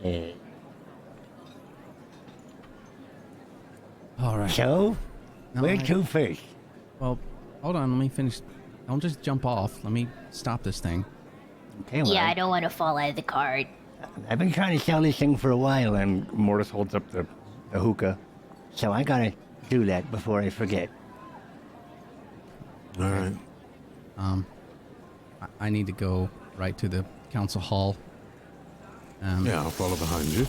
All right. So, No, where I- to first? Well, hold on. Let me finish. Don't just jump off. Let me stop this thing. Okay, well, Yeah, I don't want to fall out of the cart. I've been trying to sell this thing for a while, and Mortis holds up the hookah. So I gotta do that before I forget. All right. I need to go right to the council hall. Yeah, I'll follow behind you.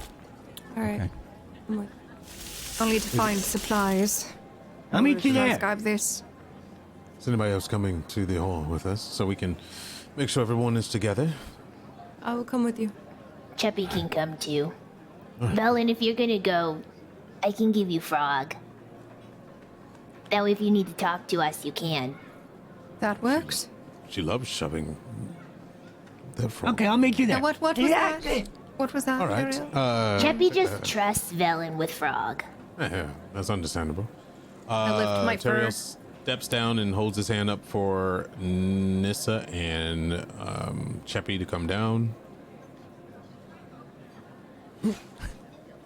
All right. Okay. I'll need to find supplies. I'll meet you Can I there. grab this? Is anybody else coming to the hall with us so we can make sure everyone is together? I will come with you. Cheppy can come too. Velen, if you're gonna go, I can give you Frog. That way, if you need to talk to us, you can. That works. She loves shoving the frog. Okay, I'll meet you there. Now, what was that? What was that, All right. Netheril? Cheppy just trusts Velen with Frog. Yeah, that's understandable. I lift my Teriel fur. steps down and holds his hand up for Nissa and Cheppy to come down.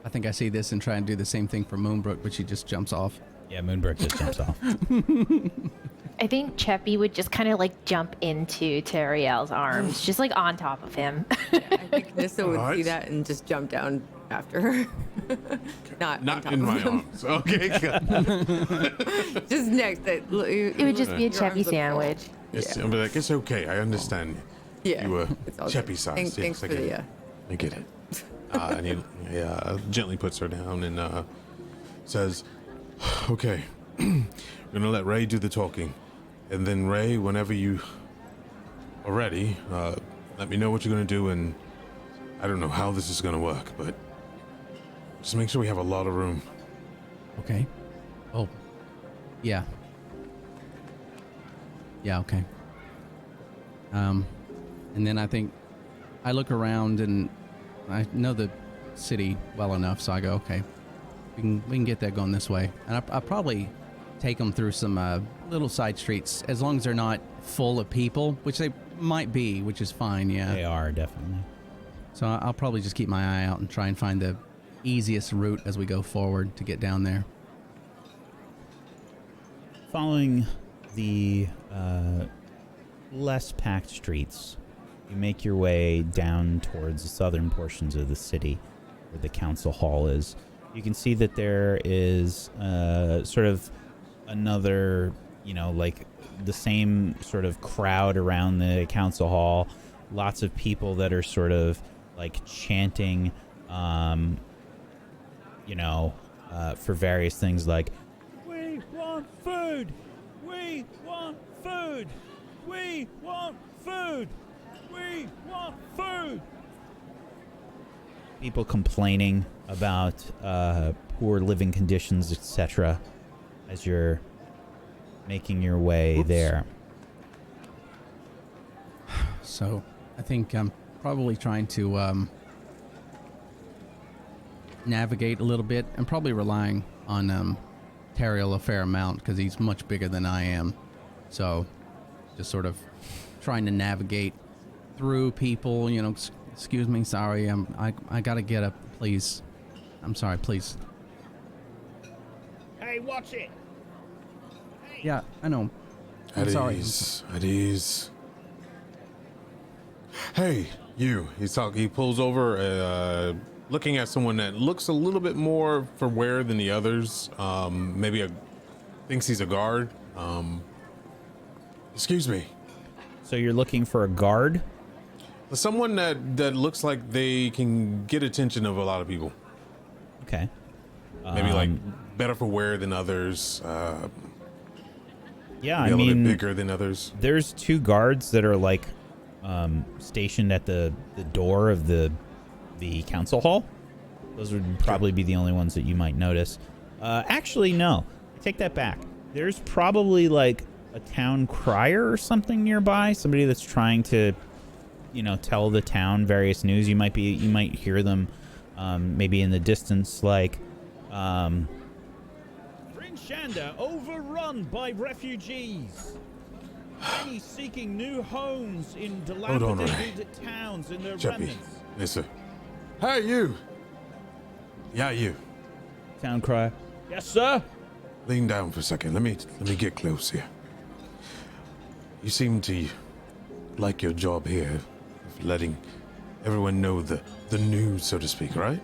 I think I see this and try and do the same thing for Moonbrook, but she just jumps off. Yeah, Moonbrook just jumps off. I think Cheppy would just kind of like jump into Teriel's arms, just like on top of him. I think Nissa would Alright. see that and just jump down after her. Not on Not top in of my him. arms. Okay. Just next. It It would just be a Cheppy sandwich. It's, I'll be like, it's okay. I understand. Yeah. You were it's all Cheppy good. size. Thanks, Yes, thanks I for get the. it. I get it. And he gently puts her down and says, okay, we're going to let Ray do the talking. And then Ray, whenever you are ready, let me know what you're going to do. And I don't know how this is going to work, but just make sure we have a lot of room. Okay. Oh. Yeah. Yeah, okay. And then I think I look around and I know the city well enough, so I go, okay, we can get that going this way. And I'll probably take them through some little side streets, as long as they're not full of people, which they might be, which is fine, yeah. They are, definitely. So I'll probably just keep my eye out and try and find the easiest route as we go forward to get down there. Following the less packed streets, you make your way down towards the southern portions of the city where the council hall is. You can see that there is sort of another, like the same sort of crowd around the council hall. Lots of people that are sort of like chanting, for various things like, "We want food! We want food! We want food! We want food!" People complaining about poor living conditions, etc., as you're making your way there. So I think I'm probably trying to navigate a little bit and probably relying on Teriel a fair amount because he's much bigger than I am. So just sort of trying to navigate through people, excuse me, sorry, I gotta get up, please. I'm sorry, please. Hey, watch it! Yeah, I know. I'm At sorry. ease. At ease. Hey, you. He pulls over, looking at someone that looks a little bit more for wear than the others. Thinks he's a guard. Excuse me. So you're looking for a guard? Someone that looks like they can get attention of a lot of people. Okay. Maybe like better for wear than others. Yeah, maybe a little bit bigger than others. There's two guards that are like stationed at the door of the council hall. Those would probably be the only ones that you might notice. Actually, no. I take that back. There's probably like a town crier or something nearby. Somebody that's trying to, tell the town various news. You might hear them maybe in the distance, like Bryn Shander overrun by refugees. Many seeking new homes in dilapidated towns and their Cheppy, remnants. Nissa, Hey, you! Yeah, you. Town crier. Yes, sir. Lean down for a second. Let me get close here. You seem to like your job here, of letting everyone know the news, so to speak, right?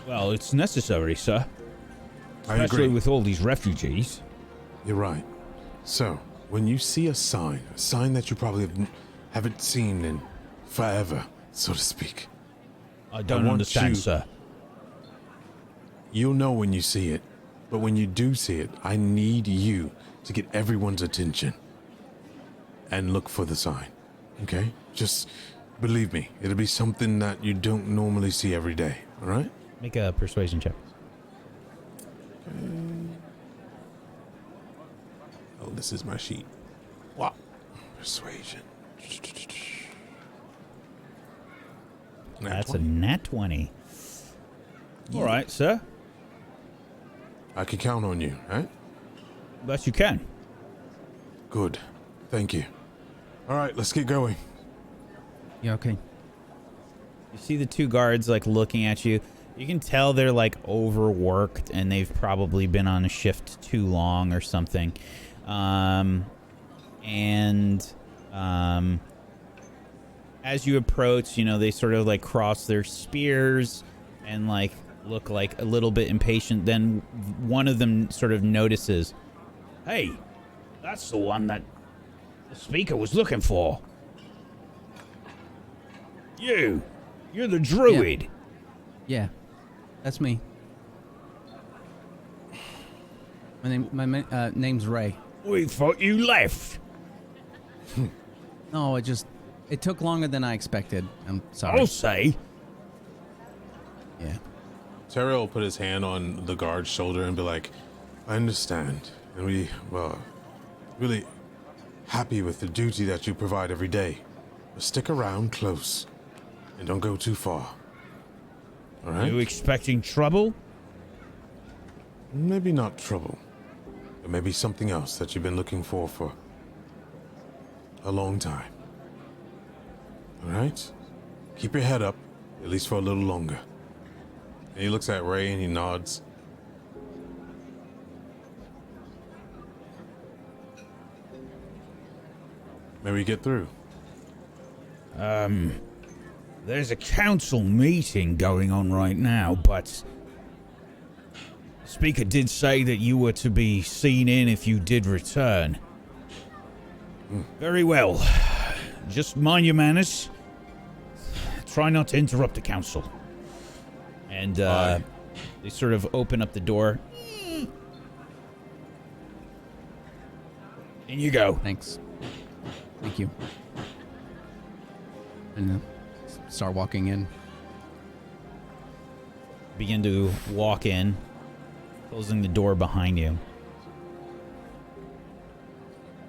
Well, it's necessary, sir. I Especially agree. with all these refugees. You're right. So, when you see a sign that you probably haven't seen in forever, so to speak. I don't want understand, you- sir. You'll know when you see it, but when you do see it, I need you to get everyone's attention and look for the sign, okay? Just believe me, it'll be something that you don't normally see every day, all right? Make a persuasion check. Oh, this is my sheet. Wow. Persuasion. That's a nat 20. All right, sir. I can count on you, right? Best you can. Good. Thank you. All right, let's get going. Yeah, okay. You see the two guards like looking at you. You can tell they're like overworked and they've probably been on a shift too long or something. As you approach, you know, they sort of like cross their spears and like look like a little bit impatient. Then one of them sort of notices, Hey, that's the one that the speaker was looking for. You're the druid. Yeah, that's me. My name's Ray. We thought you left. No, it took longer than I expected. I'm sorry. I'll say. Yeah. Terry will put his hand on the guard's shoulder and be like, I understand. And we, well, really happy with the duty that you provide every day. But stick around close and don't go too far. All right? You expecting trouble? Maybe not trouble, but maybe something else that you've been looking for a long time. All right? Keep your head up, at least for a little longer. And he looks at Ray and he nods. May we get through? There's a council meeting going on right now, but the speaker did say that you were to be seen in if you did return. Very well. Just mind your manners. Try not to interrupt the council. and they sort of open up the door. In you go. Thanks. Thank you. And start walking in. Begin to walk in, closing the door behind you.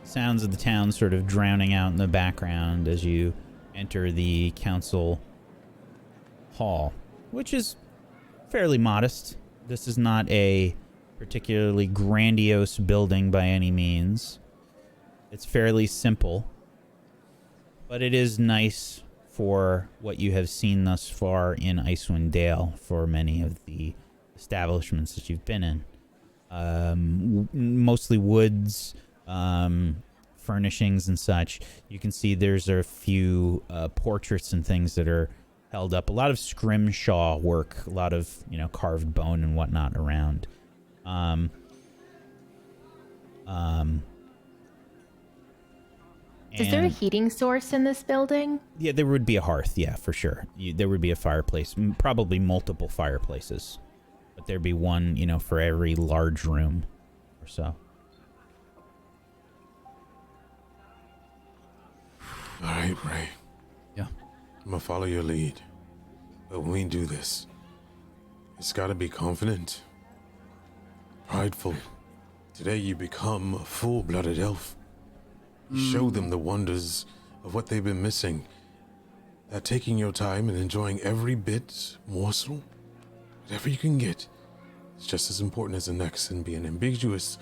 Sounds of the town sort of drowning out in the background as you enter the council hall, which is fairly modest. This is not a particularly grandiose building by any means. It's fairly simple, but it is nice for what you have seen thus far in Icewind Dale for many of the establishments that you've been in. Mostly woods, furnishings and such. You can see there's a few portraits and things that are held up. A lot of scrimshaw work, a lot of, carved bone and whatnot around. Is there a and- heating source in this building? Yeah, there would be a hearth, yeah, for sure. There would be a fireplace, probably multiple fireplaces. But there'd be one, for every large room or so. All right, Ray. Yeah. I'm gonna follow your lead. But when we do this, it's gotta be confident, prideful. Today you become a full-blooded elf. You show them the wonders of what they've been missing. That taking your time and enjoying every bit, morsel, whatever you can get, is just as important as the next, and being ambiguous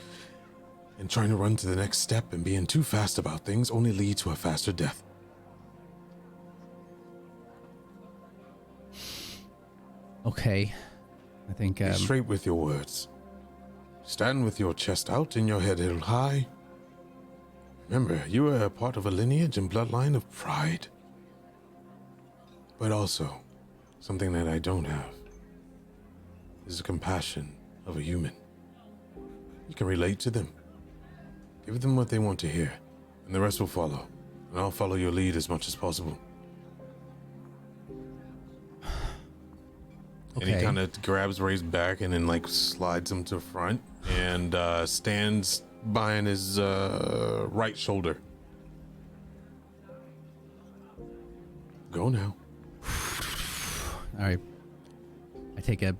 and trying to run to the next step and being too fast about things only lead to a faster death. Okay. I think, Be straight with your words. Stand with your chest out and your head held high. Remember, you are a part of a lineage and bloodline of pride. But also, something that I don't have is the compassion of a human. You can relate to them. Give them what they want to hear, and the rest will follow. And I'll follow your lead as much as possible. Okay. And he kind of grabs Ray's back and then like slides him to the front and stands behind his right shoulder. Go now. All right. I take a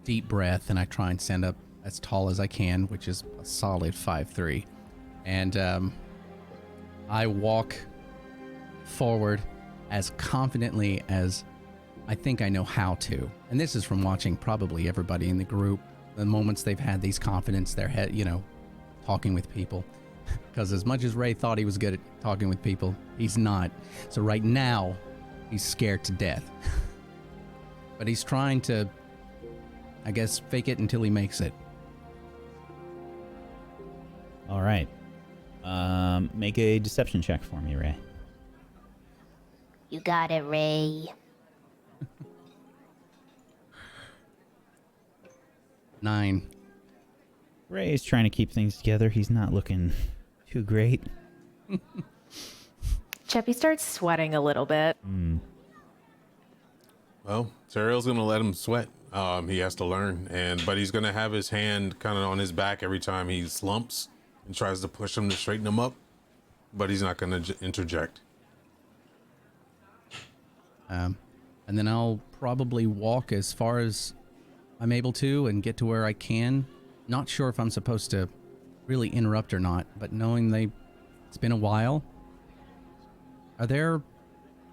deep breath and I try and stand up as tall as I can, which is a solid 5'3". And I walk forward as confidently as I think I know how to. And this is from watching probably everybody in the group. The moments they've had these confidence, their head, talking with people. Because as much as Ray thought he was good at talking with people, he's not. So right now, he's scared to death. But he's trying to, I guess, fake it until he makes it. All right. Make a deception check for me, Ray. You got it, Ray. 9. Ray is trying to keep things together. He's not looking too great. Cheppy starts sweating a little bit. Well, Netheril's gonna let him sweat. He has to learn, but he's gonna have his hand kind of on his back every time he slumps and tries to push him to straighten him up. But he's not gonna interject. And then I'll probably walk as far as I'm able to and get to where I can. Not sure if I'm supposed to really interrupt or not, but knowing it's been a while. Are there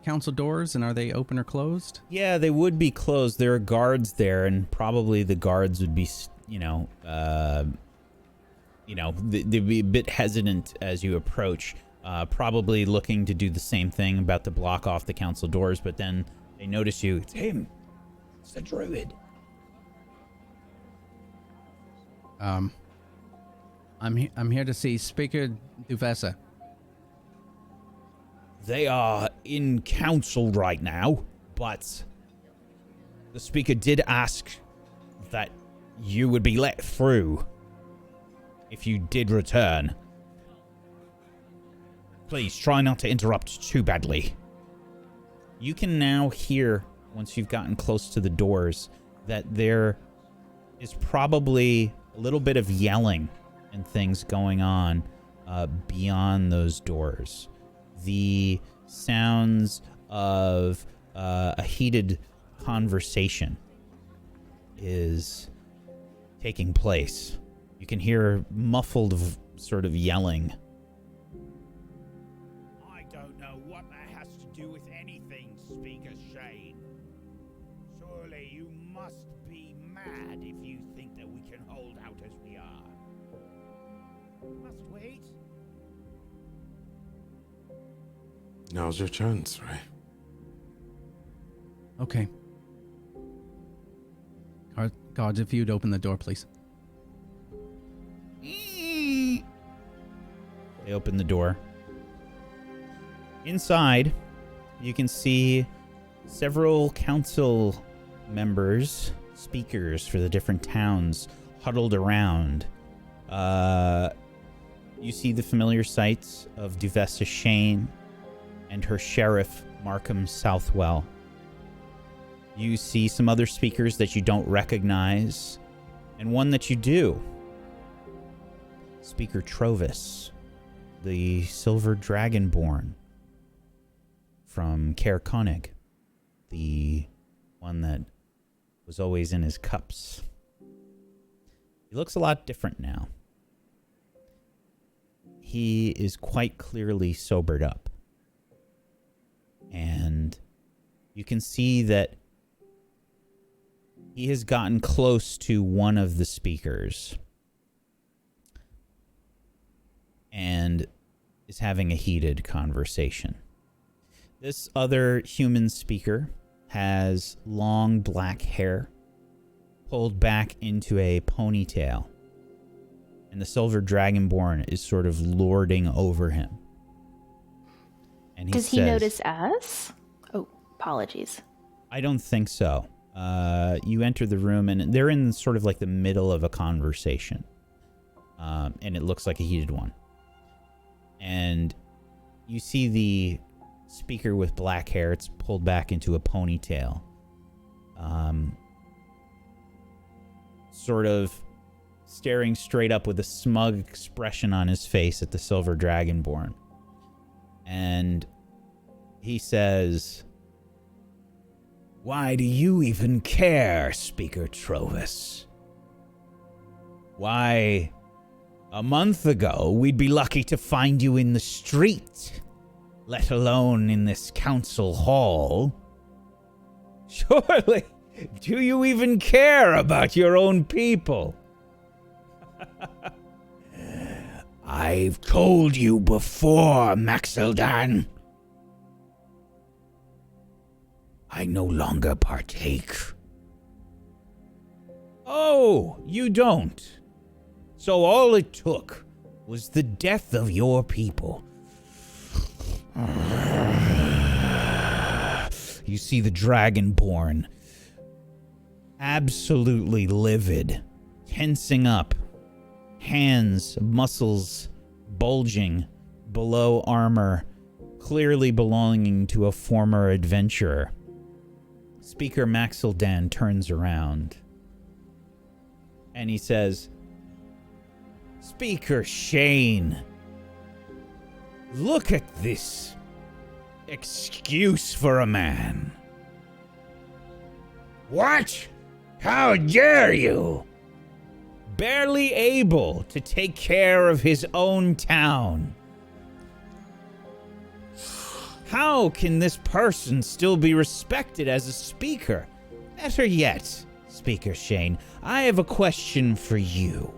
council doors and are they open or closed? Yeah, they would be closed. There are guards there, and probably the guards would be, they'd be a bit hesitant as you approach, probably looking to do the same thing, about to block off the council doors, but then they notice you. It's him. It's the druid. I'm here to see Speaker Dufessa. They are in council right now, but the speaker did ask that you would be let through if you did return. Please try not to interrupt too badly. You can now hear, once you've gotten close to the doors, that there is probably a little bit of yelling and things going on beyond those doors. The sounds of a heated conversation is taking place. You can hear muffled sort of yelling. I don't know what that has to do with anything, Speaker Shane. Surely you must be mad if you think that we can hold out as we are. Must wait. Now's your chance, Ray. Okay. Guards, if you'd open the door, please. They open the door. Inside, you can see several council members, speakers for the different towns, huddled around. You see the familiar sights of Duvessa Shane and her sheriff, Markham Southwell. You see some other speakers that you don't recognize, and one that you do. Speaker Trovis, the Silver Dragonborn from Caer Konig, the one that was always in his cups. He looks a lot different now. He is quite clearly sobered up. And you can see that he has gotten close to one of the speakers and is having a heated conversation. This other human speaker has long black hair pulled back into a ponytail. And the silver dragonborn is sort of lording over him. And Does he notice us? Oh, apologies. I don't think so. You enter the room, and they're in sort of like the middle of a conversation. And it looks like a heated one. And you see the speaker with black hair. It's pulled back into a ponytail. Sort of staring straight up with a smug expression on his face at the silver dragonborn. And he says, "Why do you even care, Speaker Trovis? Why, a month ago, we'd be lucky to find you in the street, let alone in this council hall. Surely, do you even care about your own people?" "I've told you before, Maxildan. I no longer partake." "Oh, you don't? So all it took was the death of your people." You see the Dragonborn, absolutely livid, tensing up, hands, muscles bulging below armor, clearly belonging to a former adventurer. Speaker Maxildan turns around and he says, "Speaker Shane, look at this excuse for a man." "What? How dare you?" "Barely able to take care of his own town. How can this person still be respected as a speaker? Better yet, Speaker Shane, I have a question for you."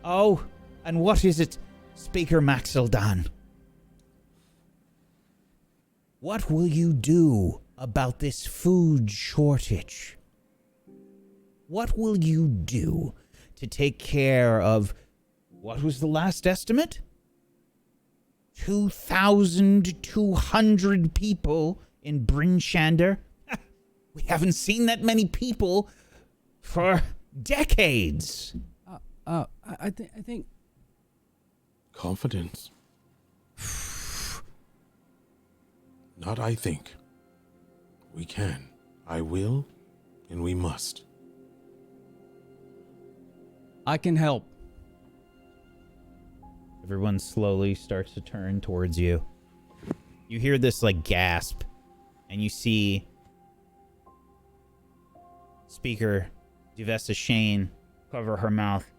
"Oh, and what is it, Speaker Maxildan?" "What will you do about this food shortage? What will you do to take care of, what was the last estimate? 2,200 people in Bryn Shander? We haven't seen that many people for decades." I think. Confidence. Not I think. We can. I will, and we must. I can help. Everyone slowly starts to turn towards you. You hear this like gasp, and you see Speaker Duvessa Shane cover her mouth.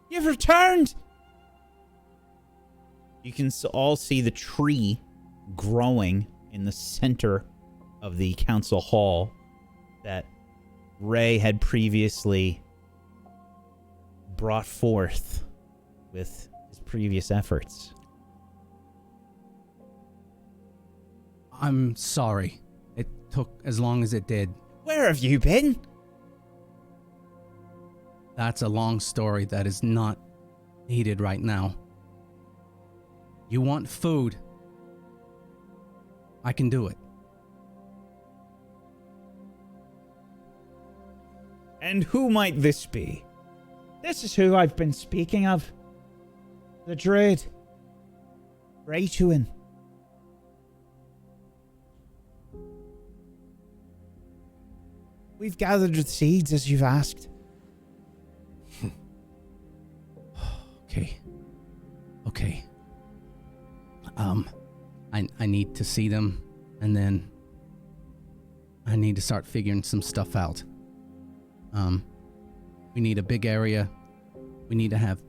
"You've returned!" You can all see the tree growing in the center of the council hall that Ray had previously brought forth with his previous efforts. I'm sorry. It took as long as it did. "Where have you been?" That's a long story that is not needed right now. You want food? I can do it. "And who might this be?" "This is who I've been speaking of. The Druid. Raytuin." "We've gathered the seeds as you've asked." Okay. I need to see them, and then I need to start figuring some stuff out. We need a big area. We need to have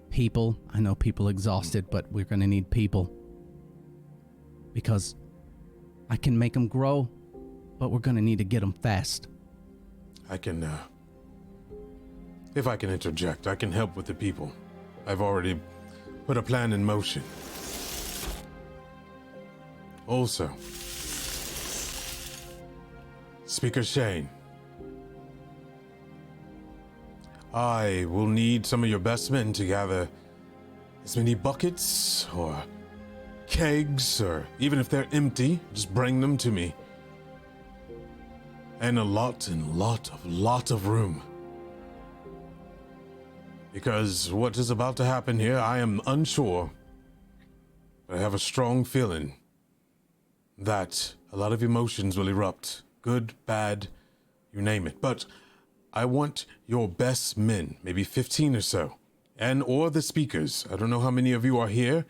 people. I know people exhausted, but we're gonna need people. Because I can make them grow, but we're gonna need to get them fast. I can, if I can interject, I can help with the people. I've already put a plan in motion. Also, Speaker Shane, I will need some of your best men to gather as many buckets or kegs, or even if they're empty, just bring them to me. And a lot of room. Because what is about to happen here, I am unsure. But I have a strong feeling that a lot of emotions will erupt. Good, bad, you name it. But I want your best men, maybe 15 or so, or the speakers. I don't know how many of you are here,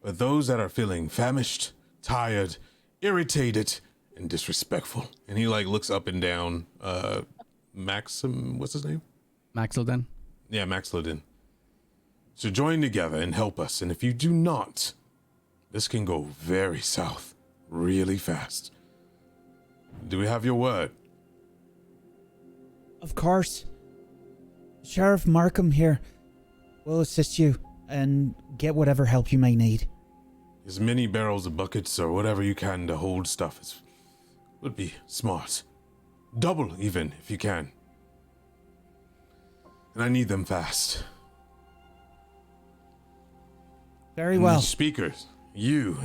but those that are feeling famished, tired, irritated, and disrespectful. And he looks up and down. Maxim, what's his name? Maxilden? Yeah, Maxilden. So join together and help us. And if you do not, this can go very south, really fast. Do we have your word? Of course. Sheriff Markham here will assist you and get whatever help you may need. As many barrels of buckets or whatever you can to hold stuff would be smart. Double even, if you can. And I need them fast. Very and well. The speakers, you,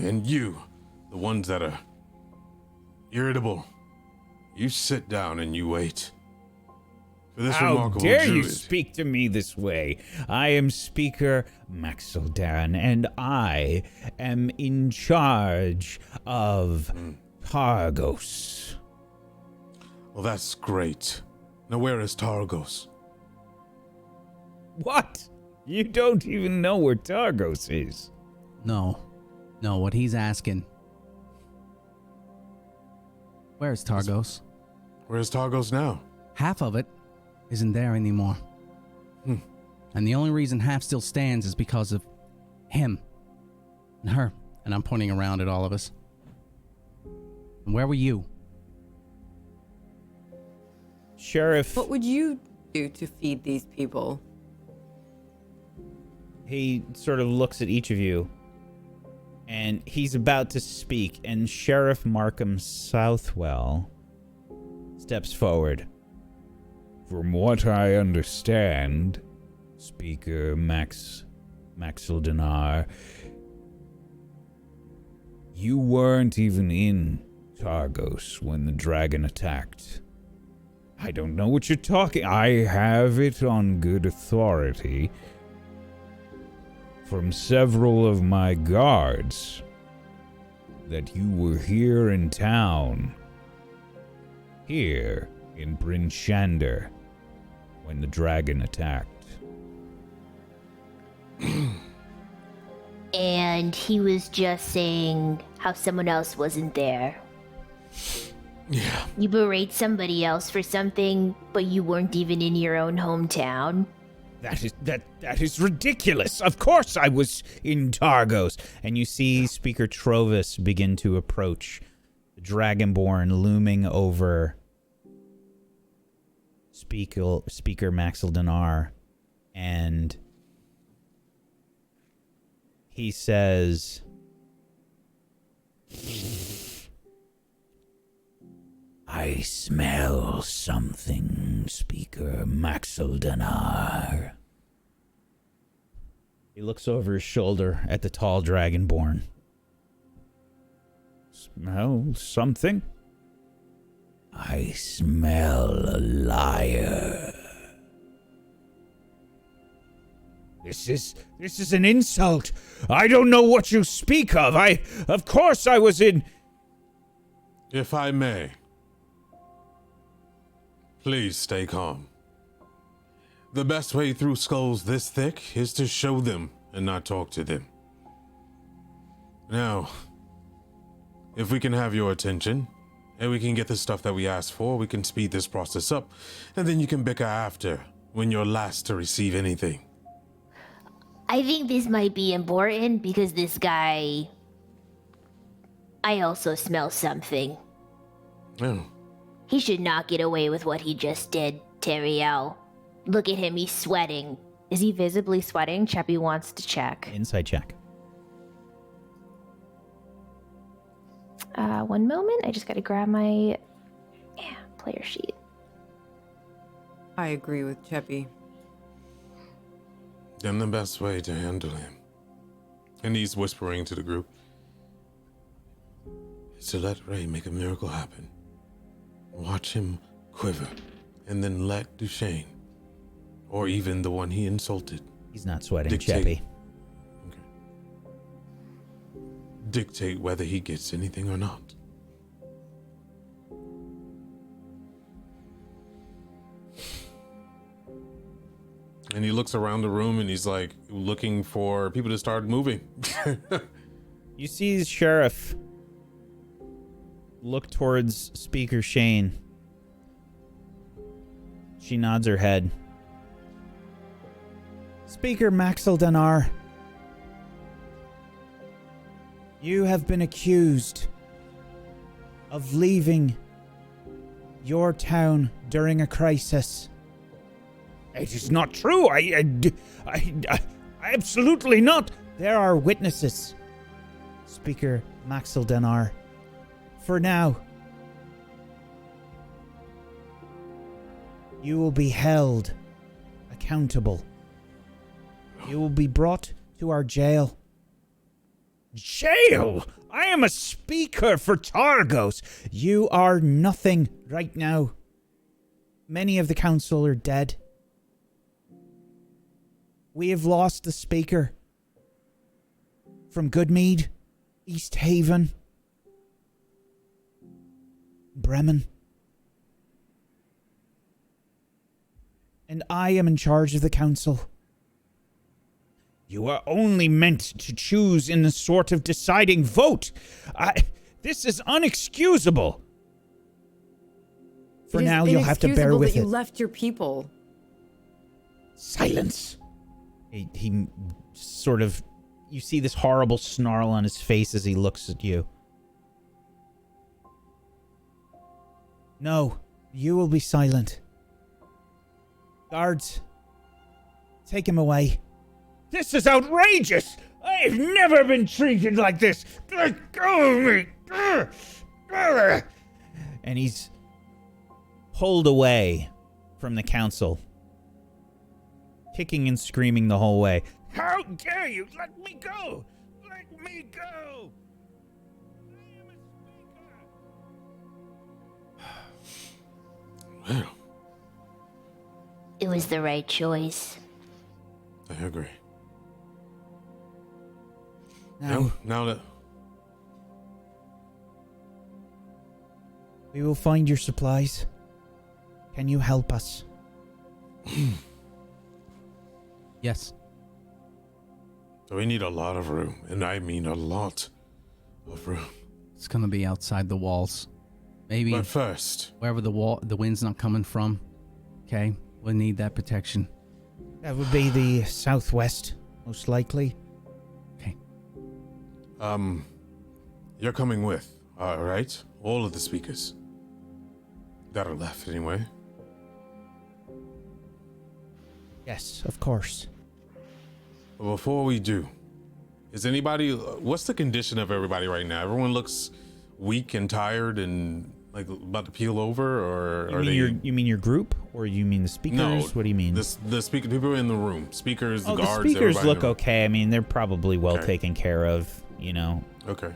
the ones that are irritable, you sit down and you wait. For this How remarkable dare you druid. speak to me this way? I am Speaker Maxildan, and I am in charge of Targos. Well, that's great. Now, where is Targos? What? You don't even know where Targos is? No, what he's asking. Where's Targos? Where's Targos now? Half of it isn't there anymore. And the only reason half still stands is because of him and her. And I'm pointing around at all of us. And where were you? Sheriff, What would you do to feed these people? he sort of looks at each of you, and he's about to speak, and Sheriff Markham Southwell steps forward. From what I understand, Speaker Maxildenar, you weren't even in Targos when the dragon attacked. I don't know what you're talking. I have it on good authority from several of my guards that you were here in town, here in Bryn Shander, when the dragon attacked. And he was just saying how someone else wasn't there. Yeah. You berate somebody else for something, but you weren't even in your own hometown. That is ridiculous. Of course I was in Targos. And you see Speaker Trovis begin to approach, the Dragonborn looming over Speaker Maxildenar, and he says, I smell something, Speaker Maxildenar. he looks over his shoulder at the tall Dragonborn. Smell something? I smell a liar. This is an insult. I don't know what you speak of. Of course I was in... If I may, please stay calm. The best way through skulls this thick is to show them and not talk to them. Now, if we can have your attention, and we can get the stuff that we asked for, we can speed this process up, and then you can bicker after, when you're last to receive anything. I think this might be important because this guy... I also smell something. Oh. He should not get away with what he just did, Teriel. Look at him, he's sweating. Is he visibly sweating? Cheppy wants to check. Insight check. 1 moment. I just gotta grab my player sheet. I agree with Cheppy. then the best way to handle him, and he's whispering to the group, is to let Ray make a miracle happen. Watch him quiver, and then let Duchesne, or even the one he insulted, He's not sweating, dictate- Cheppy. dictate whether he gets anything or not. And he looks around the room and he's like looking for people to start moving. You see the sheriff look towards Speaker Shane. She nods her head. Speaker Maxildanar, you have been accused of leaving your town during a crisis. It is not true. I absolutely not. There are witnesses, Speaker Maxildanar. For now, you will be held accountable. You will be brought to our jail. Jail? I am a speaker for Targos. You are nothing right now. Many of the council are dead. We have lost the speaker from Goodmead, East Haven, Bremen. And I am in charge of the council. You are only meant to choose in a sort of deciding vote. This is unexcusable. For now, you'll have to bear with that it. You left your people. Silence. He sort of, you see this horrible snarl on his face as he looks at you. No, you will be silent. Guards, take him away. This is outrageous. I've never been treated like this. Let go of me. And he's pulled away from the council, kicking and screaming the whole way. How dare you? Let me go. Let me go. I am a speaker. Well, It was the right choice. I agree. Now, that we will find your supplies. Can you help us? Yes. so we need a lot of room, and I mean a lot of room. It's gonna be outside the walls. Maybe But first, wherever the wind's not coming from. Okay, we'll need that protection. That would be the southwest, most likely. you're coming with, right? All of the speakers that are left, anyway. Yes, of course. But before we do, is anybody? What's the condition of everybody right now? Everyone looks weak and tired and like about to peel over, or You are mean they? you mean your group, or you mean the speakers? No, What do you mean? The speaker people in the room, speakers, the Oh, guards. the speakers everybody look in the room. okay. I mean, they're probably well Okay. taken care of. You know. Okay.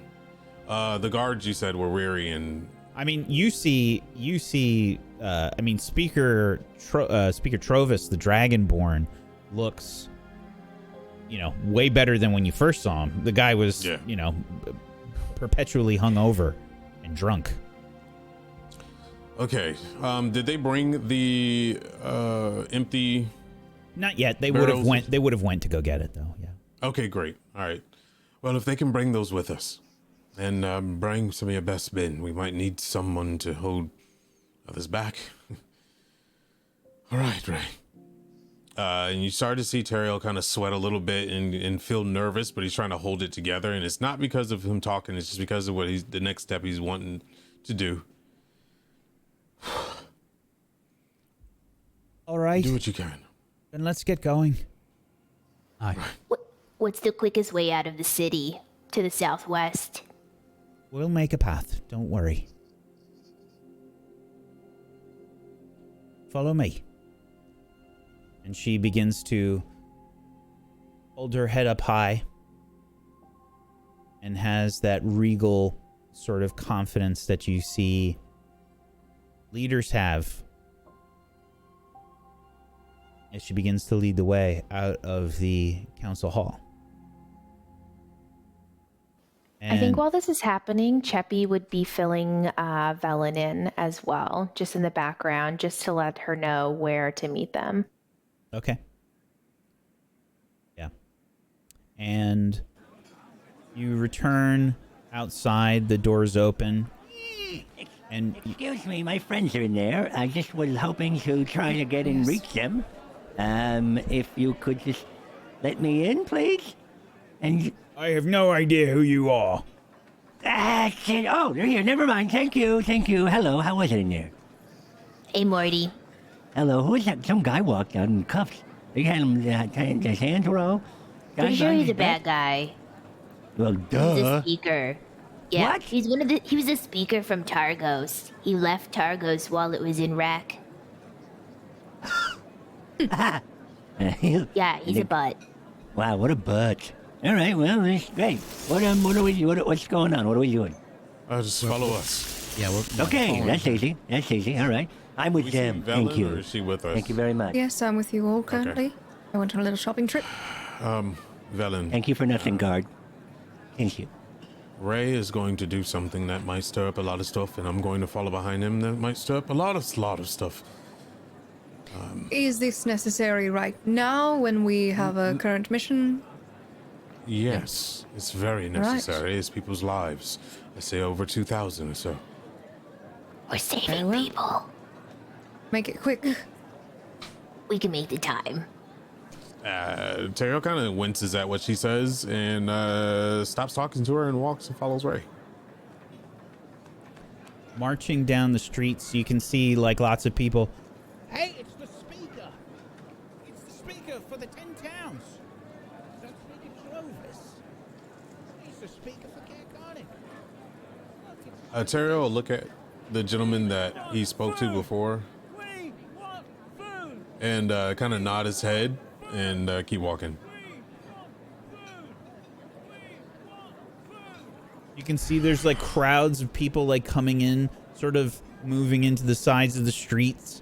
The guards you said were weary and. I mean, you see. I mean, Speaker Trovis, the Dragonborn, looks, way better than when you first saw him. The guy was, perpetually hungover and drunk. Okay. Did they bring the empty? Not yet. They would have barrels? went. They would have went to go get it, though. Yeah. Okay, great. All right. Well, if they can bring those with us, and bring some of your best men, we might need someone to hold others back. All right, Ray. And you start to see Teriel kind of sweat a little bit and feel nervous, but he's trying to hold it together. And it's not because of him talking; it's just because of the next step he's wanting to do. All right. Do what you can. Then let's get going. Aye. What's the quickest way out of the city to the southwest? We'll make a path. Don't worry. Follow me. And she begins to hold her head up high and has that regal sort of confidence that you see leaders have as she begins to lead the way out of the council hall. I think while this is happening, Cheppy would be filling Velen in as well, just in the background, just to let her know where to meet them. Okay. Yeah. And you return outside, the door's open. And Excuse me, my friends are in there. I just was hoping to try to get and reach them. If you could just let me in, please? And I have no idea who you are. oh, they're here. Never mind. Thank you. Hello, how was it in there? Hey, Morty. Hello, who is that? Some guy walked out in cuffs. They had him, his hands were all... Pretty sure he's a bad guy. Well, duh. He's a speaker. Yeah, What? he was a speaker from Targos. He left Targos while it was in wreck. Yeah, he's a butt. Wow, what a butt. All right, well, that's great. What's going on? What are we doing? Just follow us. Yeah, we're Okay, that's easy. All right. I'm with them. Thank you. Or is she with us? Thank you very much. Yes, I'm with you all currently. I went on a little shopping trip. Velen. Thank you for nothing, guard. Thank you. Ray is going to do something that might stir up a lot of stuff, and I'm going to follow behind him that might stir up a lot of stuff. Is this necessary right now when we have a current mission? Yes, it's very necessary. It's people's lives. I say over 2,000 or so. We're saving people. Make it quick. We can make the time. Terrell kind of winces at what she says and stops talking to her and walks and follows Ray. marching down the streets, you can see like lots of people. Hey, it's the speaker. It's the speaker for the 10 towns. Don't speak of Clovis. He's the speaker for Cairconic. Terrell will look at the gentleman that he spoke to before and kind of nod his head and keep walking. You can see there's like crowds of people like coming in, sort of moving into the sides of the streets.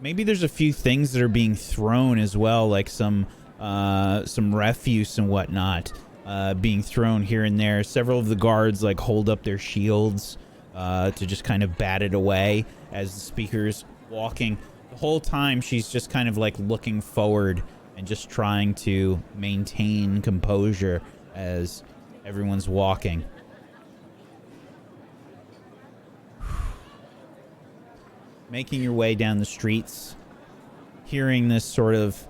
Maybe there's a few things that are being thrown as well, like some refuse and whatnot being thrown here and there. Several of the guards like hold up their shields to just kind of bat it away as the speaker's walking. The whole time she's just kind of like looking forward and just trying to maintain composure as everyone's walking. Making your way down the streets, hearing this sort of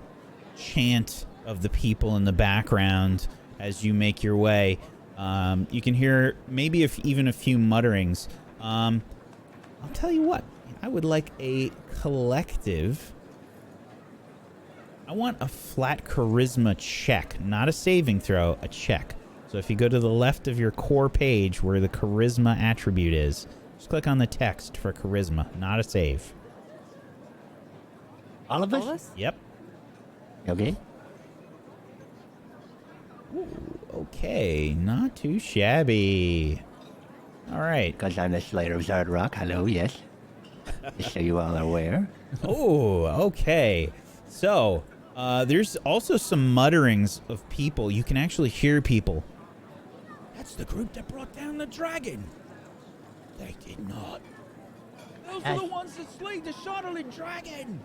chant of the people in the background as you make your way. You can hear maybe even a few mutterings. I'll tell you what, I would like a collective. I want a flat charisma check, not a saving throw, a check. So if you go to the left of your core page where the charisma attribute is, just click on the text for charisma, not a save. All of us? Yep. Okay. Ooh, okay, not too shabby. All right. Because I'm the Slayer of Zardrock. Hello, yes. Just so you all are aware. Oh, okay. So, there's also some mutterings of people. You can actually hear people. That's the group that brought down the dragon. They did not. Those are the ones that slayed the Shadowland dragon.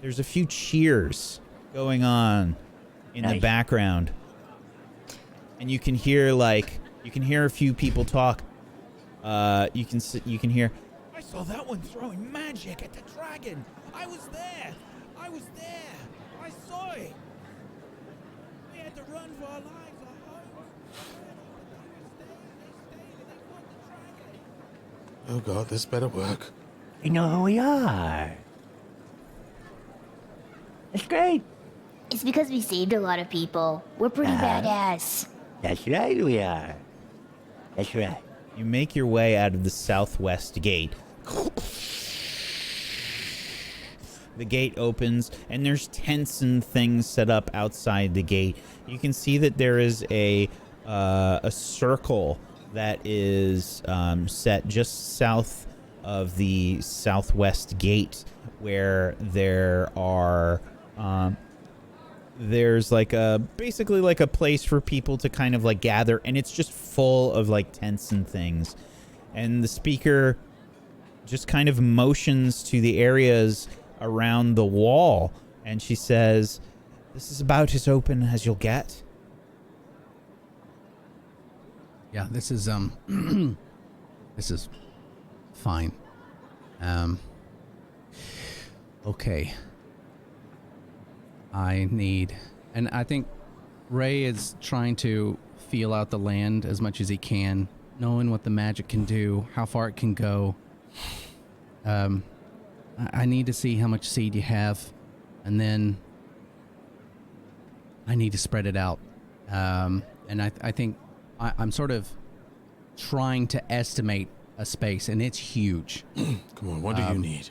There's a few cheers going on in the background. And you can hear a few people talk. You can hear, I saw that one throwing magic at the dragon. I was there. I saw it. We had to run for our lives. Oh god, this better work. You know who we are. That's great. It's because we saved a lot of people. We're pretty badass. That's right, we are. That's right. you make your way out of the southwest gate. the gate opens, and there's tents and things set up outside the gate. You can see that there is a circle that is set just south of the southwest gate, where there are there's like basically like a place for people to kind of like gather, and it's just full of like tents and things. And the speaker just kind of motions to the areas around the wall, and she says, "This is about as open as you'll get." Yeah, this is this is fine. Okay. And I think Ray is trying to feel out the land as much as he can, knowing what the magic can do, how far it can go. I need to see how much seed you have, and then I need to spread it out. And I think I'm sort of trying to estimate a space, and it's huge. Come on, what do you need?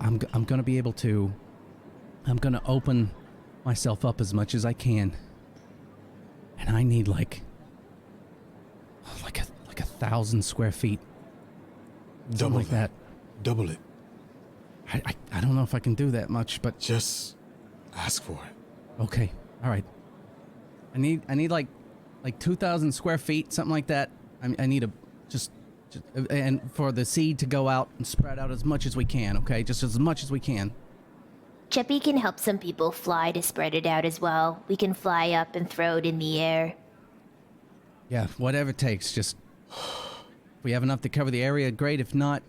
I'm going to be able to... I'm going to open myself up as much as I can. And I need like 1,000 square feet. Double like that. Double it. I don't know if I can do that much, but... Just ask for it. Okay. All right. I need like 2,000 square feet, something like that. I need a just and for the seed to go out and spread out as much as we can, okay? Just as much as we can. Cheppy can help some people fly to spread it out as well. We can fly up and throw it in the air. Yeah, whatever it takes. Just if we have enough to cover the area, great. If not,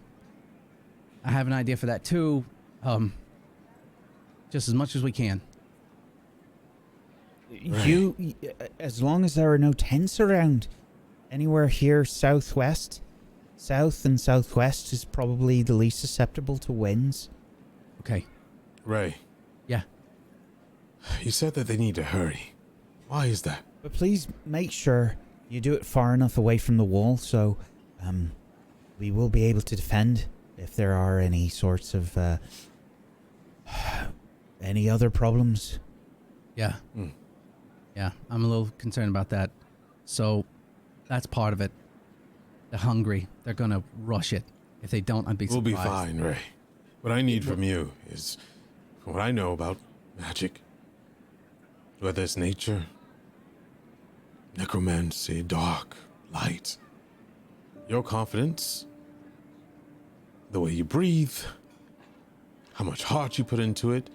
I have an idea for that too. Just as much as we can. You, as long as there are no tents around, anywhere here southwest, south and southwest is probably the least susceptible to winds. Okay. Ray. Yeah. You said that they need to hurry. Why is that? But please make sure you do it far enough away from the wall so we will be able to defend if there are any sorts of any other problems. Yeah. Yeah, I'm a little concerned about that. So that's part of it. They're hungry. They're going to rush it. If they don't, I'd be surprised. We'll be fine, Ray. What I need from you is what I know about magic. Whether it's nature, necromancy, dark, light. Your confidence, the way you breathe, how much heart you put into it,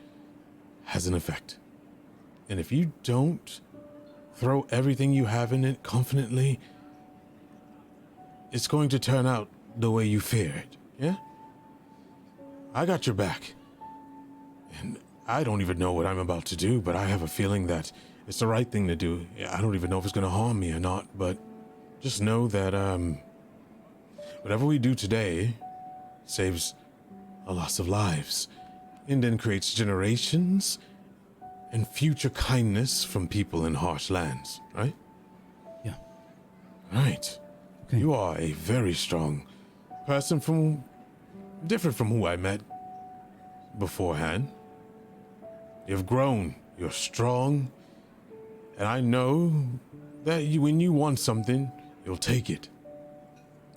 has an effect. And if you don't throw everything you have in it confidently, it's going to turn out the way you feared, yeah? I got your back. And I don't even know what I'm about to do, but I have a feeling that it's the right thing to do. I don't even know if it's going to harm me or not, but just know that whatever we do today saves a loss of lives and then creates generations and future kindness from people in harsh lands, right? Yeah. Right. Okay. You are a very strong person different from who I met beforehand. You've grown, you're strong, and I know that when you want something, you'll take it.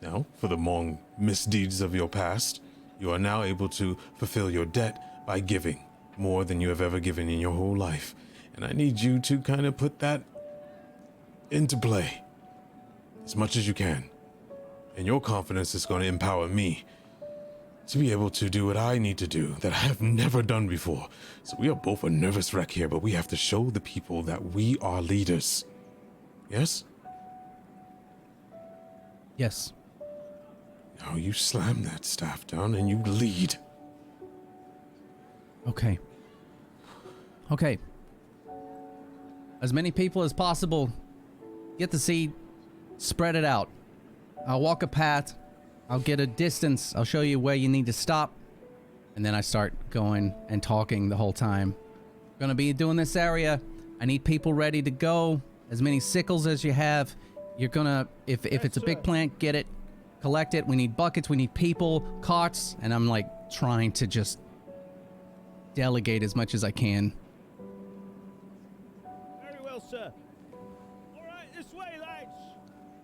Now, for the long misdeeds of your past, you are now able to fulfill your debt by giving more than you have ever given in your whole life. And I need you to kind of put that into play as much as you can. And your confidence is going to empower me to be able to do what I need to do that I have never done before. So we are both a nervous wreck here, but we have to show the people that we are leaders. Yes? Yes. Now you slam that staff down and you lead. Okay. Okay. As many people as possible. Get the seed. Spread it out. I'll walk a path. I'll get a distance. I'll show you where you need to stop. And then I start going and talking the whole time. Gonna be doing this area. I need people ready to go. As many sickles as you have. You're gonna, if it's a big plant, get it. Collect it. We need buckets. We need people. Carts. And I'm like trying to just delegate as much as I can. Very well, sir. All right, this way, lads.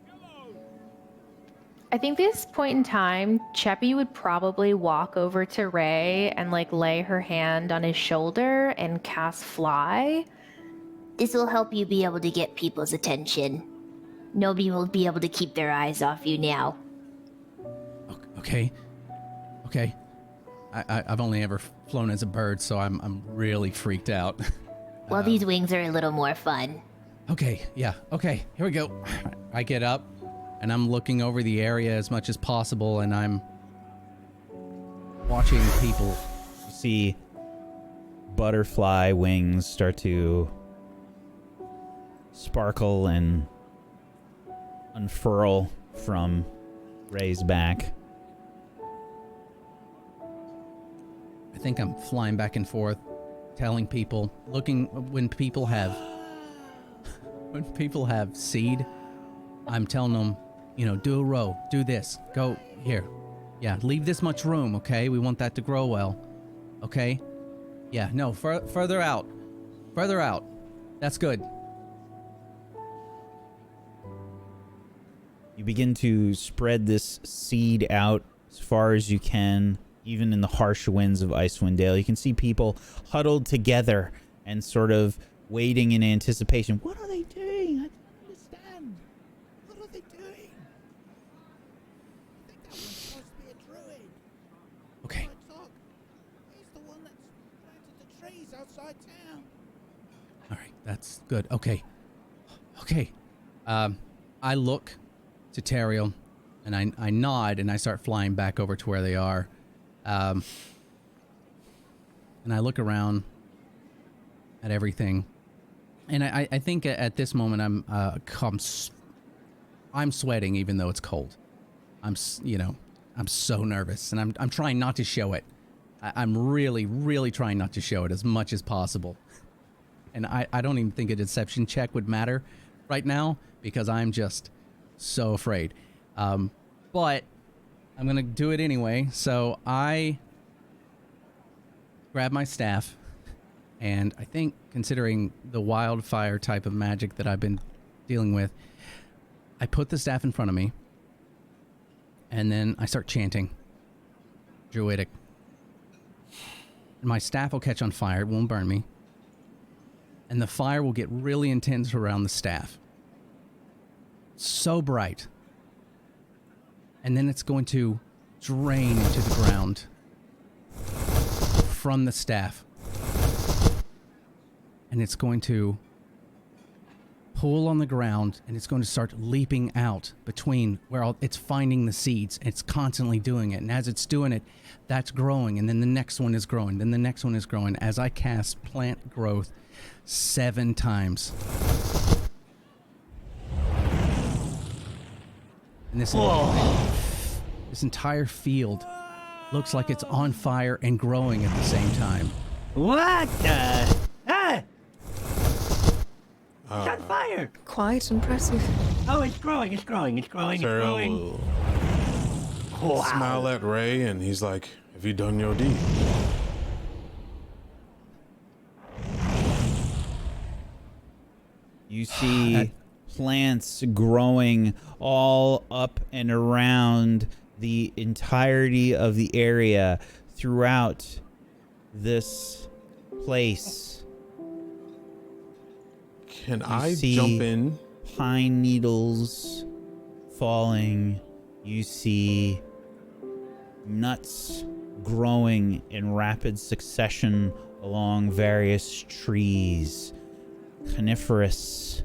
Come on. I think this point in time, Cheppy would probably walk over to Ray and like lay her hand on his shoulder and cast Fly. This will help you be able to get people's attention. Nobody will be able to keep their eyes off you now. Okay. I've only ever flown as a bird, so I'm really freaked out. Well, these wings are a little more fun. Okay, here we go. I get up, and I'm looking over the area as much as possible, and I'm watching people. You see butterfly wings start to sparkle and unfurl from Ray's back. I think I'm flying back and forth, telling people, when people have seed, I'm telling them, do a row, do this, go here. Yeah, leave this much room, okay? We want that to grow well, okay? Yeah, no, further out. That's good. You begin to spread this seed out as far as you can, even in the harsh winds of Icewind Dale. You can see people huddled together and sort of waiting in anticipation. What are they doing? I don't understand. What are they doing? I think that one's supposed to be a druid. Okay. He's the one that's planted the trees outside town. All right, that's good. Okay. I look to Netheril, and I nod, and I start flying back over to where they are. And I look around at everything, and I think at this moment I'm sweating even though it's cold. I'm so nervous, and I'm trying not to show it. I'm really, really trying not to show it as much as possible. And I don't even think a deception check would matter right now because I'm just so afraid. But I'm going to do it anyway. So I grab my staff, and I think considering the wildfire type of magic that I've been dealing with, I put the staff in front of me, and then I start chanting Druidic. My staff will catch on fire. It won't burn me. And the fire will get really intense around the staff. So bright. And then it's going to drain into the ground from the staff. And it's going to pool on the ground, and it's going to start leaping out between where it's finding the seeds. It's constantly doing it. And as it's doing it, that's growing. And then the next one is growing. Then the next one is growing as I cast plant growth 7 times. And this entire field looks like it's on fire and growing at the same time. What the? Ah! It's on fire! Quite impressive. Oh, it's growing. Netheril will smile at Ray, and he's like, "Have you done your deed?" You see plants growing all up and around the entirety of the area throughout this place. Can I jump in? Pine needles falling. You see nuts growing in rapid succession along various trees. Coniferous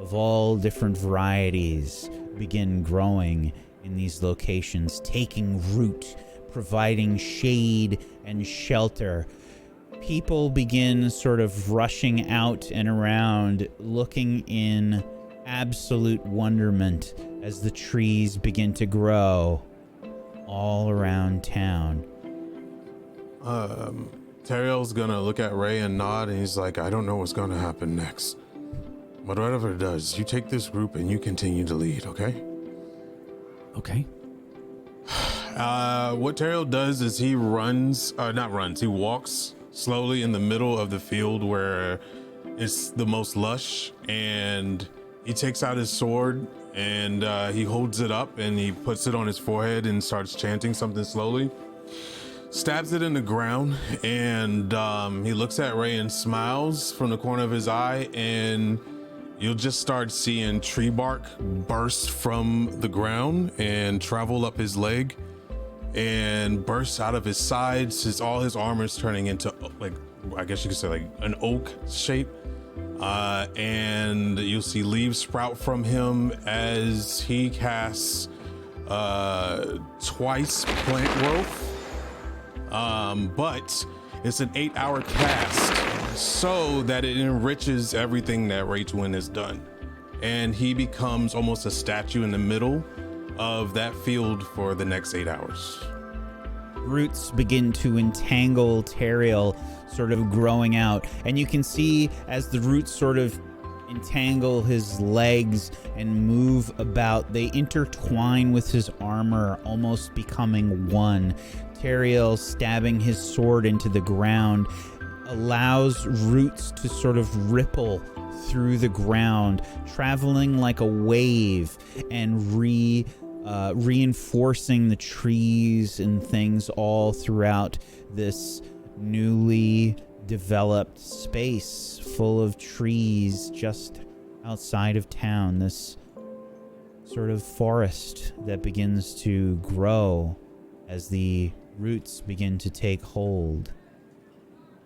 of all different varieties begin growing in these locations, taking root, providing shade and shelter. People begin sort of rushing out and around, looking in absolute wonderment as the trees begin to grow all around town. Netherill's gonna look at Ray and nod, and he's like, "I don't know what's gonna happen next. But whatever it does, you take this group and you continue to lead, okay?" Okay. What Teriel does is he walks slowly in the middle of the field where it's the most lush, and he takes out his sword and he holds it up and he puts it on his forehead and starts chanting something slowly, stabs it in the ground, and he looks at Ray and smiles from the corner of his eye, and you'll just start seeing tree bark burst from the ground and travel up his leg and burst out of his sides. All his armor is turning into, like, I guess you could say, like an oak shape. And you'll see leaves sprout from him as he casts twice plant growth. But it's an 8-hour cast so that it enriches everything that Rachel has done. And he becomes almost a statue in the middle of that field for the next 8 hours. Roots begin to entangle Teriel, sort of growing out. And you can see as the roots sort of entangle his legs and move about, they intertwine with his armor, almost becoming one. Teriel, stabbing his sword into the ground, allows roots to sort of ripple through the ground, traveling like a wave and reinforcing the trees and things all throughout this newly developed space full of trees just outside of town. This sort of forest that begins to grow as the roots begin to take hold.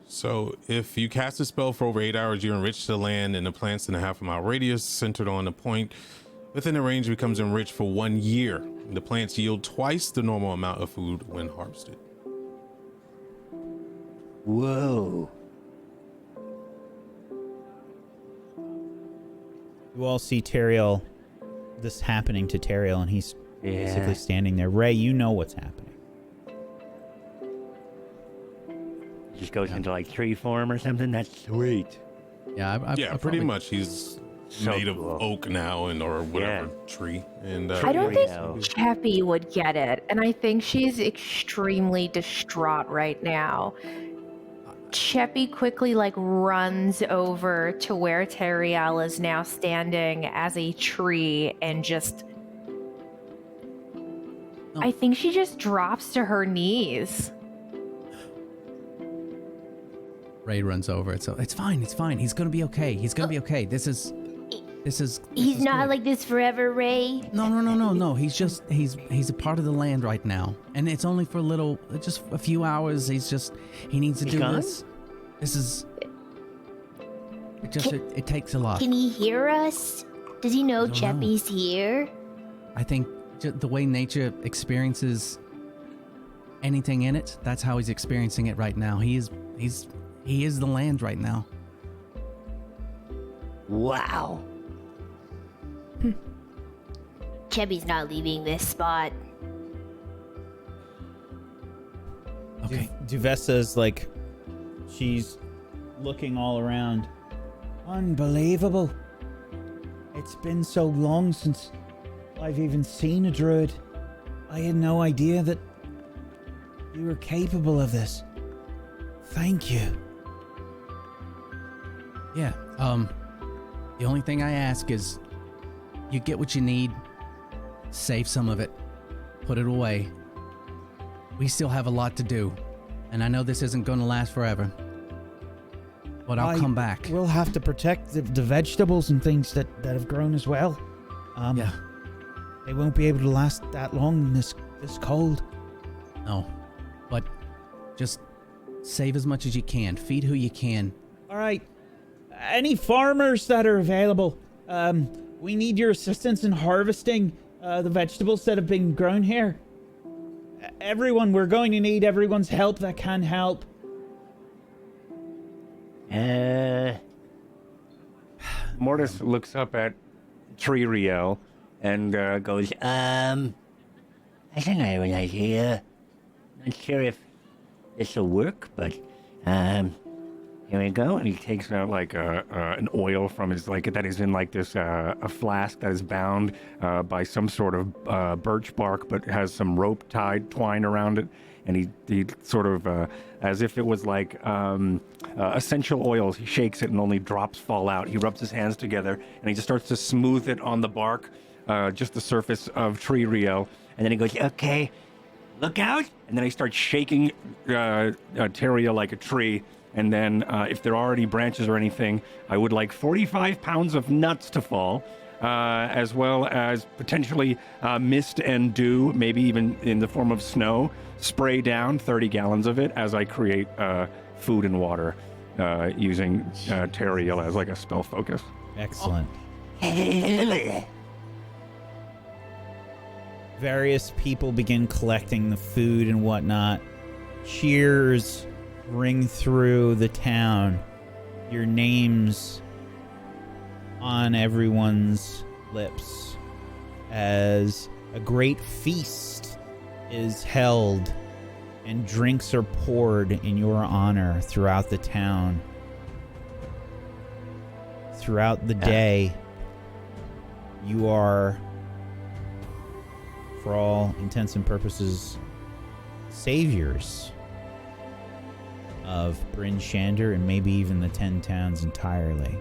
So if you cast a spell for over 8 hours, you enrich the land and the plants in a half-a-mile radius centered on a point within the range becomes enriched for 1 year. The plants yield twice the normal amount of food when harvested. Whoa. You all see Teriel, this happening to Teriel, and he's basically standing there. Ray, you know what's happening. Just goes into like tree form or something. That's sweet. Yeah, I pretty much. He's made of oak now, or whatever tree. And I don't think Cheppy would get it, and I think she's extremely distraught right now. Cheppy quickly runs over to where Teriel is now standing as a tree and just... I think she just drops to her knees. Ray runs over it. So it's fine. He's gonna be okay. He's gonna be okay. This is. He's not like this forever, Ray. No. He's a part of the land right now, and it's only for just a few hours. He needs to do this. This is. It takes a lot. Can he hear us? Does he know Cheppy's here? I think the way nature experiences anything in it, that's how he's experiencing it right now. He is the land right now. Wow. Cheppy's not leaving this spot. Okay. Duvessa's she's looking all around. Unbelievable. It's been so long since I've even seen a druid. I had no idea that you were capable of this. Thank you. Yeah, the only thing I ask is you get what you need, save some of it, put it away. We still have a lot to do, and I know this isn't going to last forever, but I'll come back. We'll have to protect the vegetables and things that have grown as well. Yeah. They won't be able to last that long in this cold. No, but just save as much as you can. Feed who you can. All right. Any farmers that are available, we need your assistance in harvesting the vegetables that have been grown here. We're going to need everyone's help that can help. Mortis looks up at Teriel and goes, I think I have an idea. Not sure if this will work, but Here we go. And he takes out like an oil from his, like, that is in like this, a flask that is bound by some sort of birch bark, but has some rope twine around it. And he sort of, as if it was like essential oils, he shakes it and only drops fall out. He rubs his hands together and he just starts to smooth it on the bark, just the surface of tree Riel. And then he goes, okay, look out. And then he starts shaking Teriel like a tree. And then if there are any branches or anything, I would like 45 pounds of nuts to fall, as well as potentially mist and dew, maybe even in the form of snow, spray down 30 gallons of it as I create food and water using Teriel as like a spell focus. Excellent. Various people begin collecting the food and whatnot. Cheers ring through the town. Your names on everyone's lips as a great feast is held and drinks are poured in your honor throughout the town. Throughout the day, you are, for all intents and purposes, saviors of Bryn Shander and maybe even the 10 towns entirely.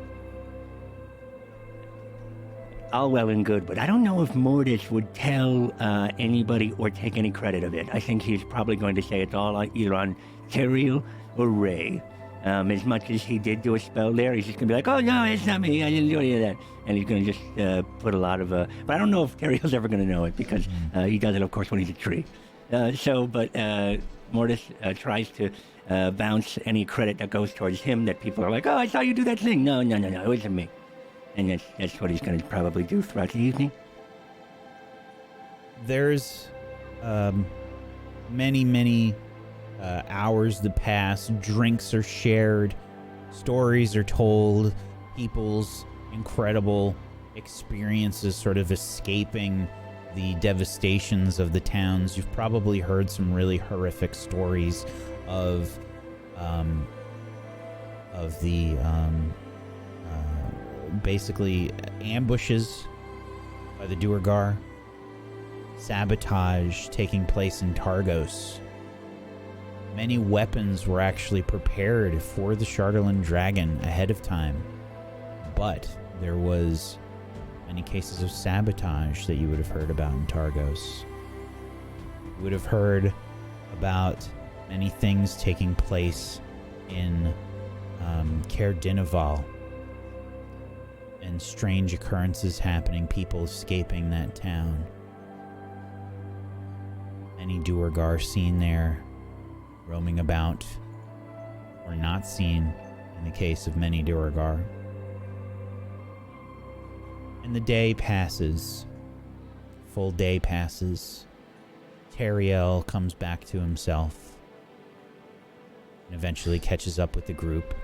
All well and good, but I don't know if Mortis would tell anybody or take any credit of it. I think he's probably going to say it's all either on Teriel or Ray. As much as he did do a spell there, he's just going to be like, oh, no, it's not me. I didn't do any of that. And he's going to just put a lot of... But I don't know if Teriel's ever going to know it because he does it, of course, when he's a tree. But Mortis tries to bounce any credit that goes towards him that people are like, oh, I saw you do that thing. No, it wasn't me. And that's what he's going to probably do throughout the evening. There's many hours that pass. Drinks are shared. Stories are told. People's incredible experiences sort of escaping the devastations of the towns. You've probably heard some really horrific stories of the basically ambushes by the Duergar, sabotage taking place in Targos. Many weapons were actually prepared for the Chardelin dragon ahead of time, but there was many cases of sabotage that you would have heard about in Targos. You would have heard about many things taking place in Caer Dineval, and strange occurrences happening, people escaping that town. Many Duergar seen there, roaming about, or not seen in the case of many Duergar. And the day passes. Full day passes. Teriel comes back to himself and eventually catches up with the group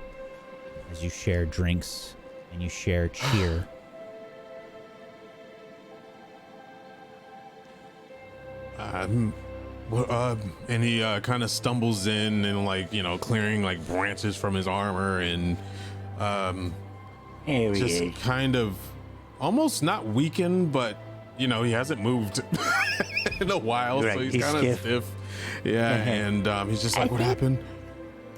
as you share drinks and you share cheer. And he kind of stumbles in and, like, you know, clearing like branches from his armor and just kind of almost not weakened, but you know, he hasn't moved in a while, right. So he's kind of stiff. Yeah, and he's just like, what happened?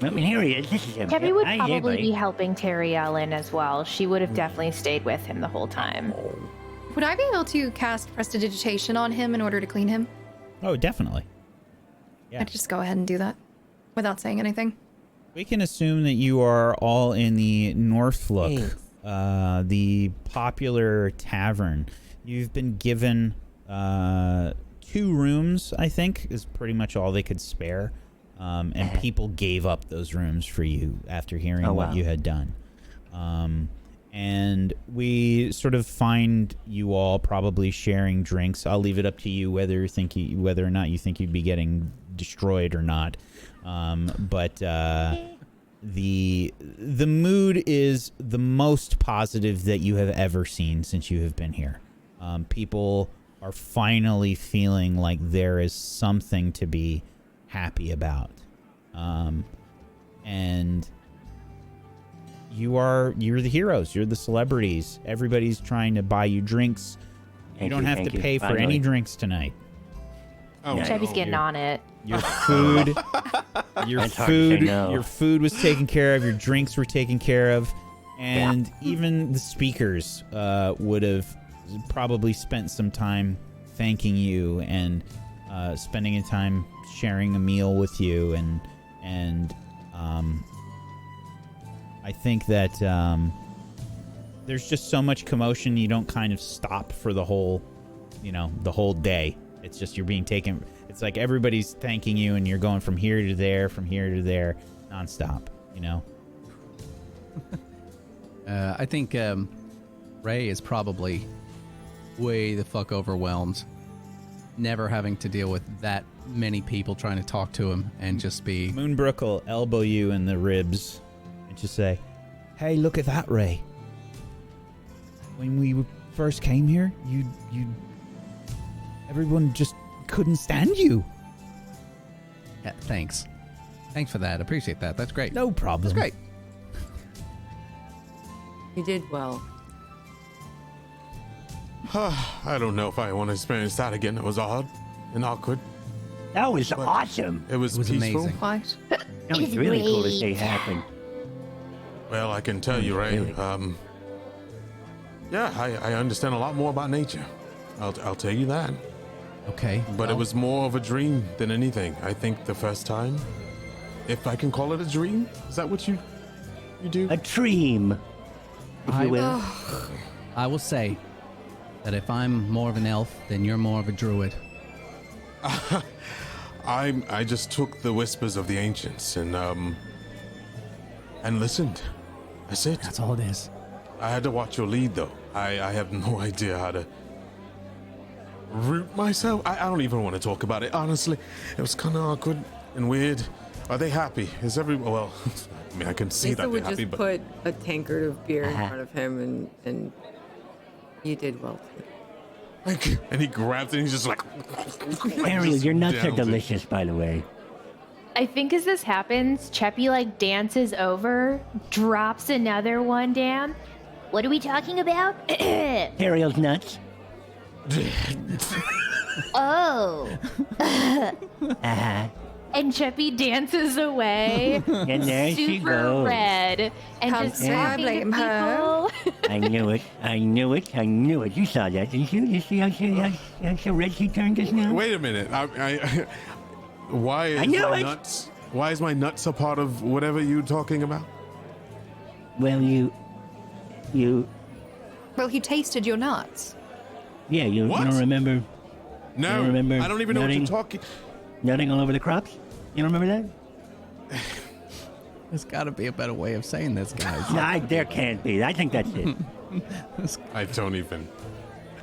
I mean, here he is. This is him. Debbie would probably be helping Teriel in as well. She would have definitely stayed with him the whole time. Would I be able to cast Prestidigitation on him in order to clean him? Oh, definitely. Yeah. I'd just go ahead and do that without saying anything. We can assume that you are all in the Northlook, the popular tavern. You've been given 2 rooms, I think, is pretty much all they could spare. And people gave up those rooms for you after hearing what you had done. And we sort of find you all probably sharing drinks. I'll leave it up to you whether or not you think you'd be getting destroyed or not. But the mood is the most positive that you have ever seen since you have been here. People are finally feeling like there is something to be happy about. And you're the heroes. You're the celebrities. Everybody's trying to buy you drinks. You don't have to pay for any drinks tonight. Oh, Chubby's getting on it. Your food, your food was taken care of. Your drinks were taken care of, and even the speakers would have probably spent some time thanking you and spending a time sharing a meal with you, and I think that there's just so much commotion. You don't kind of stop for the whole day. It's just you're being taken. It's like everybody's thanking you, and you're going from here to there, nonstop. I think Ray is probably way the fuck overwhelmed, never having to deal with that many people trying to talk to him and just be... Moonbrook will elbow you in the ribs and just say, "Hey, look at that, Ray. When we first came here, everyone just couldn't stand you." Yeah, thanks for that. Appreciate that. That's great. No problem. That's great. You did well. I don't know if I want to experience that again. It was odd and awkward. That was awesome. It was peaceful. amazing. Quite. That was really cool to see happen. Well, I can tell you, Ray. Yeah, I understand a lot more about nature. I'll tell you that. Okay. But it was more of a dream than anything. I think the first time, if I can call it a dream, is that what you do? A dream, if you will. I will say that if I'm more of an elf, then you're more of a druid. I just took the whispers of the ancients and listened. That's it. That's all it is. I had to watch your lead, though. I have no idea how to root myself. I don't even want to talk about it, honestly. It was kind of awkward and weird. Are they happy? Is everyone... Well, I mean, I can see Lisa that would they're happy, just but... put a tankard of beer in front of him, and you did well too. Thank you. And he grabs it and he's just like... Ariel, your nuts are downs it. delicious, by the way. I think as this happens, Cheppy dances over, drops another one down. What are we talking about? Ariel's nuts. Oh. And Cheppy dances away, And there she super goes. red, and Can't just say I talking blame to her. people. I knew it. You saw that, didn't you? You see how red she turned just now? Wait a minute. Why is I knew my it. nuts... Why is my nuts a part of whatever you're talking about? Well, you... Well, he tasted your nuts. Yeah, you What? don't remember No, don't remember I don't even know what you're nutting? talking... nutting all over the crops? You don't remember that? There's got to be a better way of saying this, guys. No, there can't be. I think that's it. I don't even...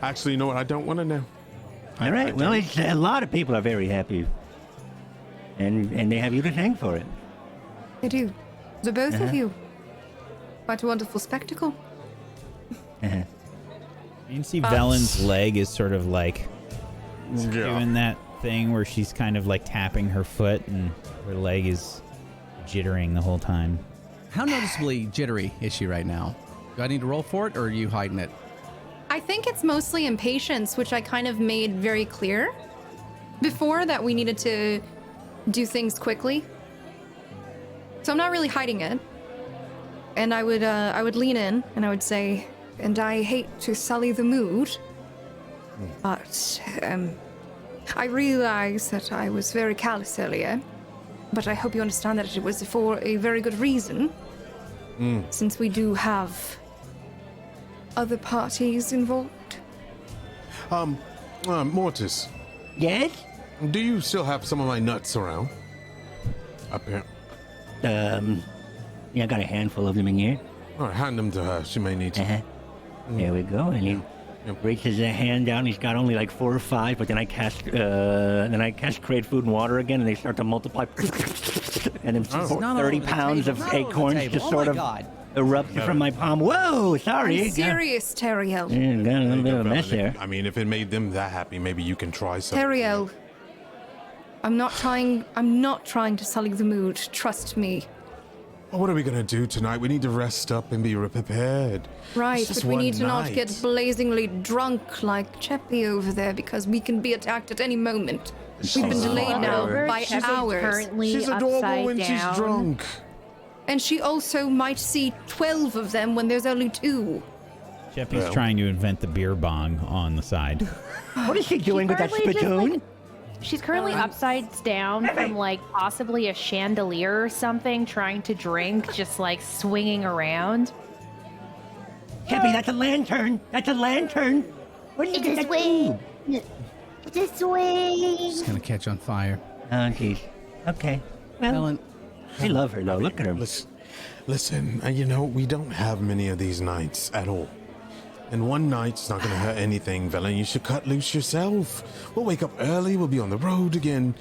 Actually, you know what? I don't want to know. All right. Well, it's, a lot of people are very happy. And they have you to thank for it. They do. The both of you. Quite a wonderful spectacle. Uh-huh. You can see Velen's leg is sort of Yeah. doing that thing where she's kind of tapping her foot and her leg is jittering the whole time. How noticeably jittery is she right now? Do I need to roll for it, or are you hiding it? I think it's mostly impatience, which I kind of made very clear before, that we needed to do things quickly. So I'm not really hiding it. And I would lean in and I would say, and I hate to sully the mood, but I realize that I was very callous earlier, but I hope you understand that it was for a very good reason, since we do have other parties involved. Mortis, Yes? do you still have some of my nuts around? Up here. Yeah, I got a handful of them in here. All right, hand them to her. She may need to. Uh-huh. There we go. And he reaches a hand down. He's got only 4 or 5, but then I cast create food and water again, and they start to multiply. And then 30 pounds of acorns just sort of erupt from my palm. Whoa, sorry. I'm serious, Teriel. Yeah, got a little bit of a mess there. I mean, if it made them that happy, maybe you can try something. Teriel, I'm not trying to sully the mood. Trust me. Oh, what are we gonna do tonight? We need to rest up and be prepared. Right, It's just but we one need to not get night. blazingly drunk like Cheppy over there because we can be attacked at any moment. We've been delayed now by She's hours. currently She's adorable upside when down. she's drunk. And she also might see 12 of them when there's only 2. Cheppy's Well. trying to invent the beer bong on the side. What is she doing with that currently just, spittoon? She's currently upside down from like possibly a chandelier or something, trying to drink, just like swinging around. Chippy, that's a lantern. That's a lantern. Where did you get It's a that swing. tube? It's a swing. It's gonna catch on fire. Oh, jeez. Okay. Well, Ellen, I love her though. Look at her. Listen, you know, we don't have many of these nights at all. And one night's not gonna hurt anything, Velen. You should cut loose yourself. We'll wake up early, we'll be on the road again.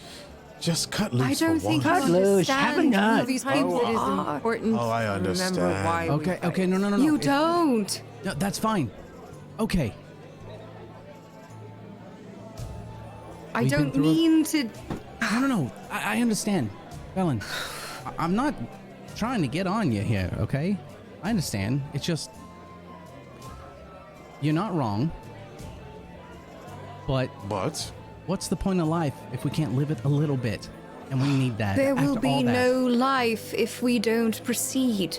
Just cut loose I don't for think once. you Cut loose, have a understand nut. who these I think people it is are. important Oh, I to remember understand. why we okay, fight. okay, no. You It- don't. No, that's fine. Okay. I We've been don't through a- mean to. No. I understand. Ellen, I'm not trying to get on you here, okay? I understand. It's just... You're not wrong. But But what's the point of life if we can't live it a little bit? And we need that. There will after all be that. no life if we don't proceed.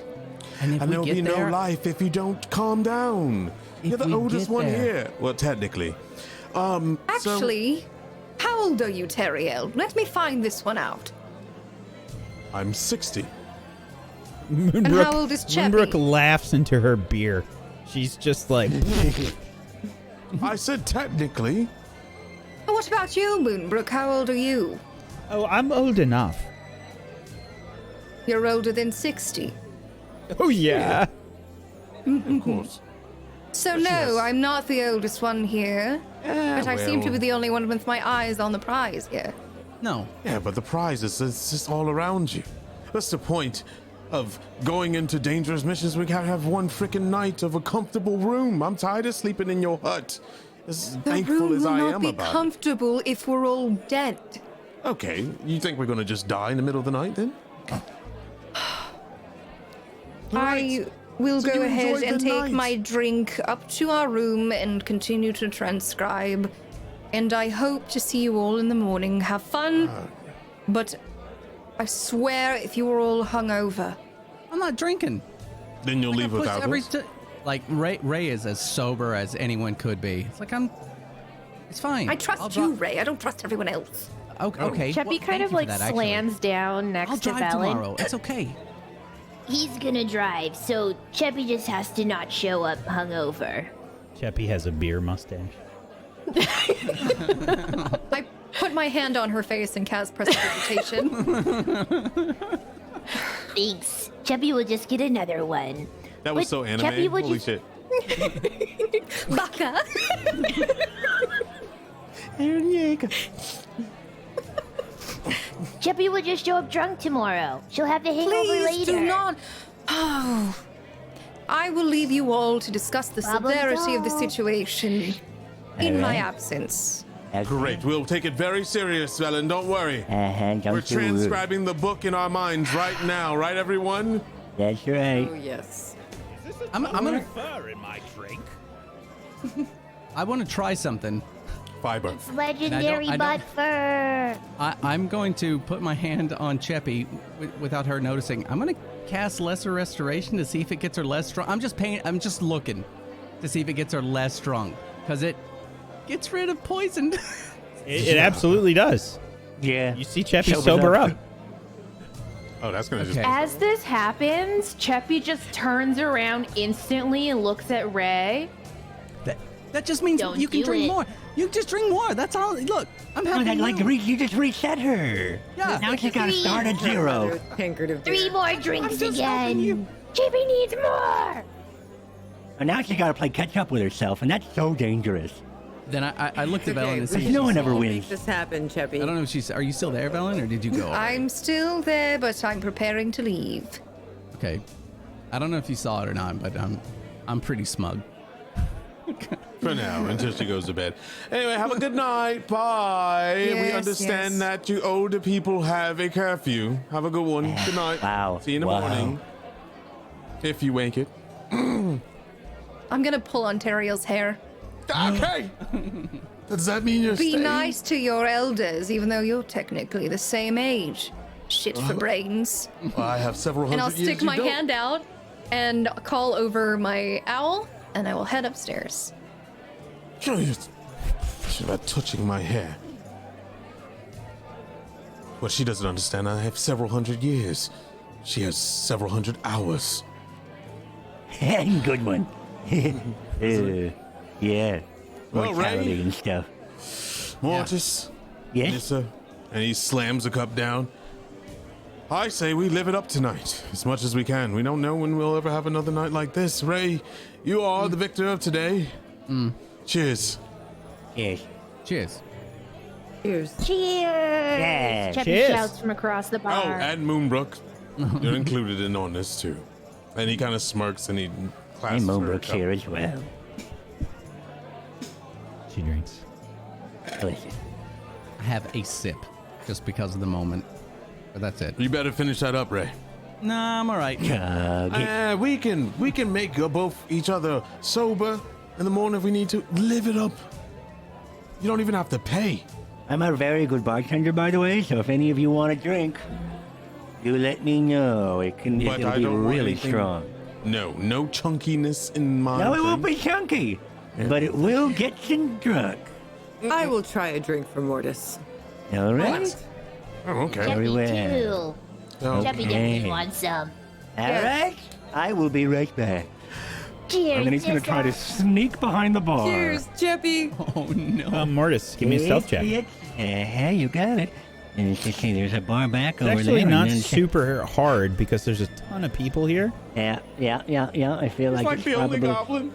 And if and we there'll get be there, no life if you don't calm down. If You're the we oldest get one there- here. Well, technically. So- Actually, how old are you, Teriel? Let me find this one out. I'm 60. And how old is Moonbrook Cheppy? laughs into her beer. She's just like, I said technically. What about you, Moonbrook? How old are you? oh, I'm old enough. You're older than 60. Oh, yeah. Of course. So But no, yes. I'm not the oldest one here. But I seem to well. be the only one with my eyes on the prize here. No. Yeah, but the prize is it's just all around you. That's the point of going into dangerous missions. We gotta have one freaking night of a comfortable room. I'm tired of sleeping in your hut. As The thankful room as will I not am be about it. comfortable if we're all dead. Okay, you think we're gonna just die in the middle of the night then? I will So go you ahead enjoyed and the take night? my drink up to our room and continue to transcribe. And I hope to see you all in the morning. Have fun. But I swear if you are all hungover. I'm not drinking. Then you'll Like, leave I push without every us? ti- Like, Ray is as sober as anyone could be. It's like, it's fine. I trust I'll you, dri- Ray. I don't trust everyone else. Okay. Cheppy well, kind thank of you for like that, actually. slams down next I'll to drive Velen. tomorrow. It's okay. He's gonna drive, so Cheppy just has to not show up hungover. Cheppy has a beer mustache. I put my hand on her face and cast precipitation. Thanks. Cheppy will just get another one. That was But so anime. Cheppy would Holy just- shit. Baka. Cheppy will just show up drunk tomorrow. She'll have the hangover Please later. do not. Oh. I will leave you all to discuss the Problem severity of the solved. situation in my Alright. absence. Great, we'll take it very serious, Velen. Don't worry. Don't We're you- transcribing the book in our minds right now, right, everyone? That's right. Oh, yes. I'm gonna. Fur in my drink. I want to try something. Fiber. It's legendary I don't- butt fur. I'm going to put my hand on Cheppy without her noticing. I'm going to cast Lesser Restoration to see if it gets her less strong. I'm just looking to see if it gets her less strong. Because it gets rid of poison. It absolutely does. Yeah. You see Cheppy Sobers sober up. up. Oh, that's gonna Okay. just. As this happens, Cheppy just turns around instantly and looks at Ray. That just means Don't you can do drink it. more. You just drink more. That's all. Look, I'm Oh, helping that, like, you. you just reset her. Yeah. Now she's got to Three. start at zero. Another tankard of beer. 3 more drinks just helping you. again. Cheppy needs more. And now she's got to play catch up with herself, and that's so dangerous. Then I looked at Okay, Velen and said, we No one should ever all wins. Make this happen, Cheppy. I don't know if she's. Are you still there, Velen, or did you go? I'm still there, but I'm preparing to leave. Okay. I don't know if you saw it or not, but I'm pretty smug. For now, until she goes to bed. Anyway, have a good night. Bye. We Yes, understand yes. that you older people have a curfew. Have a good one. Good night. Wow. See you in the morning. If you wank it. I'm gonna pull on Teriel's hair. Okay. Does that mean you're Be staying? nice to your elders, even though you're technically the same age. Shit for brains. Well, I have several And hundred I'll years. stick you my don't. hand out and call over my owl, and I will head upstairs. She's about touching my hair. What she doesn't understand, I have several hundred years. She has several hundred hours. Good one. Yeah. Well, Mortality Ray. and stuff. Mortis. Yes? Yes, sir. And he slams the cup down. I say we live it up tonight as much as we can. We don't know when we'll ever have another night like this. Ray, you are the victor of today. Cheers. Yes. Cheers. Cheers. Cheers! Yeah. Cheppy Cheers. shouts from across the Oh, bar. and Moonbrook. You're included in on this too. And he kind of smirks and he And clasps her Moonbrook's cup. here as well. She drinks. Delicious. I have a sip just because of the moment. But that's it. You better finish that up, Ray. Nah, I'm all right. Chug it. We can make both each other sober in the morning if we need to. Live it up. You don't even have to pay. I'm a very good bartender, by the way, so if any of you want a drink, you let me know. But It'll I be don't want really anything- strong. No chunkiness in my. No, it won't thing. be chunky, but it will get you drunk. I will try a drink for Mortis. All right? Oh, okay. Very Cheppy well. too. Oh, Cheppy Okay. definitely wants some. All right? I will be right back. Cheers, And then he's going to try to sneak behind the bar. Cheers, Jeppy. Oh, no. Mortis, give me a stealth check. Yeah, you got it. And let's see, there's a bar back It's over there. actually and not then- super hard because there's a ton of people here. Yeah. I feel It's like like it's the only probably. goblin.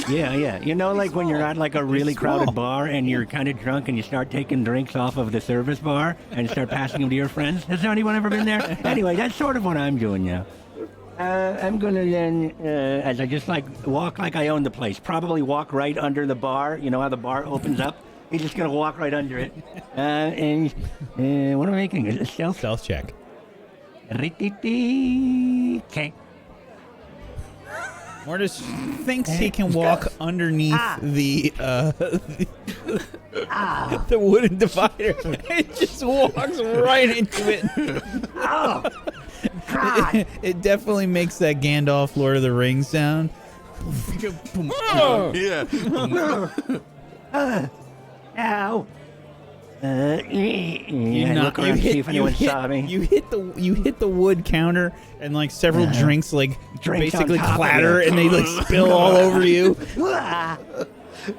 Yeah. You know, like when you're at like a really crowded bar and you're kind of drunk and you start taking drinks off of the service bar and start passing them to your friends. Has anyone ever been there? Anyway, that's sort of what I'm doing now. I'm gonna then, as I just like walk like I own the place, probably walk right under the bar. You know how the bar opens up? He's just gonna walk right under it. And what am I making? A stealth? Stealth check. Okay. Mortis thinks he can walk underneath the the wooden divider. It just walks right into it. Oh, God. It definitely makes that Gandalf Lord of the Rings sound. Yeah. Ow. You Look around, see if anyone saw me. You hit the wood counter, and like several drinks like Drinks on basically top of clatter, it. and they like spill all over you.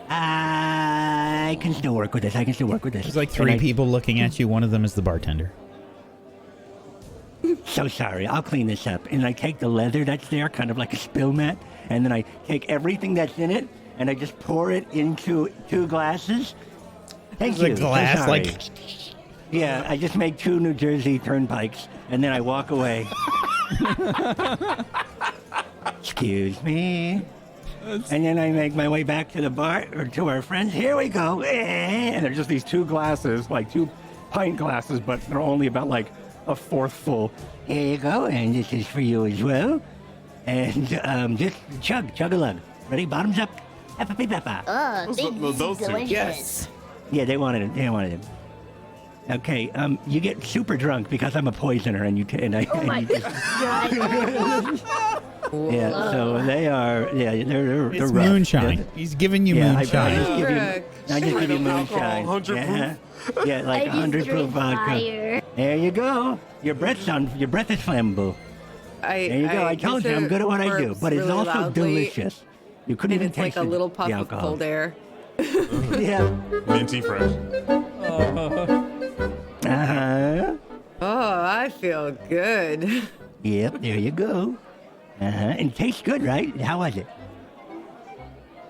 I can still work with this. There's like And three I- people looking at you. One of them is the bartender. So sorry. I'll clean this up. And I take the leather that's there, kind of like a spill mat, and then I take everything that's in it, and I just pour it into 2 glasses. Thank There's you. a So glass, sorry. like- Yeah, I just make 2 New Jersey turnpikes, and then I walk away. Excuse me. And then I make my way back to the bar, or to our friends. Here we go. And there's just these 2 glasses, like 2 pint glasses, but they're only about like a fourth full. Here you go, and this is for you as well. And just chug a lug. Ready? Bottoms up. Peppa. Oh, thank you. those two. Delicious. Yeah, they wanted it. Okay, you get super drunk because I'm a poisoner, and you Oh my and you just, god. yeah. So they are. Yeah, they're It's rough. moonshine. He's giving you Yeah, I moonshine. just give you. Frick. I just give you moonshine. 100 Yeah, yeah, like I just 100 proof drink vodka. fire. There you go. Your breath is flammable. There you go. I told you I'm good at what I do, but it's really also loudly, delicious. You couldn't And even it's like taste a the- little puff the of alcohol. cold air. Yeah. Minty fresh. Uh-huh. Oh, I feel good. Yep, there you go. Uh-huh. And it tastes good, right? How was it?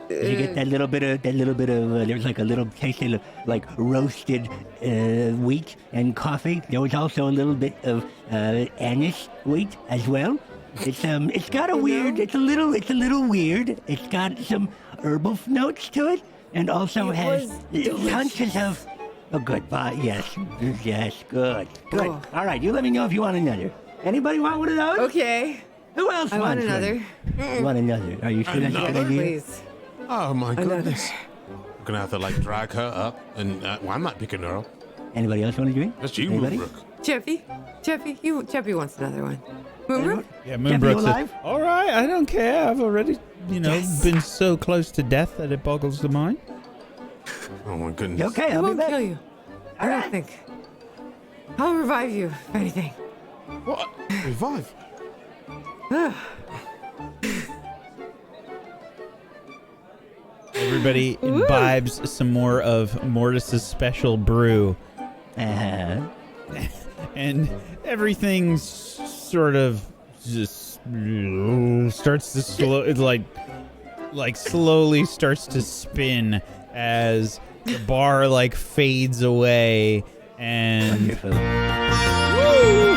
Did you get that little bit of there's like a little taste of like roasted wheat and coffee. There was also a little bit of anise wheat as well. It's got a weird. It's a little weird. It's got some herbal notes to it, and also It has was touches of. Oh, good. Yes, good. Oh. All right, you let me know if you want another. Anybody want one of those? Okay. Who else I want wants another. one? You want another? Are you sure that's a good idea? Please. Oh my Another. goodness. I'm gonna have to like drag her up, and well, I'm not picking her up. Anybody else want to drink? That's you, Anybody? Moonbrook. Cheppy wants another one. Moonbrook? Yeah, Jeff, you Moonbrook alive? says, all right, I don't care. I've already, been so close to death that it boggles the mind. Oh my goodness. You okay? I I'll be won't back. kill you. I don't think. I'll revive you, if anything. What? Revive? Everybody imbibes some more of Mortis's special brew. Uh-huh. And everything sort of just starts to slowly starts to spin as the bar like fades away and Wonderful. Woo!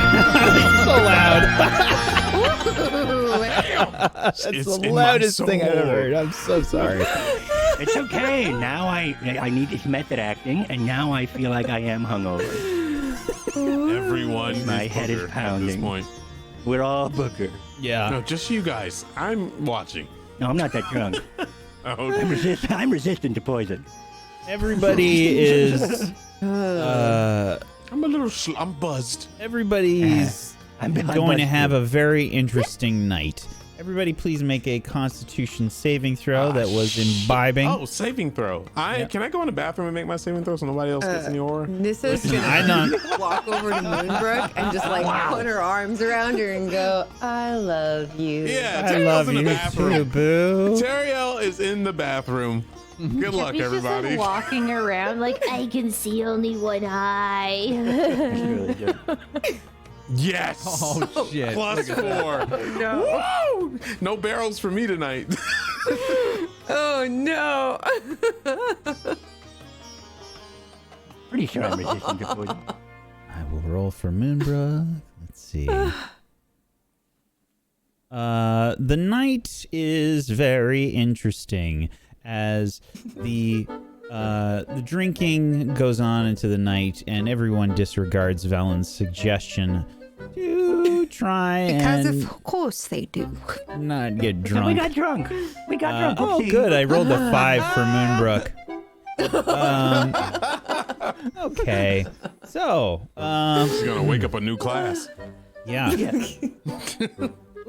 It's so loud. That's It's the in my loudest thing I've ever soul. heard. I'm so sorry. It's okay. Now I need this method acting, and now I feel like I am hungover. Everyone My is head is Booker at this pounding. point. We're all Booker. Yeah. No, just you guys. I'm watching. No, I'm not that drunk. Oh, I'm resistant to poison. Everybody is I'm a little. I'm buzzed. everybody's I'm going to have a very interesting night. Everybody please make a constitution saving throw that was imbibing. Oh, saving throw. Can I go in the bathroom and make my saving throw so nobody else gets any aura? Nissa's I gonna know. walk over to Moonbrook and just like put her arms around her and go, I love you. Yeah, I Teriel's love in the you bathroom. too, boo. Teriel is in the bathroom. Good luck, He's just everybody. like walking around like I can see only one eye. That's really good. Yes. Oh shit! Plus 4. No. Woo! No barrels for me tonight. Oh no. Pretty sure I'm resistant to poison. I will roll for Moonbrook. Let's see. The night is very interesting as the drinking goes on into the night, and everyone disregards Valen's suggestion to try Because and of course they do. not get We drunk. got drunk. We got drunk. Oh, Oopsie. good. I rolled a 5 for Moonbrook. Okay. So, She's gonna wake up a new class. yeah. Yes.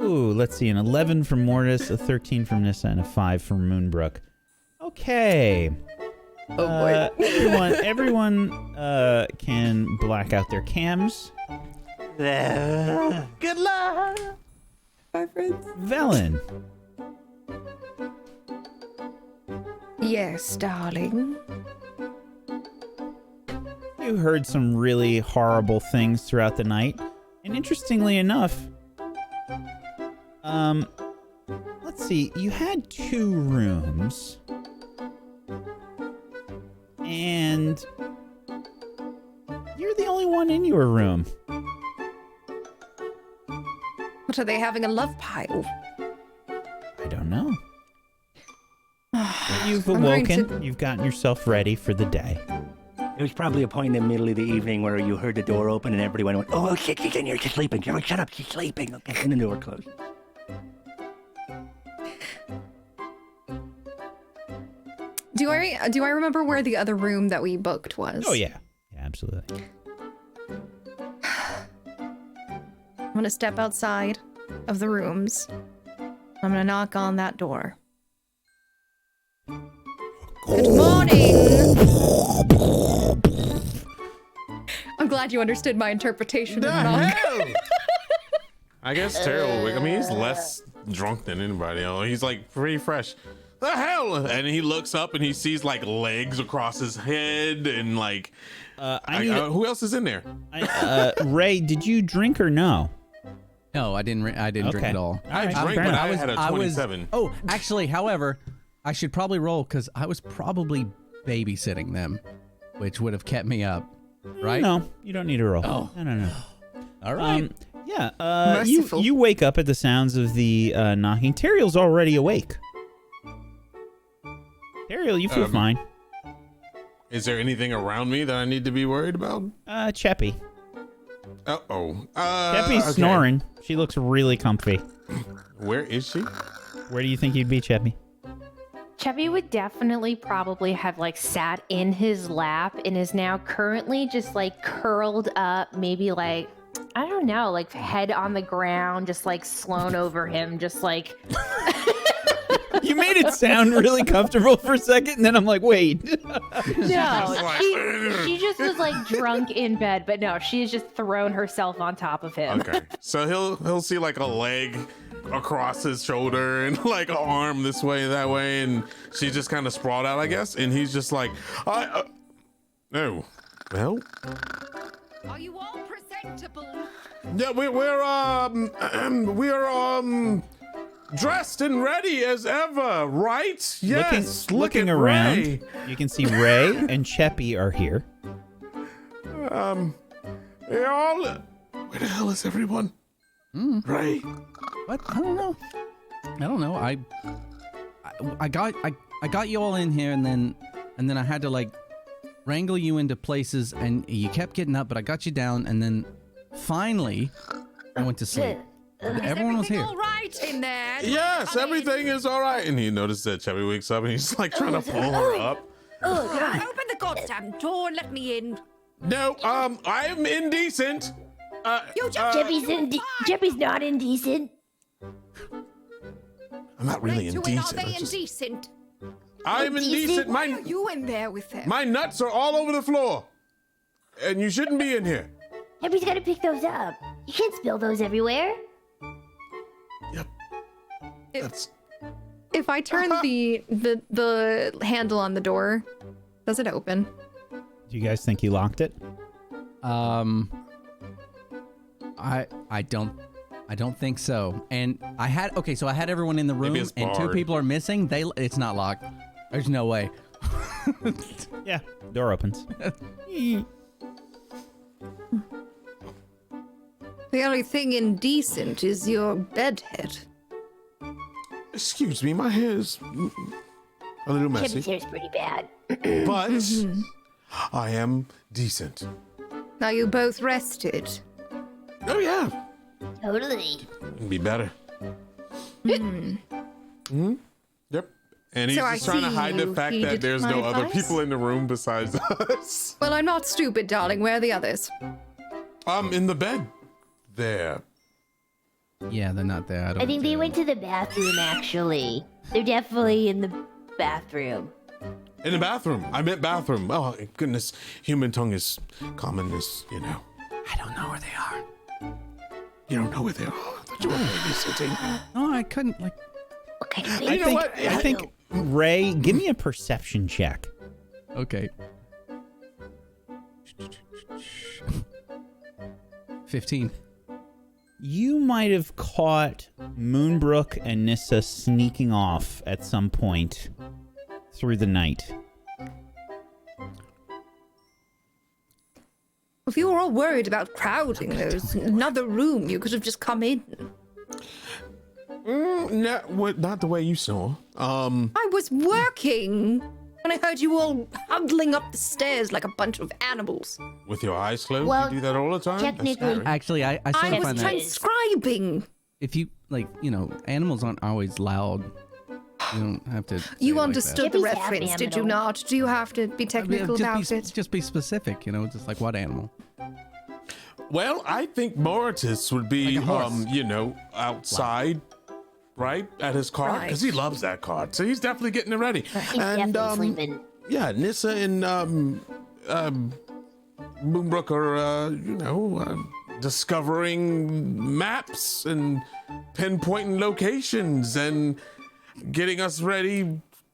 Ooh, let's see. An 11 from Mortis, a 13 from Nissa, and a 5 from Moonbrook. Okay. Oh boy. Everyone can black out their cams. Good luck. Bye, friends. Velen, Yes, darling. you heard some really horrible things throughout the night. And interestingly enough, let's see, you had 2 rooms. And you're the only one in your room. What are they having a love pile? I don't know. You've I'm going awoken. You've gotten yourself ready for the day. It was probably a point in the middle of the evening where you heard the door open and everybody went, oh shit, she's in here, she's sleeping. You're like, shut up, she's sleeping. Okay, and the door closed. Do I remember where the other room that we booked was? Oh yeah, yeah, absolutely. I'm gonna step outside of the rooms. I'm gonna knock on that door. Good morning. I'm glad you understood my interpretation of knock. I guess Teriel will wake up. I mean, he's less drunk than anybody else. He's like pretty fresh. The hell! And he looks up and he sees like legs across his head and like. Who else is in there? Ray, did you drink or no? No, I didn't drink Okay. at all. I Alright, drank, fair but enough. I had a 27. Oh, actually, however, I should probably roll because I was probably babysitting them, which would have kept me up, right? No, you don't need to roll. Oh. No. All right. Yeah, Merciful. you wake up at the sounds of the knocking. Teriel's already awake. Ariel, you feel fine. Is there anything around me that I need to be worried about? Cheppy. Uh-oh. Cheppy's okay. snoring. She looks really comfy. Where is she? Where do you think you'd be, Cheppy? Cheppy would definitely probably have like sat in his lap and is now currently just like curled up, maybe like, I don't know, like head on the ground, just like Sloan over him, just like. You made it sound really comfortable for a second, and then I'm like, wait. No, she just was like drunk in bed, but no, she's just thrown herself on top of him. Okay. So he'll see like a leg across his shoulder and like an arm this way and that way, and she's just kind of sprawled out, I guess, and he's just like, oh, well. Are you all presentable? Yeah, we're dressed and ready as ever, right? Yes. Looking around, Ray. You can see Ray and Cheppy are here. They all. Where the hell is everyone? Ray. What? I don't know. I got you all in here, and then I had to like wrangle you into places, and you kept getting up, but I got you down, and then finally I went to sleep. Everyone was here. All right in there? Yes, everything is all right. And he noticed that Chubby wakes up and he's like trying to pull her up. Oh, God. Open the goddamn door and let me in. No, I am indecent. Cheppy's not indecent. I'm not really indecent. Are they indecent? I'm indecent. Why are you in there with them? My nuts are all over the floor. And you shouldn't be in here. Cheppy's gotta pick those up. You can't spill those everywhere. Yep. If I turn the handle on the door, does it open? Do you guys think you locked it? I don't think so. And I had everyone in the room, and 2 people are missing. It's not locked. There's no way. Yeah, door opens. The only thing indecent is your bedhead. Excuse me, my hair's a little messy. Cheppy's hair's pretty bad. But I am decent. Are you both rested? Oh, yeah. Totally. It'd be better. Yep. And he's So just trying to hide the fact that there's no other people in the room besides us. Well, I'm not stupid, darling. Where are the others? In the bed. There. Yeah, they're not there. I think they went to the bathroom, actually. They're definitely in the bathroom. In the bathroom. I meant bathroom. Oh, goodness. Human tongue is common as, I don't know where they are. You don't know where they are. I thought you were babysitting. No, I couldn't, like... Okay, I think, Ray, give me a perception check. Okay. 15. You might have caught Moonbrook and Nissa sneaking off at some point through the night. If you were all worried about crowding, there's another room. You could have just come in. Not the way you saw. I was working when I heard you all huddling up the stairs like a bunch of animals. With your eyes closed? Well, you do that all the time? technically- Actually, I sort I of was find that transcribing. if you, animals aren't always loud. You don't have to. You understood the Cheppy's half reference, did you animal. not? Do you have to be technical about it? Just be specific, just like what animal. Well, I think Moritus would be, Like a horse. outside, right? At his cart. Because he loves that cart. So he's definitely getting it ready. He's definitely sleeping. Yeah, Nissa and Moonbrook are, discovering maps and pinpointing locations and getting us ready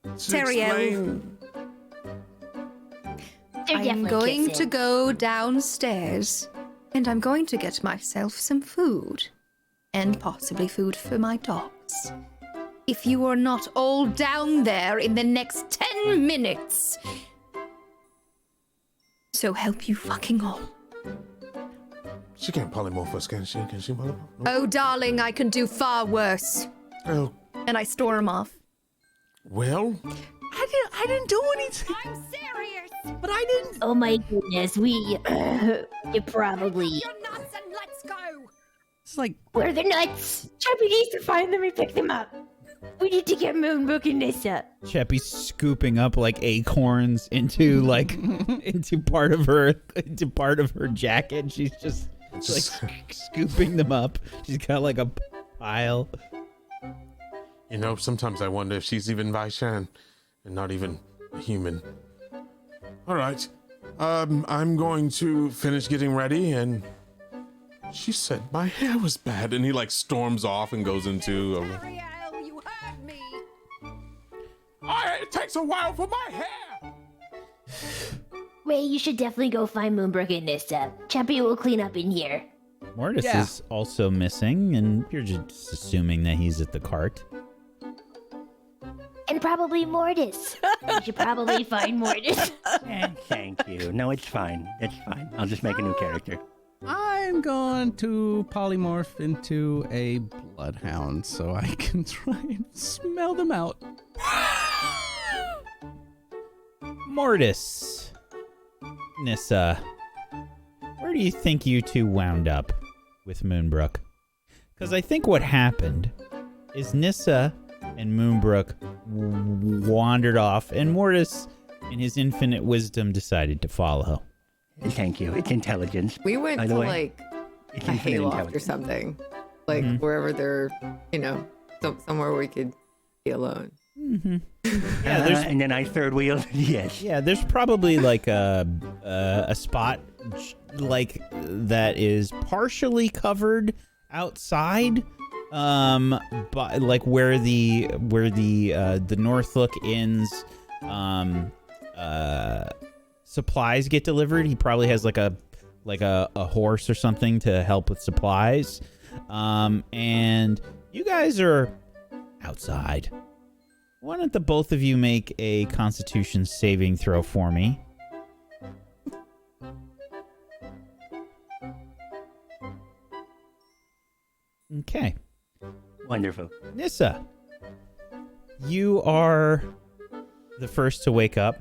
to Teriel. explain. They're I'm definitely going to kissing. go downstairs and I'm going to get myself some food and possibly food for my dogs. If you are not all down there in the next 10 minutes, so help you fucking all. She can't polymorph us, can she? Can she polymorph? No. Oh, darling, I can do far worse. Oh, And I storm off. well, I I didn't do anything. I'm serious. But I didn't. Oh my goodness, you probably. You're nuts and let's go. It's like, Where are the nuts? Chappie needs to find them and pick them up. We need to get Moonbrook and Nissa. Cheppy's scooping up like acorns into like into part of her jacket. She's just like scooping them up. She's got like a pile. You know, sometimes I wonder if she's even Vaishan and not even a human. All right. I'm going to finish getting ready, and she said my hair was bad, and he like storms off and goes into a... Netheril, you heard me. It takes a while for my hair! Ray, you should definitely go find Moonbrook and Nissa. Chappie will clean up in here. Mortis Yeah. is also missing, and you're just assuming that he's at the cart. And probably Mortis. You should probably find Mortis. Thank you. No, it's fine. It's fine. I'll just make a new character. I'm going to polymorph into a bloodhound so I can try and smell them out. Mortis, Nissa, where do you think you two wound up with Moonbrook? Because I think what happened is Nissa and Moonbrook wandered off, and Mortis, in his infinite wisdom, decided to follow. Thank you. It's intelligence. We went By to the way, like it's a infinite hayloft or intelligence. something. Like wherever they're, somewhere where we could be alone. Mm-hmm. Yeah, And then I third wheeled. Yes. Yeah, there's probably like a spot like that is partially covered outside, but like where the Northlook Inn's supplies get delivered. He probably has like a horse or something to help with supplies. And you guys are outside. Why don't the both of you make a Constitution saving throw for me? Okay. Wonderful. Nissa, you are the first to wake up.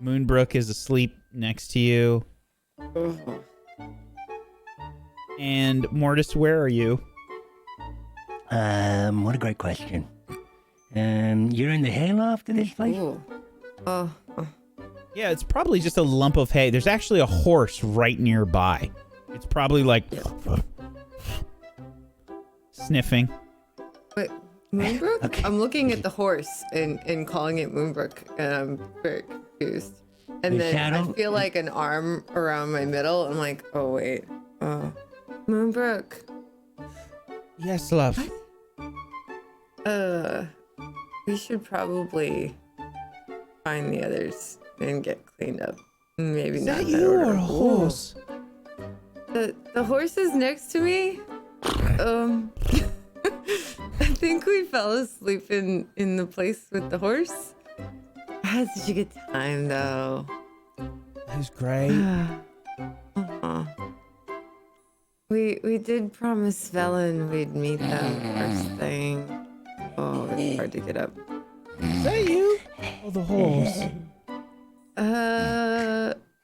Moonbrook is asleep next to you. And Mortis, where are you? What a great question. You're in the hayloft of this place? Yeah, it's probably just a lump of hay. There's actually a horse right nearby. It's probably like sniffing. Wait, Moonbrook? Okay. I'm looking at the horse and calling it Moonbrook, and I'm very confused. And The then shadow? I feel like an arm around my middle. I'm like, oh wait, Moonbrook. Yes, love. We should probably find the others and get cleaned up. Maybe Is not that in that you order. or a horse? The horse is next to me. I think we fell asleep in the place with the horse. I had such a good time though. That was great. We did promise Velen we'd meet them first thing. Oh, it's hard to get up. Is that you? Oh, the horse.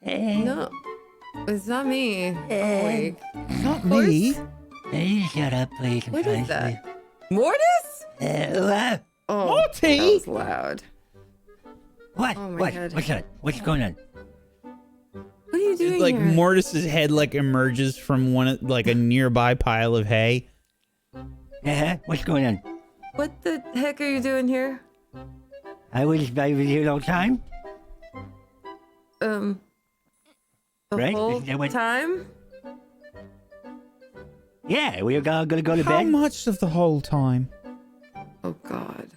No, it's not me. I'm awake. Not me. Hey, shut up, please. I'm What trying is to that? Mortis? sleep. Oh, Morty! that was loud. What? Oh my What? God. What's that? What's going on? What are you doing Like here? Mortis's head like emerges from like a nearby pile of hay. What's going on? What the heck are you doing here? I was here the whole time. The Right? whole Is that what- time? Yeah, we are all gonna go to How bed. much of the whole time? Oh God.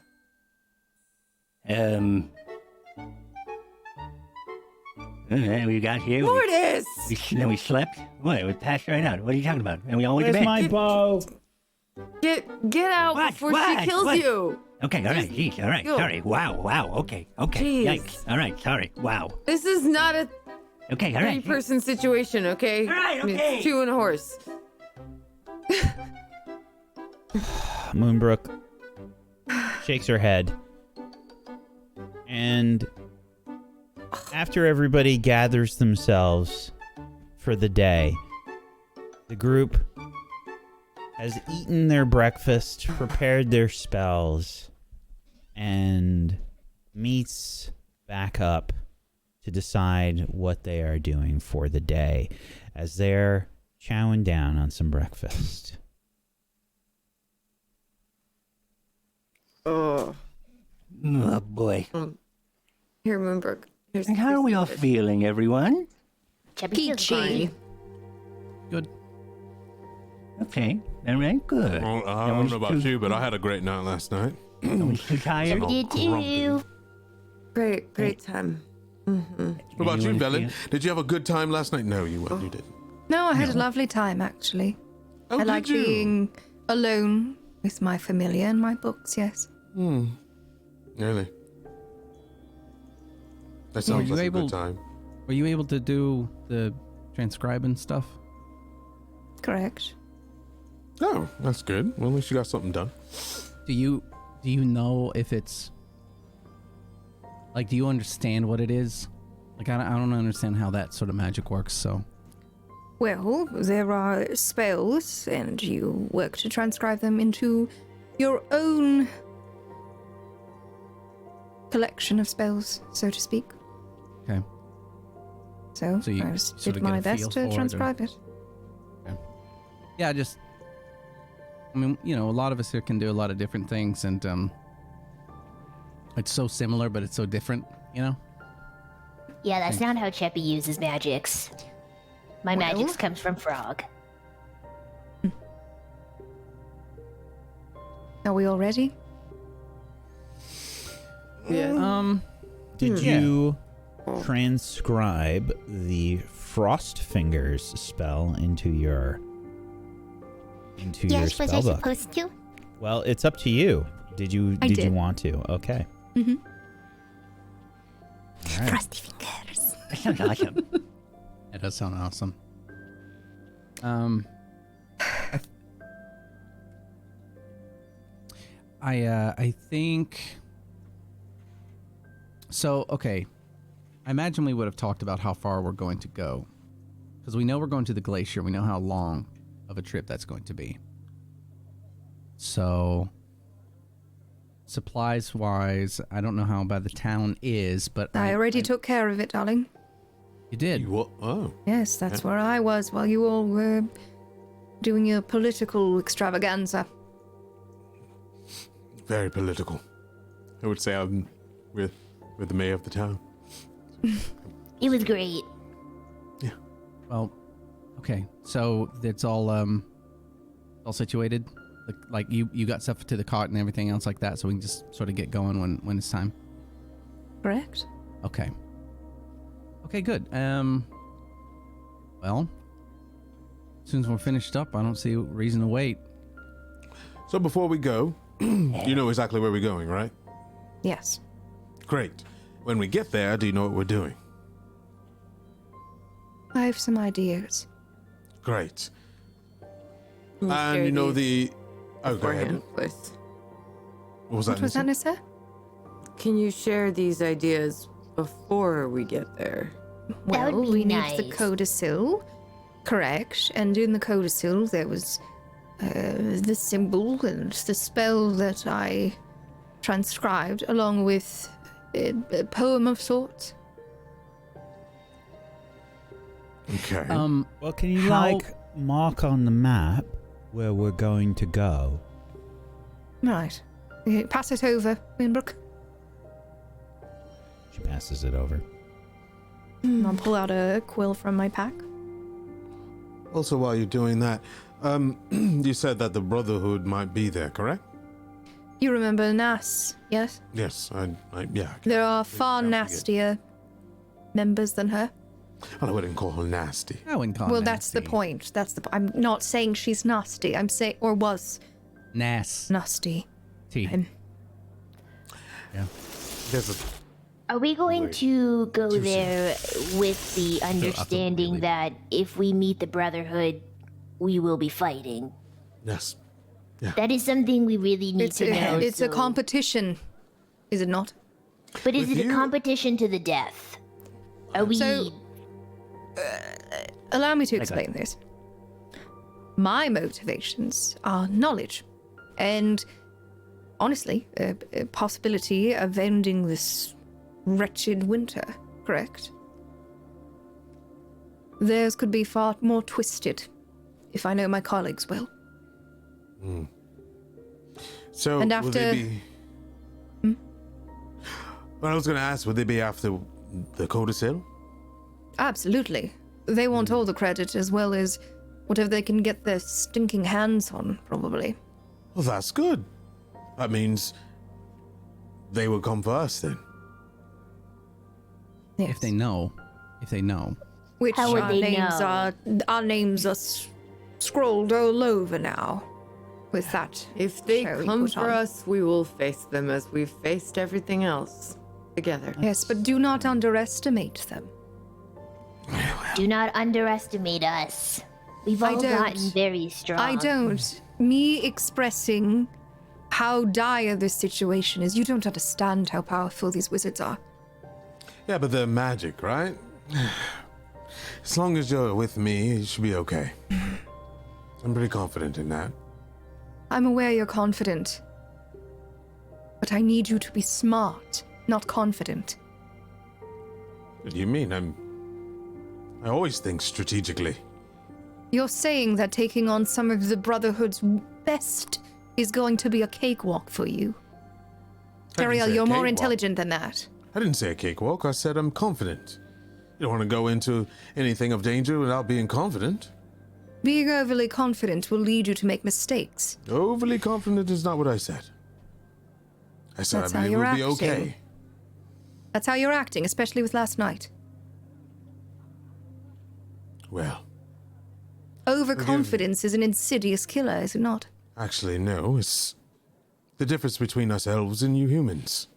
We got here. Mortis! Then we slept. What? We passed right out. What are you talking about? And we all went to Where's bed. my bow? Get out What? before What? she kills What? you. Okay, all right, jeez, all right, Go. sorry. Wow, okay. Jeez. Yikes. All right, sorry. Wow. This is not a Okay, all right. three-person situation, okay? All right, okay. It's two and a horse. Moonbrook shakes her head And after everybody gathers themselves for the day, the group has eaten their breakfast, prepared their spells, and meets back up to decide what they are doing for the day as they're chowing down on some breakfast. Oh. Oh boy. Here, Moonbrook. Here's And how are we all feeling, everyone? Peachy. Good. Okay. All right. Good. Well, I don't know about you, but I had a great night last night. No one's too tired. Did you? Great time. Mm-hmm. What about you, Anyone Belen? feel- Did you have a good time last night? No, you weren't. You didn't. No, I had a lovely time, actually. Oh, I like did you? being alone with my familiar and my books, yes. Really? That sounds you like a able- good time. Were you able to do the transcribing stuff? Correct. Oh, that's good. Well, at least you got something done. Do you know if it's like, do you understand what it is? Like, I don't understand how that sort of magic works. So Well, there are spells, and you work to transcribe them into your own collection of spells, so to speak. okay, So, So you I just sort did of get my a feel best for it to and- transcribe it. yeah, I mean, you know, a lot of us here can do a lot of different things, and it's so similar, but it's so different, you know. Yeah, that's not how Cheppy uses magics. My Well? magics comes from Frog. Are we all ready? Yeah. Did you transcribe the Frost Fingers spell into your Yes, was I spellbook? supposed to? Well, it's up to you. Did you I you did. want to? Okay. Mm-hmm. All right. Frosty fingers. That sounds awesome. It does sound awesome. I think so. Okay, I imagine we would have talked about how far we're going to go, because we know we're going to the glacier. We know how long of a trip that's going to be. So, supplies wise, I don't know how bad the town is, but I already took care of it, darling. You did. You what? Oh. Yes, that's where I was while you all were doing your political extravaganza. Very political. I would say I'm with the mayor of the town. It was great. Well, okay. So it's all situated. Like you got stuff to the cart and everything else like that, so we can just sort of get going when it's time. Correct? Okay. Okay, good. Well, as soon as we're finished up, I don't see a reason to wait. So before we go, you know exactly where we're going, right? Yes. Great. When we get there, do you know what we're doing? I have some ideas. Great. Can And share you know these the... Oh, go ahead. beforehand, please? What was that? What was that, Nissa? Can you share these ideas before we get there? That would Well, be we nice. need the codicil. Correct. And in the codicil, there was the symbol and the spell that I transcribed, along with a poem of sorts. Okay. Well, can you How- mark on the map where we're going to go? Right. Pass it over, Winbrook. She passes it over. And I'll pull out a quill from my pack. Also, while you're doing that, you said that the Brotherhood might be there, correct? You remember Nas, yes? Yes, yeah. There are far Don't forget. nastier members than her. I wouldn't call her nasty. I wouldn't call it Well, that's the nasty. point. I'm not saying she's nasty. I'm saying, or was nasty. Yeah. There's a... Are we going Wait. to go Too there with the understanding really- that if we meet the Brotherhood, we will be fighting? Yes. That is something we really need to know. It's a so- competition, is it not? But is With it you- a competition to the death? Are we... So, allow me to explain this. My motivations are knowledge, and honestly, a possibility of ending this wretched winter, correct? Theirs could be far more twisted, if I know my colleagues well. So, And would they after- be... Well, I was going to ask, would they be after the codicil? Absolutely. They want all the credit as well as whatever they can get their stinking hands on, probably. Well, that's good. That means they will come for us then. Yes. If they know. Which How would our they names know? are scrolled all over now. With that, If they show we come put for on. us, we will face them as we've faced everything else together. Yes, but do not underestimate them. Do not underestimate us. We've I all don't. gotten very strong. I don't. Me expressing how dire this situation is, you don't understand how powerful these wizards are. Yeah, but they're magic, right? As long as you're with me, it should be okay. I'm pretty confident in that. I'm aware you're confident, but I need you to be smart, not confident. What do you mean? I always think strategically. You're saying that taking on some of the Brotherhood's best is going to be a cakewalk for you. I didn't Terrell, say a you're more cakewalk. intelligent than that. I didn't say a cakewalk. I said I'm confident. You don't want to go into anything of danger without being confident. Being overly confident will lead you to make mistakes. Overly confident is not what I said. I said That's I how believe you're we'll be acting. okay. That's how you're acting, especially with last night. Well, Overconfidence is an insidious killer, is it not? actually, no. It's the difference between us elves and you humans.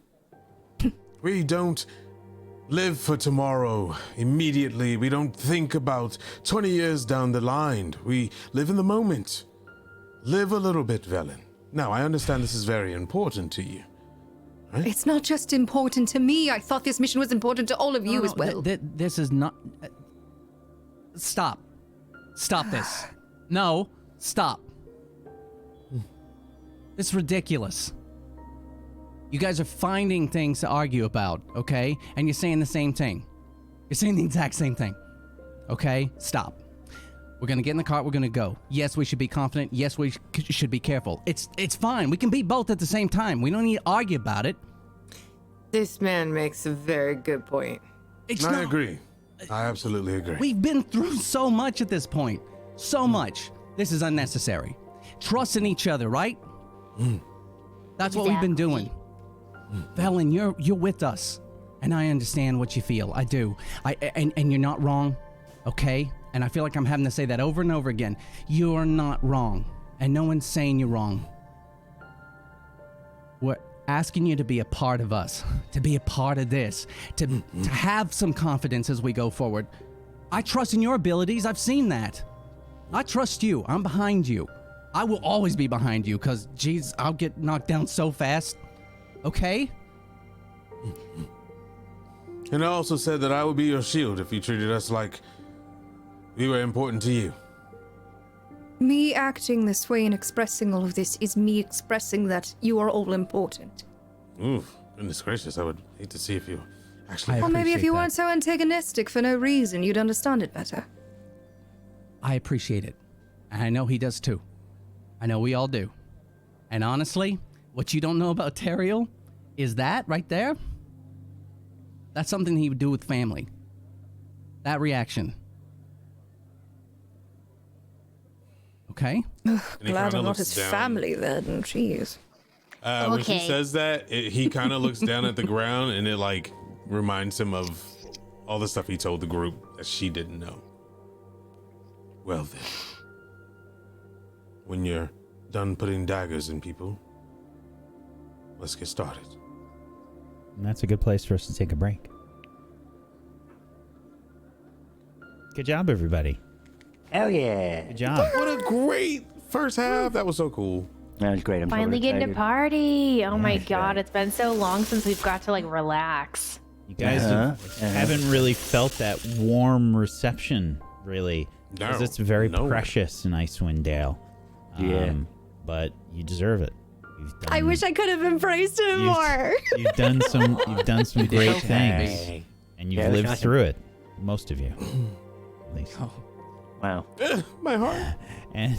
We don't live for tomorrow immediately. We don't think about 20 years down the line. We live in the moment. Live a little bit, Velen. Now, I understand this is very important to you. It's not just important to me. I thought this mission was important to all of you as well. This is not... Stop. Stop this. No, stop. This is ridiculous. You guys are finding things to argue about, okay? And you're saying the same thing. You're saying the exact same thing. Okay? Stop. We're gonna get in the car, we're gonna go. Yes, we should be confident. Yes, we should be careful. It's fine. We can be both at the same time. We don't need to argue about it. This man makes a very good point. I agree. I absolutely agree. We've been through so much at this point. So much. This is unnecessary. Trust in each other, right? That's what we've been doing. Velen, you're with us. And I understand what you feel. I do. And you're not wrong, okay? And I feel like I'm having to say that over and over again. You're not wrong. And no one's saying you're wrong. We're asking you to be a part of us, to be a part of this, to have some confidence as we go forward. I trust in your abilities. I've seen that. I trust you. I'm behind you. I will always be behind you because, geez, I'll get knocked down so fast. Okay? And I also said that I would be your shield if you treated us like we were important to you. Me acting this way and expressing all of this is me expressing that you are all important. Oof, goodness gracious, I would hate to see if you actually... Or maybe if appreciate you that. weren't so antagonistic for no reason, you'd understand it better. I appreciate it. And I know he does too. I know we all do. And honestly, what you don't know about Terrell is that right there. That's something he would do with family. That reaction. Okay? And he Glad kinda I'm not looks his down. family then, jeez. When she Okay. says that, he kind of looks down at the ground and it like reminds him of all the stuff he told the group that she didn't know. Well then, when you're done putting daggers in people, let's get started. And that's a good place for us to take a break. Good job, everybody. Hell yeah. Good job. What a great first half. That was so cool. That was great. I'm Finally so getting to excited. party. Oh my That's god, right. it's been so long since we've got to like relax. You guys haven't really felt that warm reception, really. Because it's very precious in Icewind Dale. Yeah. But you deserve it. I wish I could have embraced him more. You've done some great things, and you've lived through it. Most of you, at least. Wow. My heart. And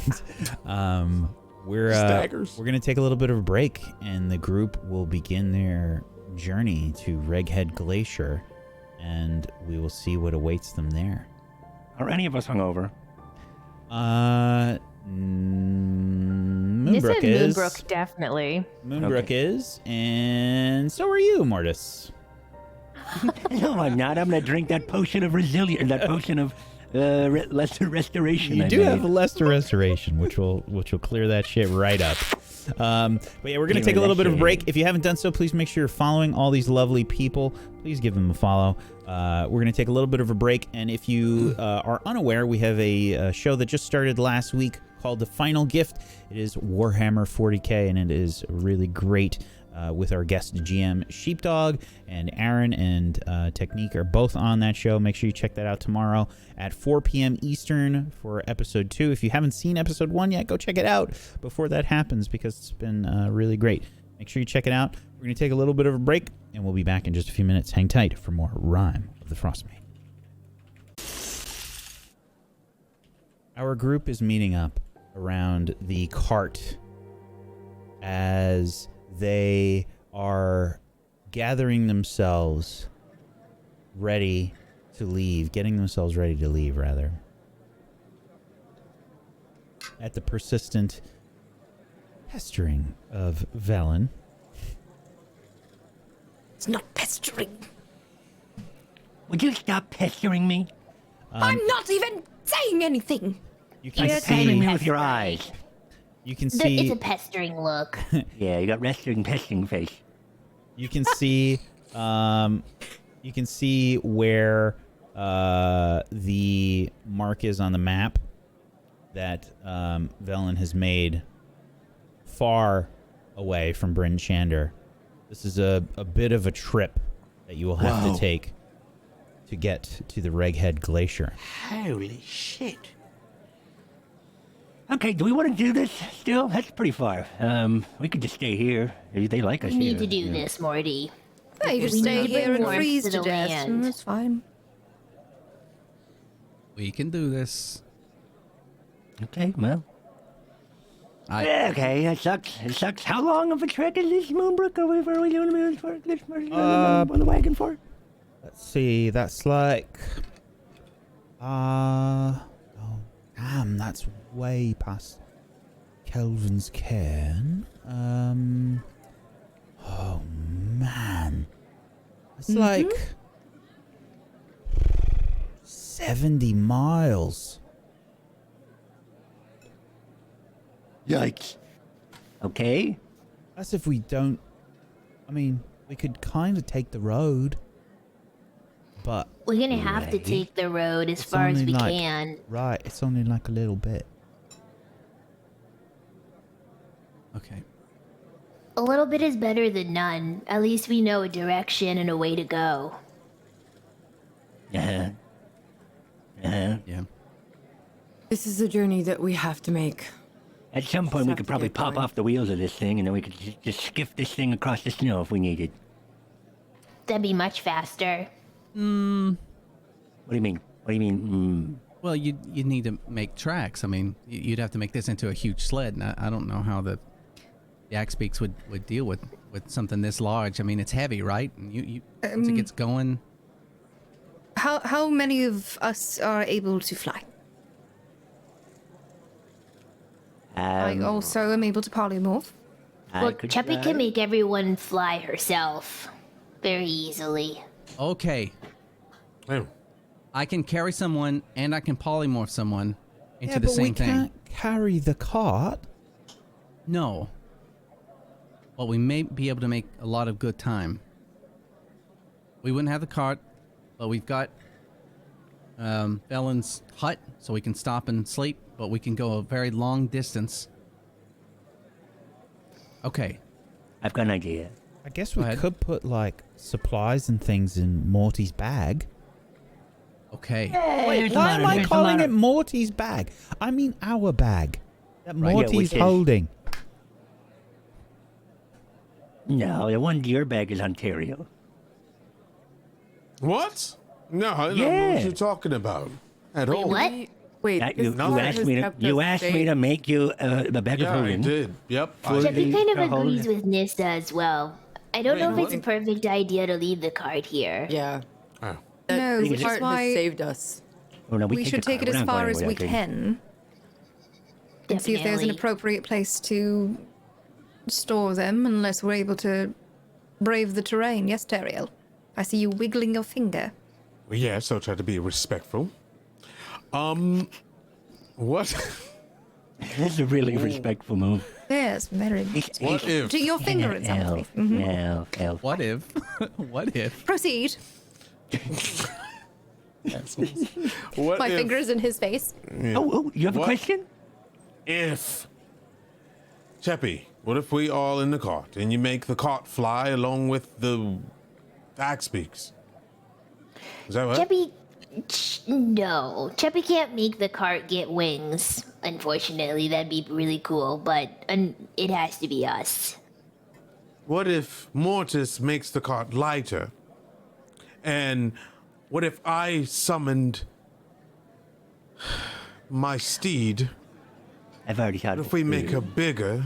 we're gonna take a little bit of a break, and the group will begin their journey to Reghead Glacier, and we will see what awaits them there. Are any of us hungover? Moonbrook is. Moonbrook, definitely. Moonbrook is, and so are you, Mortis. No, I'm not. I'm gonna drink that potion of resilience, that potion of lesser restoration. You do have a lesser restoration, which will clear that shit right up. But yeah, we're gonna take a little bit of a break. If you haven't done so, please make sure you're following all these lovely people. Please give them a follow. We're gonna take a little bit of a break, and if you are unaware, we have a show that just started last week called The Final Gift. It is Warhammer 40k, and it is really great. With our guest GM Sheepdog and Aaron and Technique are both on that show. Make sure you check that out tomorrow at 4 p.m. Eastern for episode 2. If you haven't seen episode 1 yet, go check it out before that happens, because it's been really great. Make sure you check it out. We're going to take a little bit of a break, and we'll be back in just a few minutes. Hang tight for more Rime of the Frostmaiden. Our group is meeting up around the cart as they are gathering themselves ready to leave, getting themselves ready to leave, rather. At the persistent pestering of Velen. It's not pestering. Would you stop pestering me? I'm not even saying anything. You can pestering me see with your eyes. You can It's see a pestering look. Yeah, you got pesting face. you can see where the mark is on the map that Velen has made far away from Bryn Shander. This is a bit of a trip that you will have to take to get to the Reghead Glacier. Holy shit. Okay, do we want to do this still? That's pretty far. We could just stay here. They like us We here. need to do this, Morty. Yeah, you just We stay need to bring here and warmth freeze to to the death. land. That's fine. We can do this. Okay, well. I- Okay, that sucks. It sucks. How long of a trek is this, Moonbrook? Are we doing this on the wagon for? Let's see, that's like damn, that's way past Kelvin's cairn. Oh man. It's like 70 miles. Yikes. Okay. That's if we don't. I mean, we could kind of take the road, but We're gonna have to take the road as it's far as only we like- can. right, it's only like a little bit. Okay. A little bit is better than none. At least we know a direction and a way to go. Uh-huh. Uh-huh. Yeah. This is a journey that we have to make. At some point, we have could to probably get pop going. off the wheels of this thing, and then we could just skiff this thing across the snow if we needed. That'd be much faster. What do you mean? What do you mean? Well, you'd need to make tracks. I mean, you'd have to make this into a huge sled, and I don't know how the Axe Beaks would deal with something this large. I mean, it's heavy, right? And you once it gets going. How many of us are able to fly? I also am able to polymorph. Well, Cheppy can make everyone fly herself very easily. Okay. Oh. I can carry someone and I can polymorph someone into Yeah, the but same we thing. can't carry the cart. No. But we may be able to make a lot of good time. We wouldn't have the cart, but we've got Ellen's hut, so we can stop and sleep, but we can go a very long distance. Okay. I've got an idea. I guess Go we ahead. could put like supplies and things in Morty's bag. Okay. Why am I calling it Morty's bag? I mean our bag that Right, yeah, Morty's which is- holding. No, the one your bag is Ontario. What? No, I don't know Yeah. what you're talking about at Wait, all. what? Wait, That this you car asked has me to kept you us asked me safe. to make you the bag of Yeah, I holding. did. Yep. For Cheppy kind of to hold- agrees with Nista as well. I don't know if Wait, it's a perfect idea to leave the cart here. Yeah. Oh. No, This which is cart why has saved us. Oh, no, we take should the take car. it We're as not far going as we without taking- can. And see if there's an Definitely. appropriate place to store them, unless we're able to brave the terrain. Yes, Teriel? I see you wiggling your finger. Well, yeah, so try to be respectful. What? That's a really respectful move. Yes, very. What if? Do your finger in something. Mhm. Elf. What if? What if? Proceed. What My if? finger is in his face. Oh, you have a What? question? If. Cheppy, what if we all in the cart and you make the cart fly along with the axe beaks? Is that what? Cheppy, no. Cheppy can't make the cart get wings. Unfortunately, that'd be really cool, but it has to be us. What if Mortis makes the cart lighter? And what if I summoned my steed? I've already thought What of if we it. make her bigger?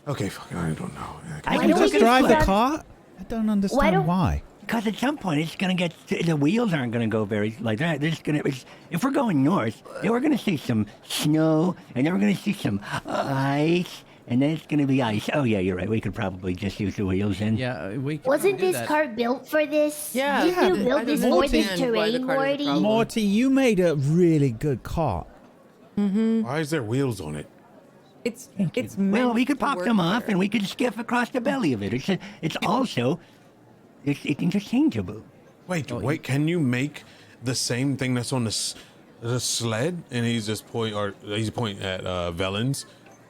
Okay, fuck, I don't know. I Why can don't we just just Drive the grab- car? I don't understand don't- why. Because at some point it's gonna get the wheels aren't gonna go very like that. There's gonna if we're going north, then we're gonna see some snow, and then we're gonna see some ice, and then it's gonna be ice. Oh yeah, you're right. We could probably just use the wheels then. Yeah, we can Wasn't do this that. cart built for this? Yeah. Didn't you I build don't this for this understand why the terrain, cart is a Morty? problem. Morty, you made a really good cart. Why is there wheels on it? It's Well, meant we could to pop work them off, there. and we could skiff across the belly of it. It's also it's interchangeable. Wait, can you make the same thing that's on the sled? And he's pointing at Velen's.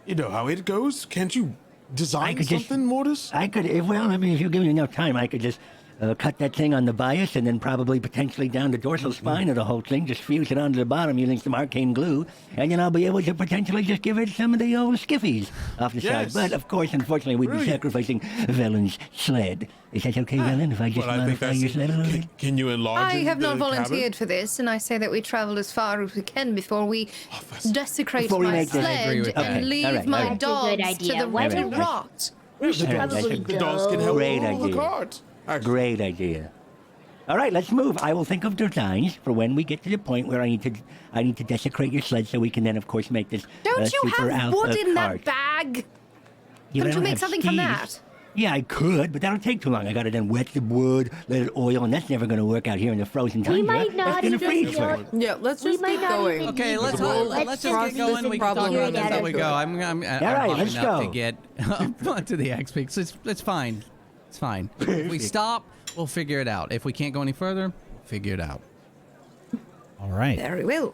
You know how it goes? Can't you design could just- something, Mortis? I could, if you give me enough time, I could just cut that thing on the bias and then probably potentially down the dorsal spine of the whole thing, just fuse it onto the bottom using some arcane glue, and then I'll be able to potentially just give it some of the old skiffies off the Yes. side. But of course, unfortunately, we'd be Brilliant. sacrificing Velen's sled. Is that okay, Velen, if I just Well, I think modify your sled a little bit? Can you enlarge I it, have not the cabin? volunteered for this, and I say that we travel as far as we can before we desecrate Before we my make this- I agree sled with that. and Okay, leave all right, my all right. dogs That's a good to idea. the Why to don't we- rot. We should All right, probably The dogs can go. help Great pull the idea. cart. Actually, Great idea. All right, let's move. I will think of designs for when we get to the point where I need to desecrate your sled, so we can then, of course, make this. Don't you super have alpha wood in cart. that bag? Yeah, but I Couldn't you don't make have something from skis. that? Yeah, I could, but that'll take too long. I gotta then wet the wood, let it oil, and that's never gonna work out here in the frozen tundra. might not That's gonna even freeze be for able- us. Yeah, let's We just might keep not going. even Okay, need let's to- let's just get going. We can talk problem about this and as we then go. go. I'm All right, hot let's enough go. to get up onto the X peaks. It's fine. It's fine. If we stop, we'll figure it out. If we can't go any further, figure it out. All right. Very well.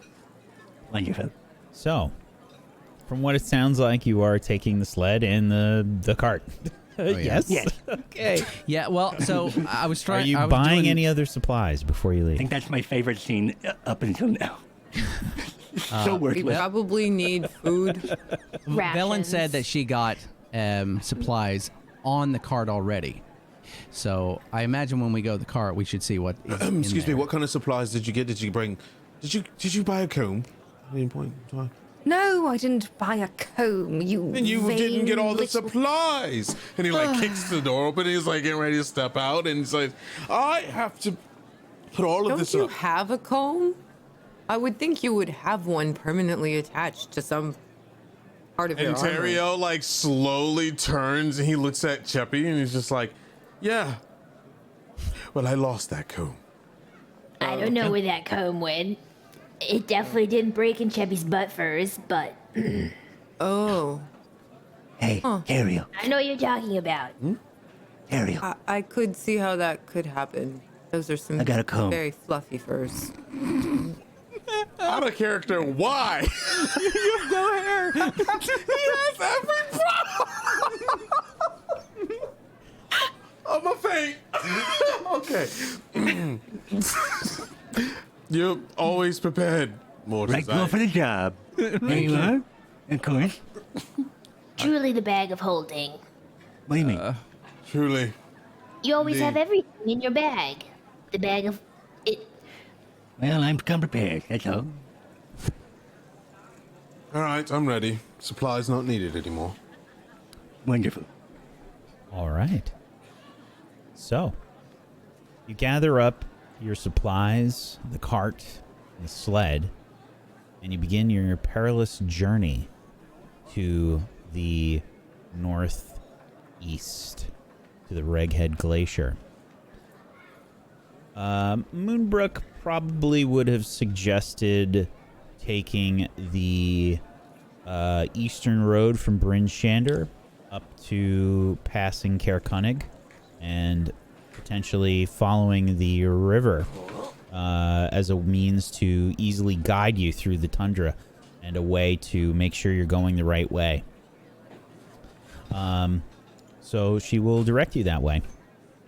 Wonderful. So, from what it sounds like, you are taking the sled and the cart. Yes. Yes. Okay. Yeah. Well, so I was Are trying. you I was buying doing- any other supplies before you I leave? think that's my favorite scene up until now. So We worthless. probably need food. Velen Rations. said that she got supplies on the cart already. So I imagine when we go to the cart, we should see what. Is in excuse me. there. What kind of supplies did you get? Did you bring? Did you buy a comb? At any point in time? No, I didn't buy a comb, you And you vain didn't get all the little- supplies. And he like kicks the door open. And he's like getting ready to step out, and he's like, "I have to put all of Don't this you up." have a comb? I would think you would have one permanently attached to some part of your And armor. Terrio like slowly turns and he looks at Cheppy and he's just like, "Yeah. Well, I lost that comb." I don't know where that comb went. It definitely didn't break in Cheppy's butt furs, but Oh, Hey, Ariel. I know what you're talking about. Ariel. I could see how that could happen. Those are some I got a comb. very fluffy furs. Out of character, why? You have no hair. He has every problem. faint. Okay. You're always prepared, Mortis. Right, go for the job. There you are. Of course. Truly the bag of holding. What do you mean? Truly. You always Indeed. have everything in your bag. The bag of it. Well, I'm come prepared, that's all. All right, I'm ready. Supplies not needed anymore. Wonderful. All right. So, you gather up your supplies, the cart, the sled, and you begin your perilous journey to the northeast, to the Reghead Glacier. Moonbrook probably would have suggested taking the eastern road from Bryn Shander up to passing Caercunnig and potentially following the river as a means to easily guide you through the tundra and a way to make sure you're going the right way. So she will direct you that way.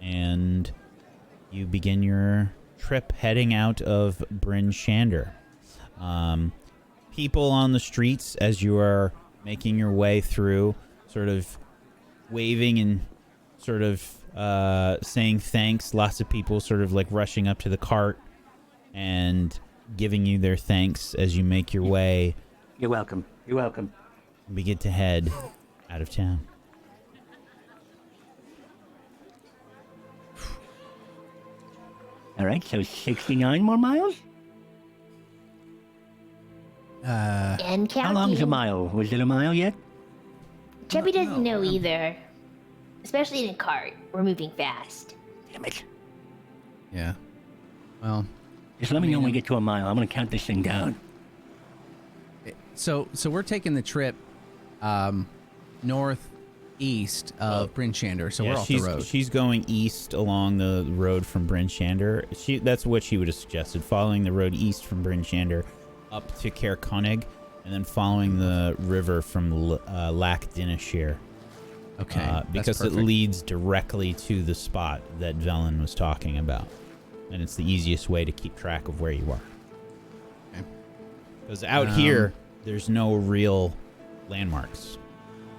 And you begin your trip heading out of Bryn Shander. People on the streets as you are making your way through, sort of waving and sort of saying thanks. Lots of people sort of like rushing up to the cart and giving you their thanks as you make your way. You're welcome. You're welcome. We get to head out of town. All right, so 69 more miles? And counting. How long's a mile? Was it a mile yet? Chubby doesn't know either. Especially in a cart. We're moving fast. Damn it. Yeah. Well. Just let me know when we get to a mile. I'm going to count this thing down. So we're taking the trip northeast of Bryn Shander, so we're off the road. She's going east along the road from Bryn Shander. That's what she would have suggested, following the road east from Bryn Shander up to Caercunnig, and then following the river from Lac Dinashir. Okay, because it leads directly to the spot that Velen was talking about. And it's the easiest way to keep track of where you are. Because out here, there's no real landmarks.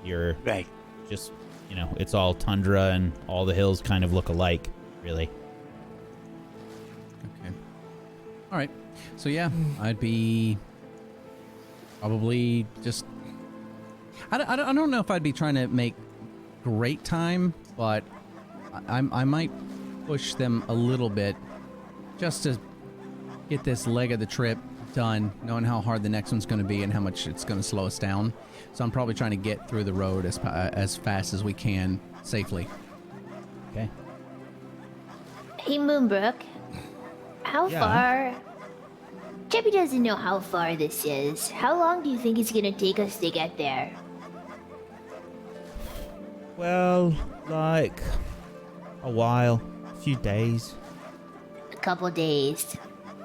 You're right. Just, it's all tundra and all the hills kind of look alike, really. Okay. All right. So, yeah, I'd be probably just... I don't know if I'd be trying to make great time, but I might push them a little bit just to get this leg of the trip done, knowing how hard the next one's going to be and how much it's going to slow us down. So I'm probably trying to get through the road as fast as we can safely. Okay. Hey, Moonbrook. How far... Chubby doesn't know how far this is. How long do you think it's going to take us to get there? Well, like a while, a few days. A couple days.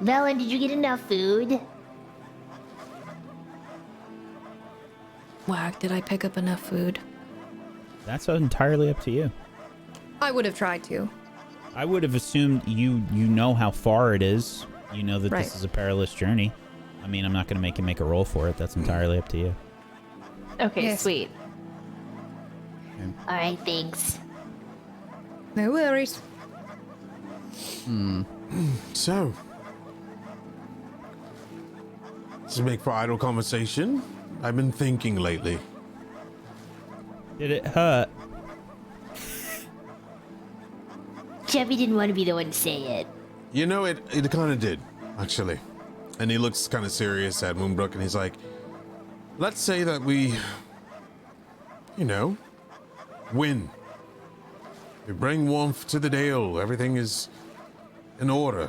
Velen, did you get enough food? Wag, did I pick up enough food? That's entirely up to you. I would have tried to. I would have assumed you know how far it is. You know that this is a perilous journey. I mean, I'm not going to make you make a roll for it. That's entirely up to you. Okay, sweet. Alright, thanks. No worries. So, to make for idle conversation, I've been thinking lately. Did it hurt? Chubby didn't want to be the one to say it. You know, it kind of did, actually. And he looks kind of serious at Moonbrook, and he's like, let's say that we, win. We bring warmth to the Dale. Everything is in order.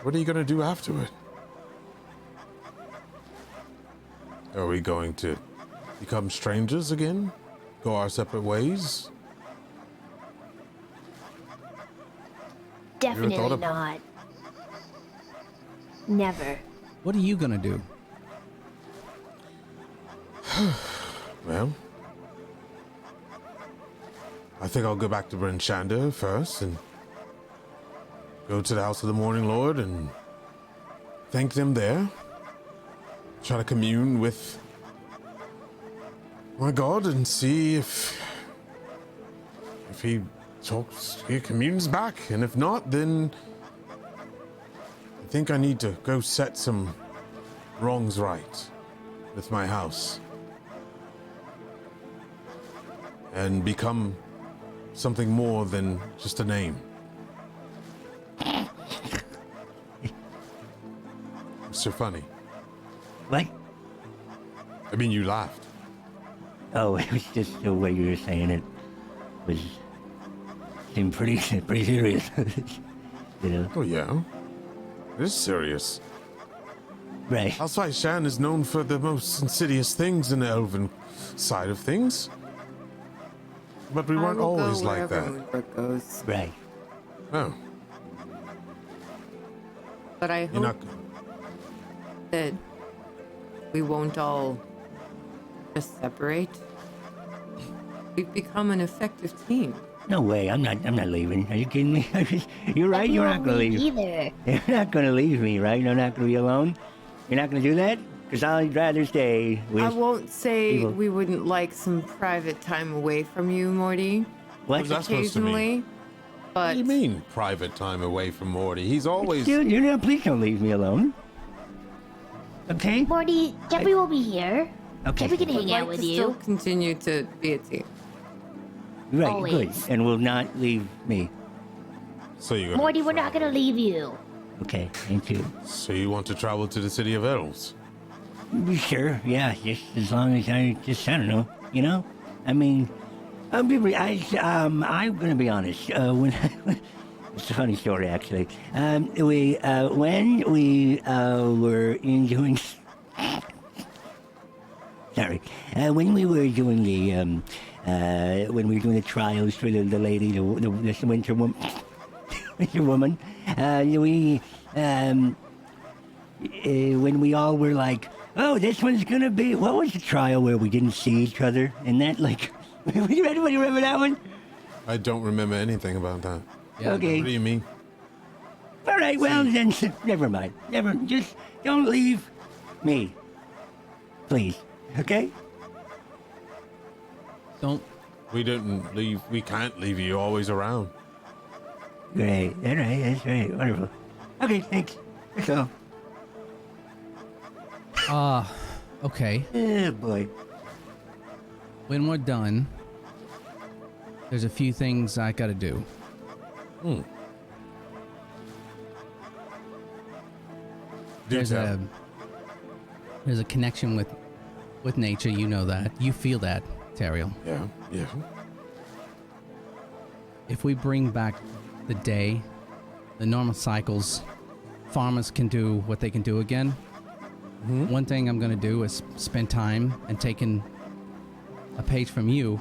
What are you going to do after it? Are we going to become strangers again? Go our separate ways? Definitely not. Never. What are you gonna do? Well, I think I'll go back to Bryn Shander first and go to the House of the Morning Lord and thank them there. Try to commune with my God and see if he communes back. And if not, then I think I need to go set some wrongs right with my house and become something more than just a name. So funny. What? I mean, you laughed. Oh, it was just the way you were saying it seemed pretty serious. You know? Oh, yeah. It is serious. Right. Icewind Dale is known for the most insidious things in the elven side of things. But we weren't always like that. Moonbrook goes. Right. Oh. But I You're hope that we won't all just separate. We've become an effective team. No way. I'm not leaving. Are you kidding me? You're right. You're not gonna leave. Either. You're not gonna leave me, right? I'm not gonna be alone. You're not gonna do that? Because I'd rather stay with. I won't say people. we wouldn't like some private time away from you, Morty. What? What's that supposed to mean? Occasionally. What But do you mean, private time away from Morty? He's always... Dude, you know, please don't leave me alone. Okay? Morty, Jeffrey will be here. Okay. Jeffrey can would hang out like with to you. still continue to be a team. Right, Always. good. And will not leave me. So you're gonna Morty, we're not travel. gonna leave you. Okay, thank you. So you want to travel to the city of elves? Sure, yeah, just as long as I don't know, you know? I mean, I'm gonna be honest. When it's a funny story, actually. When we were doing... Sorry. When we were doing the trials for the lady, this winter woman, when we all were like, oh, this one's gonna be, what was the trial where we didn't see each other? And that, like, anybody remember that one? I don't remember anything about that. Yeah. Okay. What do you mean? All right, well, then, never mind. Just don't leave me. Please, okay? Don't. We didn't leave. We can't leave you always around. Great, all right, that's right, wonderful. Okay, thanks. That's all. Okay. Oh, boy. When we're done, there's a few things I gotta do. There's a connection with nature, you know that. You feel that, Teriel. Yeah, yeah. If we bring back the day, the normal cycles, farmers can do what they can do again. One thing I'm gonna do is spend time and taking a page from you,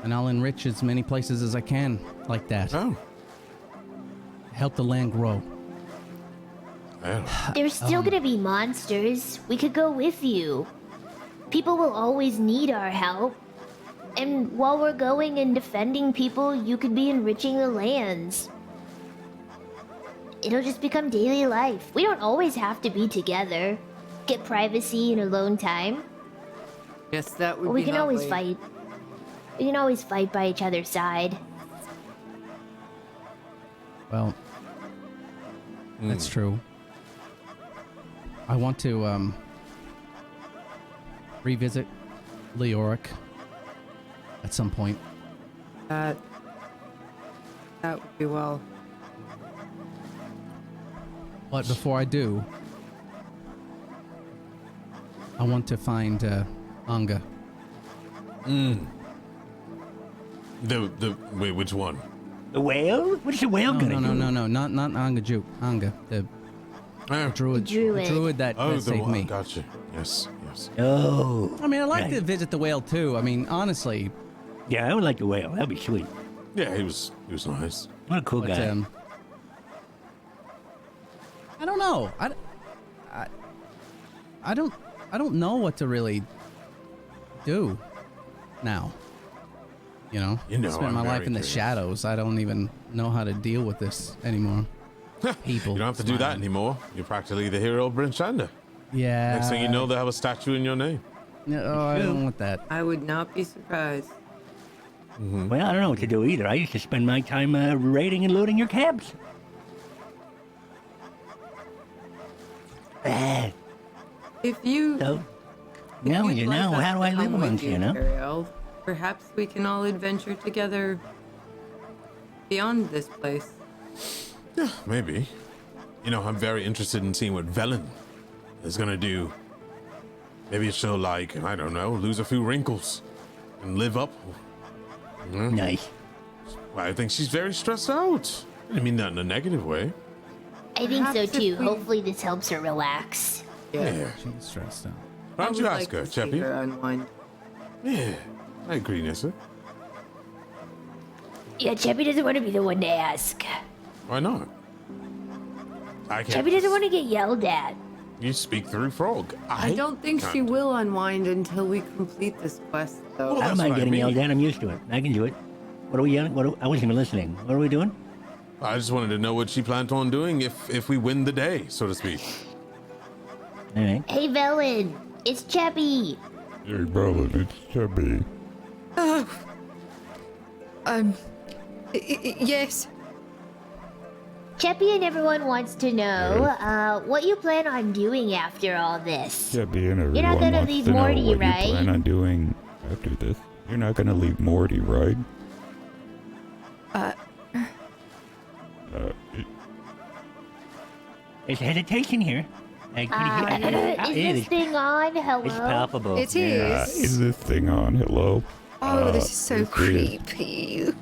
and I'll enrich as many places as I can like that. Oh. Help the land grow. There's still gonna be monsters. We could go with you. People will always need our help. And while we're going and defending people, you could be enriching the lands. It'll just become daily life. We don't always have to be together. Get privacy and alone time. Yes, that would But be we can always lovely. fight. We can always fight by each other's side. Well, that's true. I want to revisit Leoric at some point. That would be well. But before I do, I want to find Anga. Wait, which one? The whale? What's the whale gonna do? No, not Anga Juke. Anga, the druid. Druid. The druid that saved me. Gotcha. Yes. Oh. I mean, I'd like Right. to visit the whale too. I mean, honestly. Yeah, I would like the whale. That'd be sweet. Yeah, he was nice. What a cool But, guy. I don't know. I don't know what to really do now. You know, I spent I'm my life very in the curious. shadows. I don't even know how to deal with this anymore. People. You don't have to do that anymore. You're practically the hero of Bryn Shander. Yeah. Next thing you know, they have a statue in your name. No, I don't want that. I would not be surprised. Well, I don't know what to do either. I used to spend my time raiding and looting your camps. If you So, now you'd you like know, us how do to I live come with amongst you, know? Netheril, perhaps we can all adventure together beyond this place. Yeah, maybe. I'm very interested in seeing what Velen is gonna do. Maybe she'll, like, I don't know, lose a few wrinkles and live up. Nice. Well, I think she's very stressed out. I mean that in a negative way. I think so Perhaps if too. we- Hopefully this helps her relax. Yeah. She's stressed out. Why I don't would you like ask her, to see Chappie? her unwind. Yeah, I agree, Nissa. Yeah, Chappie doesn't want to be the one to ask. Why not? I can't. Chappie doesn't want to get yelled at. You speak through frog. I don't think she can't. will unwind until we complete this quest, though. Well, I that's don't mind what I getting mean. yelled at. I'm used to it. I can do it. What are we yelling? I wasn't even listening. What are we doing? I just wanted to know what she planned on doing if we win the day, so to speak. All right. Hey, Velen, it's Chappie. Hey, Velen, it's Chubby. Yes. Chappie and everyone wants to know what you plan on doing after all this. Chubby and everyone You're not gonna wants leave to know Morty, what right? you plan on doing after this. You're not gonna leave Morty, right? There's hesitation here. I could Is this thing on? Hello? It's palpable. It Yeah, is. is this thing on? Hello? Oh, this is so this is- creepy.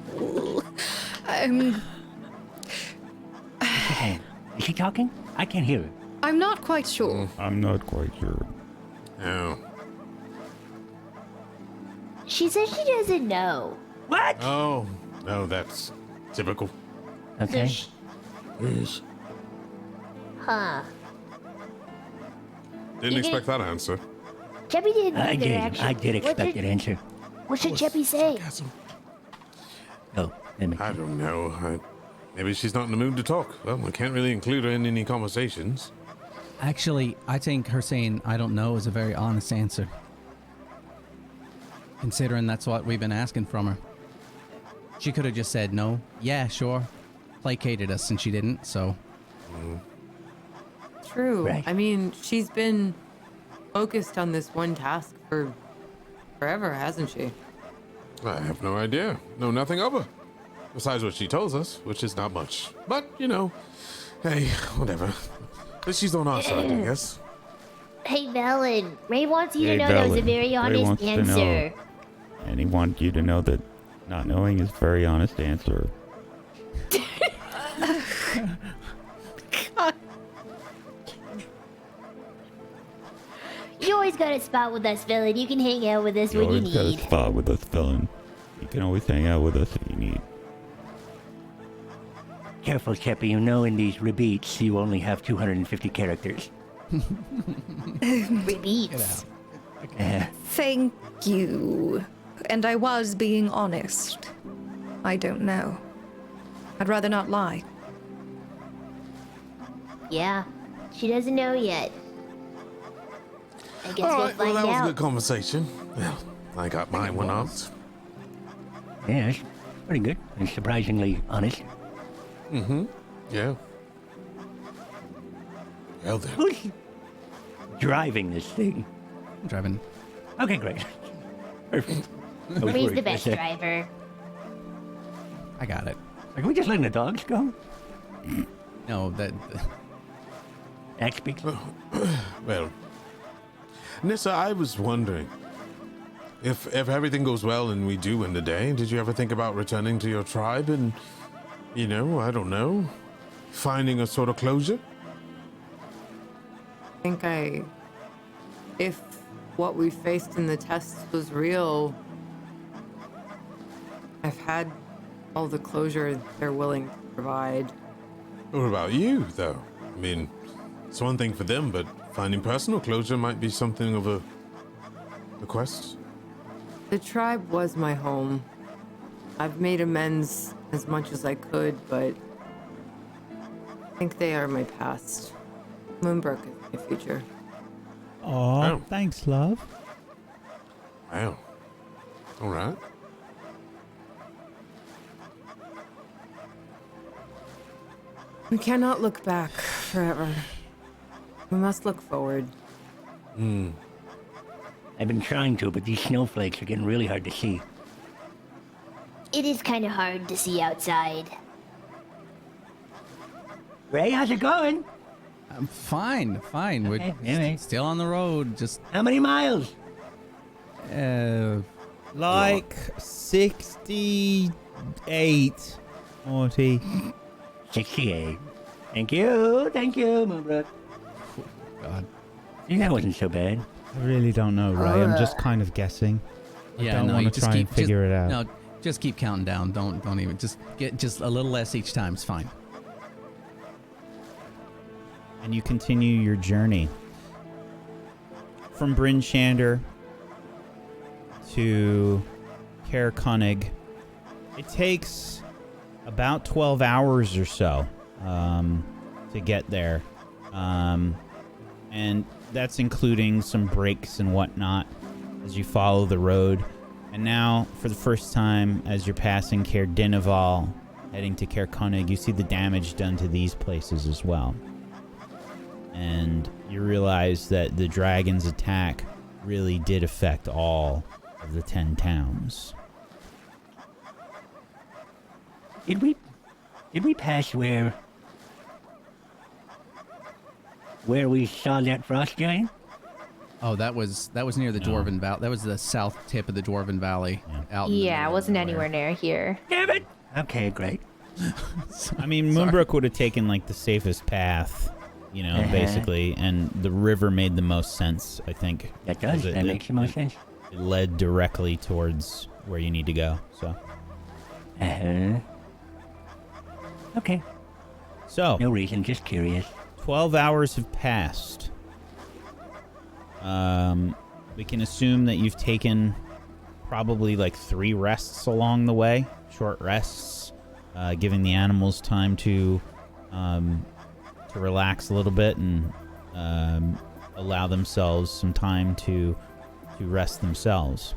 Is she talking? I can't hear her. I'm not quite sure. I'm not quite sure. Oh. She says she doesn't know. What? Oh, no, that's typical. Okay. Yes. Huh. Didn't You expect that answer. Chappie didn't I either, did. actually. I did expect that answer. What should Chappie say? Oh, let me. I don't know. Maybe she's not in the mood to talk. Well, I can't really include her in any conversations. Actually, I think her saying "I don't know" is a very honest answer, considering that's what we've been asking from her. She could have just said no. Yeah, sure. Placated us, and she didn't. So True. Right. I mean, she's been focused on this one task for forever, hasn't she? I have no idea. Know nothing of her. Besides what she tells us, which is not much. But, hey, whatever. But she's on our side, I guess. Hey, Velen, Ray wants you Hey, to know that was a Velen, very Ray honest wants to know. answer. And he wants you to know that not knowing is a very honest answer. You always got a spot with us, Velen. You can hang out with us You when you always got a need. spot with us, villain. You can always hang out with us if you need. Careful, Chappie. You know in these repeats you only have 250 characters. Repeats. Thank you. And I was being honest. I don't know. I'd rather not lie. Yeah, she doesn't know yet. I guess All we'll right, well, find that was a out. good conversation. Well, I got my one out. Yeah, it's pretty good and surprisingly honest. Yeah. Well then. Who's driving this thing? I'm driving. Okay, great. Perfect. I was Ray's worried the for a best sec. driver. I got it. Are we just letting the dogs go? No, that. That speaks. Well, Nissa, I was wondering if everything goes well and we do win the day, did you ever think about returning to your tribe and, I don't know, finding a sort of closure? I think if what we faced in the tests was real, I've had all the closure they're willing to provide. What about you, though? I mean, it's one thing for them, but finding personal closure might be something of a quest. The tribe was my home. I've made amends as much as I could, but I think they are my past. Moonbrook is my future. Oh, thanks, love. Wow. All right. We cannot look back forever. We must look forward. I've been trying to, but these snowflakes are getting really hard to see. It is kind of hard to see outside. Ray, how's it going? I'm fine. We're anyway. still on the road. Just How many miles? Like 68, 40. 68. Thank you, Moonbrook. God. See, that wasn't so bad. I really don't know, Ray. I'm just kind of guessing. I don't no, want you to just try keep and figure it out. No, just keep counting down. Don't even. Just get just a little less each time. It's fine. And you continue your journey from Bryn Shander to Caer Konig. It takes about 12 hours or so to get there. And that's including some breaks and whatnot as you follow the road. And now, for the first time, as you're passing Caer Dineval, heading to Caer Konig, you see the damage done to these places as well. And you realize that the dragon's attack really did affect all of the 10 towns. Did we pass where we saw that frost giant? Oh, that was near the Dwarven Valley. That was the south tip of the Dwarven Valley. Out in the Yeah, middle it of wasn't nowhere. anywhere near here. Damn it! Okay, great. I mean, Moonbrook would have taken, like, the safest path, you know, basically, and the river made the most sense, I think. That does. That makes the most sense. It led directly towards where you need to go, so. Okay. So. No reason, just curious. 12 hours have passed. We can assume that you've taken probably like 3 rests along the way, short rests, giving the animals time to relax a little bit and allow themselves some time to rest themselves.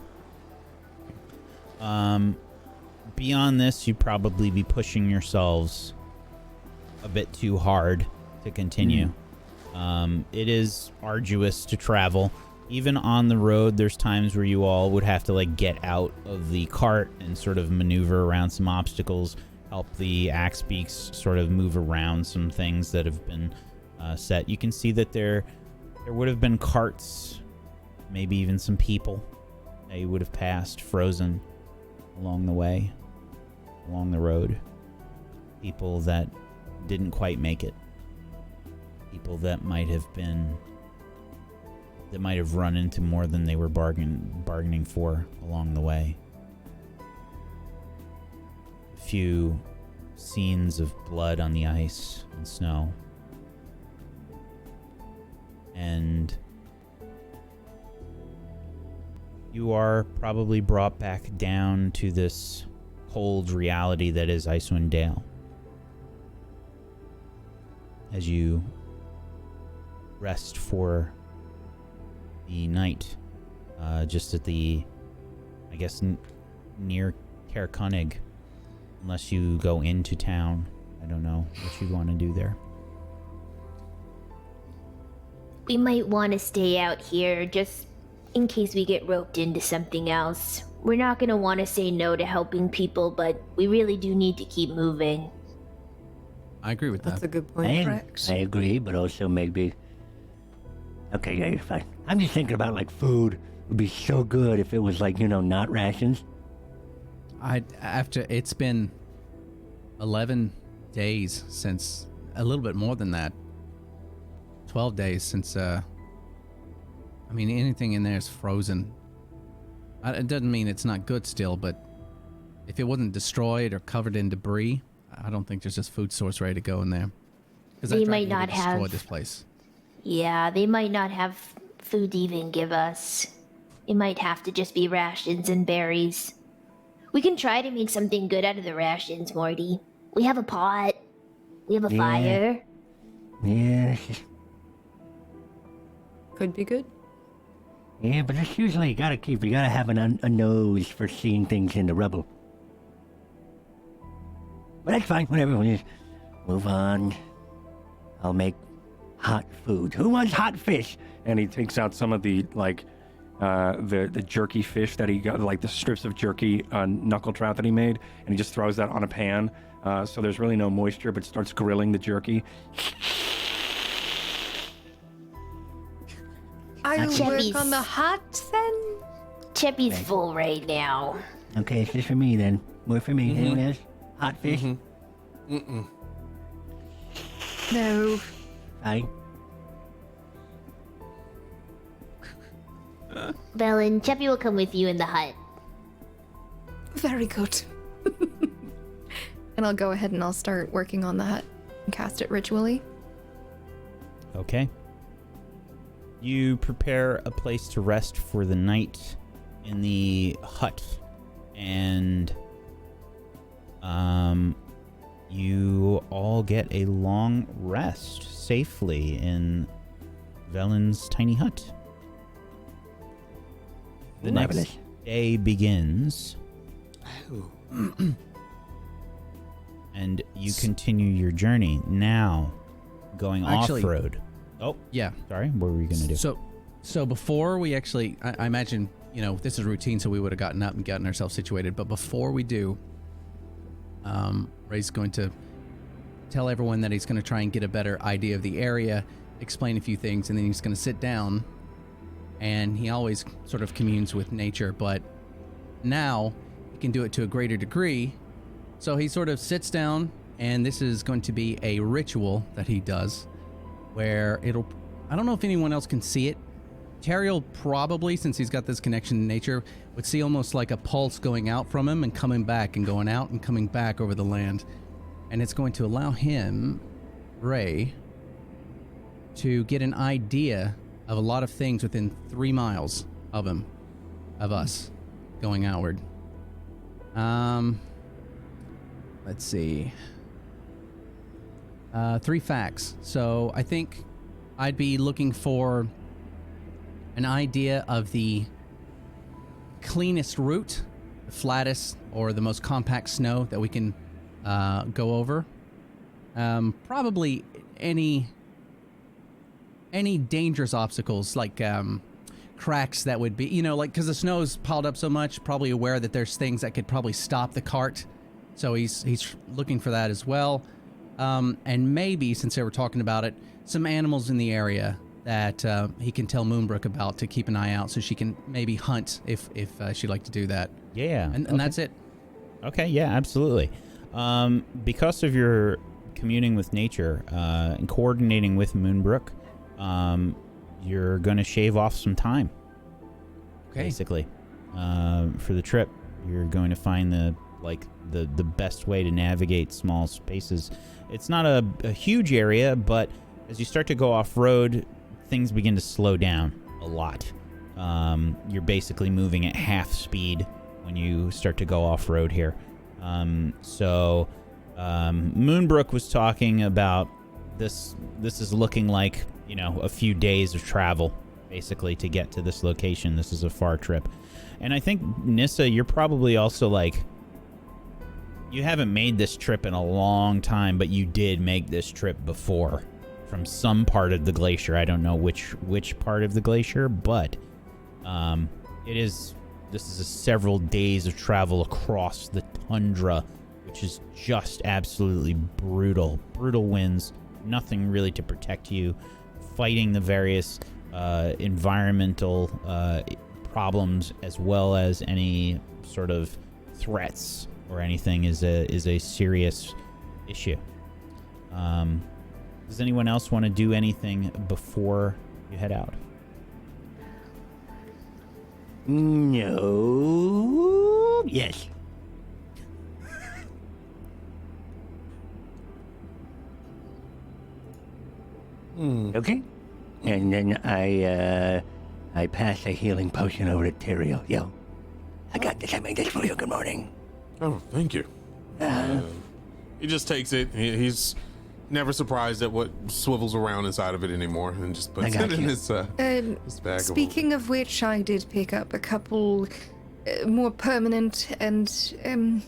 Beyond this, you'd probably be pushing yourselves a bit too hard to continue. It is arduous to travel. Even on the road, there's times where you all would have to like get out of the cart and sort of maneuver around some obstacles, help the axe beaks sort of move around some things that have been set. You can see that there would have been carts, maybe even some people that you would have passed frozen along the way, along the road. People that didn't quite make it. People that might have run into more than they were bargaining for along the way. A few scenes of blood on the ice and snow. And you are probably brought back down to this cold reality that is Icewind Dale. As you rest for the night, just at the, I guess, near Caer Konig, unless you go into town. I don't know what you'd want to do there. We might want to stay out here just in case we get roped into something else. We're not going to want to say no to helping people, but we really do need to keep moving. I agree with that. That's a good point. I agree, but also maybe... Okay, yeah, you're fine. I'm just thinking about, like, food. It would be so good if it was, like, you know, not rations. It's been 11 days since, a little bit more than that. 12 days since, I mean, anything in there is frozen. It doesn't mean it's not good still, but if it wasn't destroyed or covered in debris, I don't think there's just food source ready to go in there. Because They might not destroy have... this place. Yeah, they might not have food to even give us. It might have to just be rations and berries. We can try to make something good out of the rations, Morty. We have a pot. We have a fire. Yeah. Could be good. Yeah, but that's usually you gotta have a nose for seeing things in the rubble. But that's fine, whatever, we'll just move on. I'll make hot food. Who wants hot fish? And he takes out some of the, like, the jerky fish that he got, like the strips of jerky knuckle trout that he made, and he just throws that on a pan. So there's really no moisture, but starts grilling the jerky. I will Cheppy's- work on the hot then. Cheppy's full right now. Okay, it's just for me then. More for me. Anyone else? Hot fish? No. Fine. Velen, Cheppy will come with you in the hut. Very good. And I'll go ahead and I'll start working on the hut and cast it ritually. Okay. You prepare a place to rest for the night in the hut, and you all get a long rest safely in Velen's tiny hut. The next Marvelous. day begins. And you continue your journey now, going Actually- off-road. Oh, Yeah. sorry. What were you gonna do? So before we actually, I imagine, this is routine, so we would have gotten up and gotten ourselves situated. But before we do, Ray's going to tell everyone that he's going to try and get a better idea of the area, explain a few things, and then he's going to sit down. And he always sort of communes with nature, but now he can do it to a greater degree. So he sort of sits down, and this is going to be a ritual that he does, where I don't know if anyone else can see it. Teriel probably, since he's got this connection to nature, would see almost like a pulse going out from him and coming back and going out and coming back over the land. And it's going to allow him, Ray, to get an idea of a lot of things within 3 miles of him, of us, going outward. Let's see. 3 facts. So I think I'd be looking for an idea of the cleanest route, the flattest or the most compact snow that we can go over. Probably any dangerous obstacles, like cracks that would be, because the snow's piled up so much, probably aware that there's things that could probably stop the cart. So he's looking for that as well. And maybe, since they were talking about it, some animals in the area that he can tell Moonbrook about to keep an eye out, so she can maybe hunt if she'd like to do that. Yeah. And okay. that's it. Okay, yeah, absolutely. Because of your communing with nature and coordinating with Moonbrook, you're going to shave off some time. Okay. Basically, for the trip, you're going to find the best way to navigate small spaces. It's not a huge area, but as you start to go off-road, things begin to slow down a lot. You're basically moving at half speed when you start to go off-road here. Moonbrook was talking about this is looking like, a few days of travel, basically, to get to this location. This is a far trip. And I think, Nissa, you're probably also you haven't made this trip in a long time, but you did make this trip before from some part of the glacier. I don't know which part of the glacier, but this is a several days of travel across the tundra, which is just absolutely brutal. Brutal winds, nothing really to protect you, fighting the various environmental problems as well as any sort of threats or anything is a serious issue. Does anyone else want to do anything before you head out? No. Yes. Okay. And then I pass a healing potion over to Teriel. Yo, I got this. I made this for you. Good morning. Oh, thank you. He just takes it. He's never surprised at what swivels around inside of it anymore, and just puts it in his bag. Speaking of which, I did pick up a couple more permanent and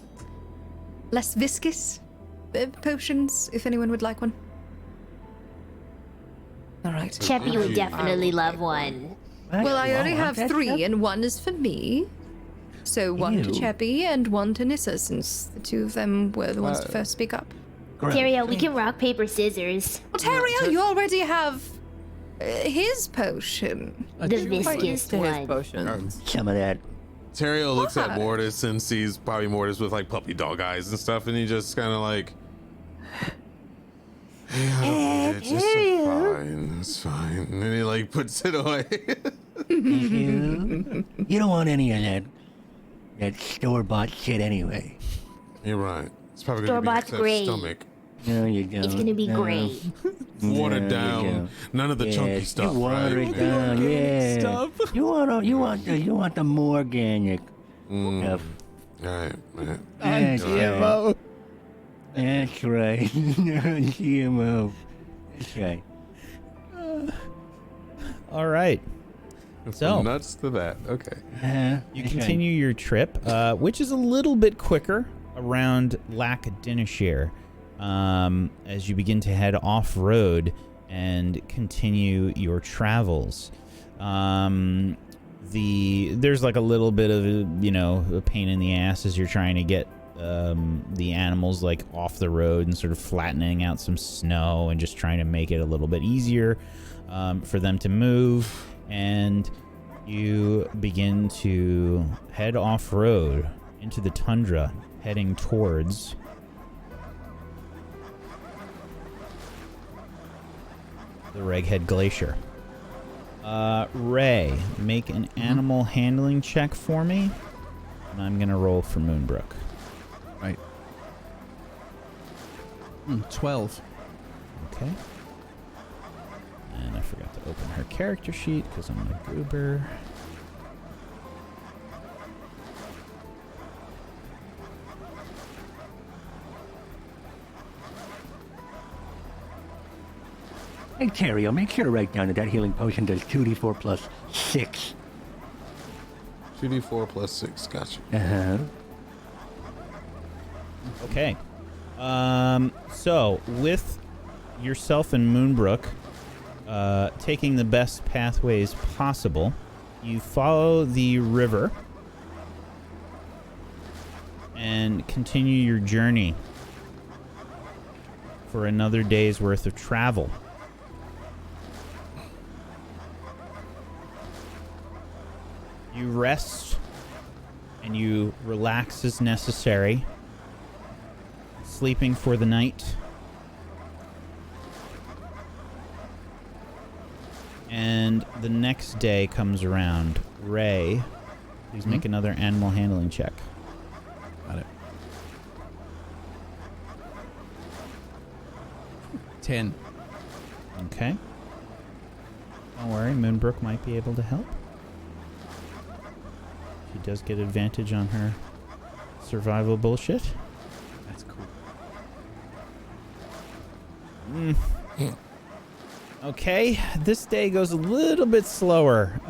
less viscous potions, if anyone would like one. All right. Cheppy would definitely love one. Well, I only have 3, and one is for me. So one to Cheppy and one to Nissa, since the 2 of them were the ones to first speak up. Terrio, we can rock, paper, scissors. Well, Terrio, you already have his potion. The viscous one. Potions. Some of that. Terrio looks at Mortis and sees probably Mortis with like puppy dog eyes and stuff, and he just kind of like, it's fine, it's fine. And then he like puts it away. You don't want any of that store-bought shit anyway. You're right. It's probably gonna be Store-bought's great. stomach. No, you don't. It's gonna be great. Watered down. None of the chunky stuff. You water right? it down, yeah. You want the more organic stuff. Right. GMO. That's right. GMO. That's right. All right. So From nuts to that. Okay. you continue your trip, which is a little bit quicker around Lac Dineshire, as you begin to head off-road and continue your travels. There's like a little bit of a pain in the ass as you're trying to get the animals like off the road and sort of flattening out some snow and just trying to make it a little bit easier for them to move. And you begin to head off-road into the tundra, heading towards the Reghead Glacier. Ray, make an animal handling check for me, and I'm gonna roll for Moonbrook. Right. 12. Okay. And I forgot to open her character sheet because I'm a goober. Hey, Terrio, make sure to write down that healing potion does 2d4 plus 6. 2d4 plus 6. Gotcha. Uh-huh. Okay. So with yourself and Moonbrook taking the best pathways possible, you follow the river and continue your journey for another day's worth of travel. You rest and you relax as necessary, sleeping for the night. And the next day comes around. Ray, please make another animal handling check. Got it. 10. Okay. Don't worry, Moonbrook might be able to help. She does get advantage on her survival bullshit. That's cool. Okay, this day goes a little bit slower.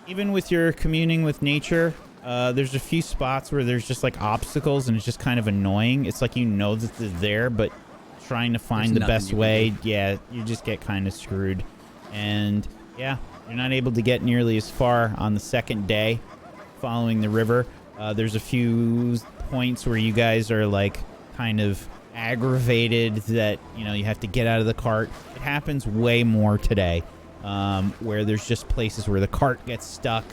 Even with your communing with nature, there's a few spots where there's just like obstacles and it's just kind of annoying. It's like you know that they're there, but trying to find the best way, yeah, you just get kind of screwed. And yeah, you're not able to get nearly as far on the second day following the river. There's a few points where you guys are like kind of aggravated that you have to get out of the cart. It happens way more today, where there's just places where the cart gets stuck,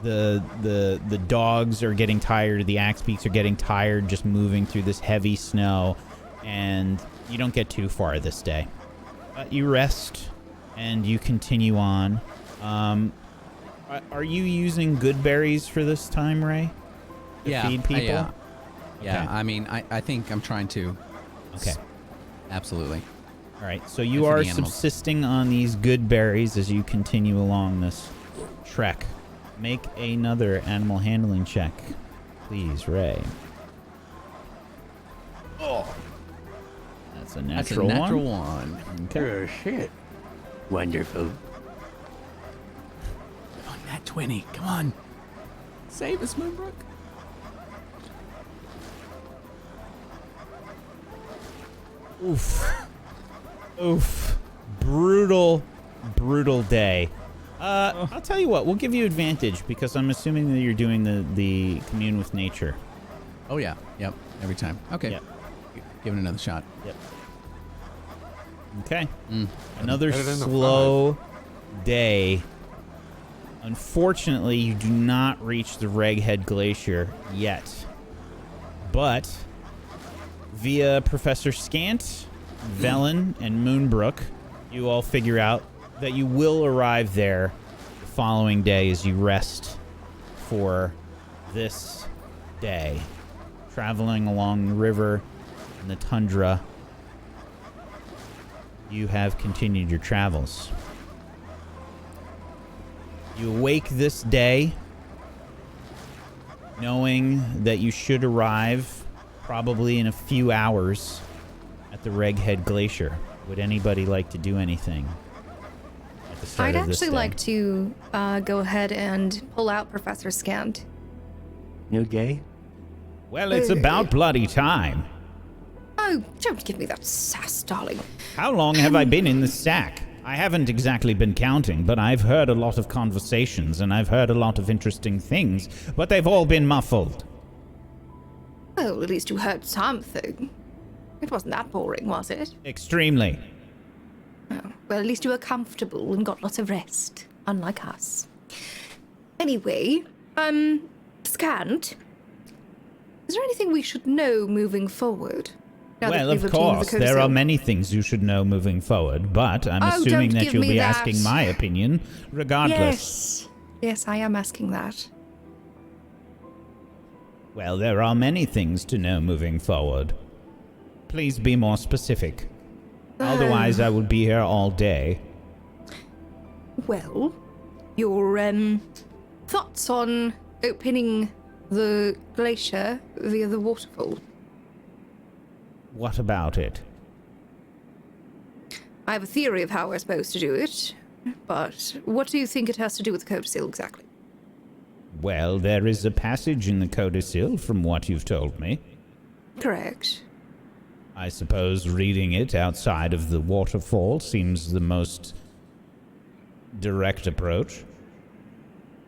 the dogs are getting tired, the axe beaks are getting tired just moving through this heavy snow, and you don't get too far this day. You rest and you continue on. Are you using good berries for this time, Ray? To feed people? Yeah. Okay. Yeah, I mean, I think I'm trying to. Okay. Absolutely. All right, so you are subsisting on these good berries as you continue along this trek. Make another animal handling check, please, Ray. Oh. That's a natural one. That's a natural one. Okay. Shit. Wonderful. Oh, nat 20. Come on. Save us, Moonbrook. Oof. Oof. Brutal day. I'll tell you what, we'll give you advantage because I'm assuming that you're doing the commune with nature. Oh, yeah. Yep. Every time. Okay. Yep. Give it another shot. Yep. Okay. Another slow day. Unfortunately, you do not reach the Reghead Glacier yet. But via Professor Scant, Velen, and Moonbrook, you all figure out that you will arrive there the following day as you rest for this day. Traveling along the river in the tundra, you have continued your travels. You awake this day knowing that you should arrive probably in a few hours at the Reghead Glacier. Would anybody like to do anything at the start I'd of this actually day? like to go ahead and pull out Professor Scant. New day? Well, it's about bloody time. Oh, don't give me that sass, darling. How long have I been in the sack? I haven't exactly been counting, but I've heard a lot of conversations and I've heard a lot of interesting things, but they've all been muffled. Well, at least you heard something. It wasn't that boring, was it? Extremely. Oh, well, at least you were comfortable and got lots of rest, unlike us. Anyway, Scant, is there anything we should know moving forward? Well, of course, there are many things you should know moving forward, but I'm assuming that you'll be asking my opinion regardless. Yes, I am asking that. Well, there are many things to know moving forward. Please be more specific. Otherwise, I would be here all day. Well, your thoughts on opening the glacier via the waterfall? What about it? I have a theory of how we're supposed to do it, but what do you think it has to do with the codicil exactly? Well, there is a passage in the codicil from what you've told me. Correct. I suppose reading it outside of the waterfall seems the most direct approach.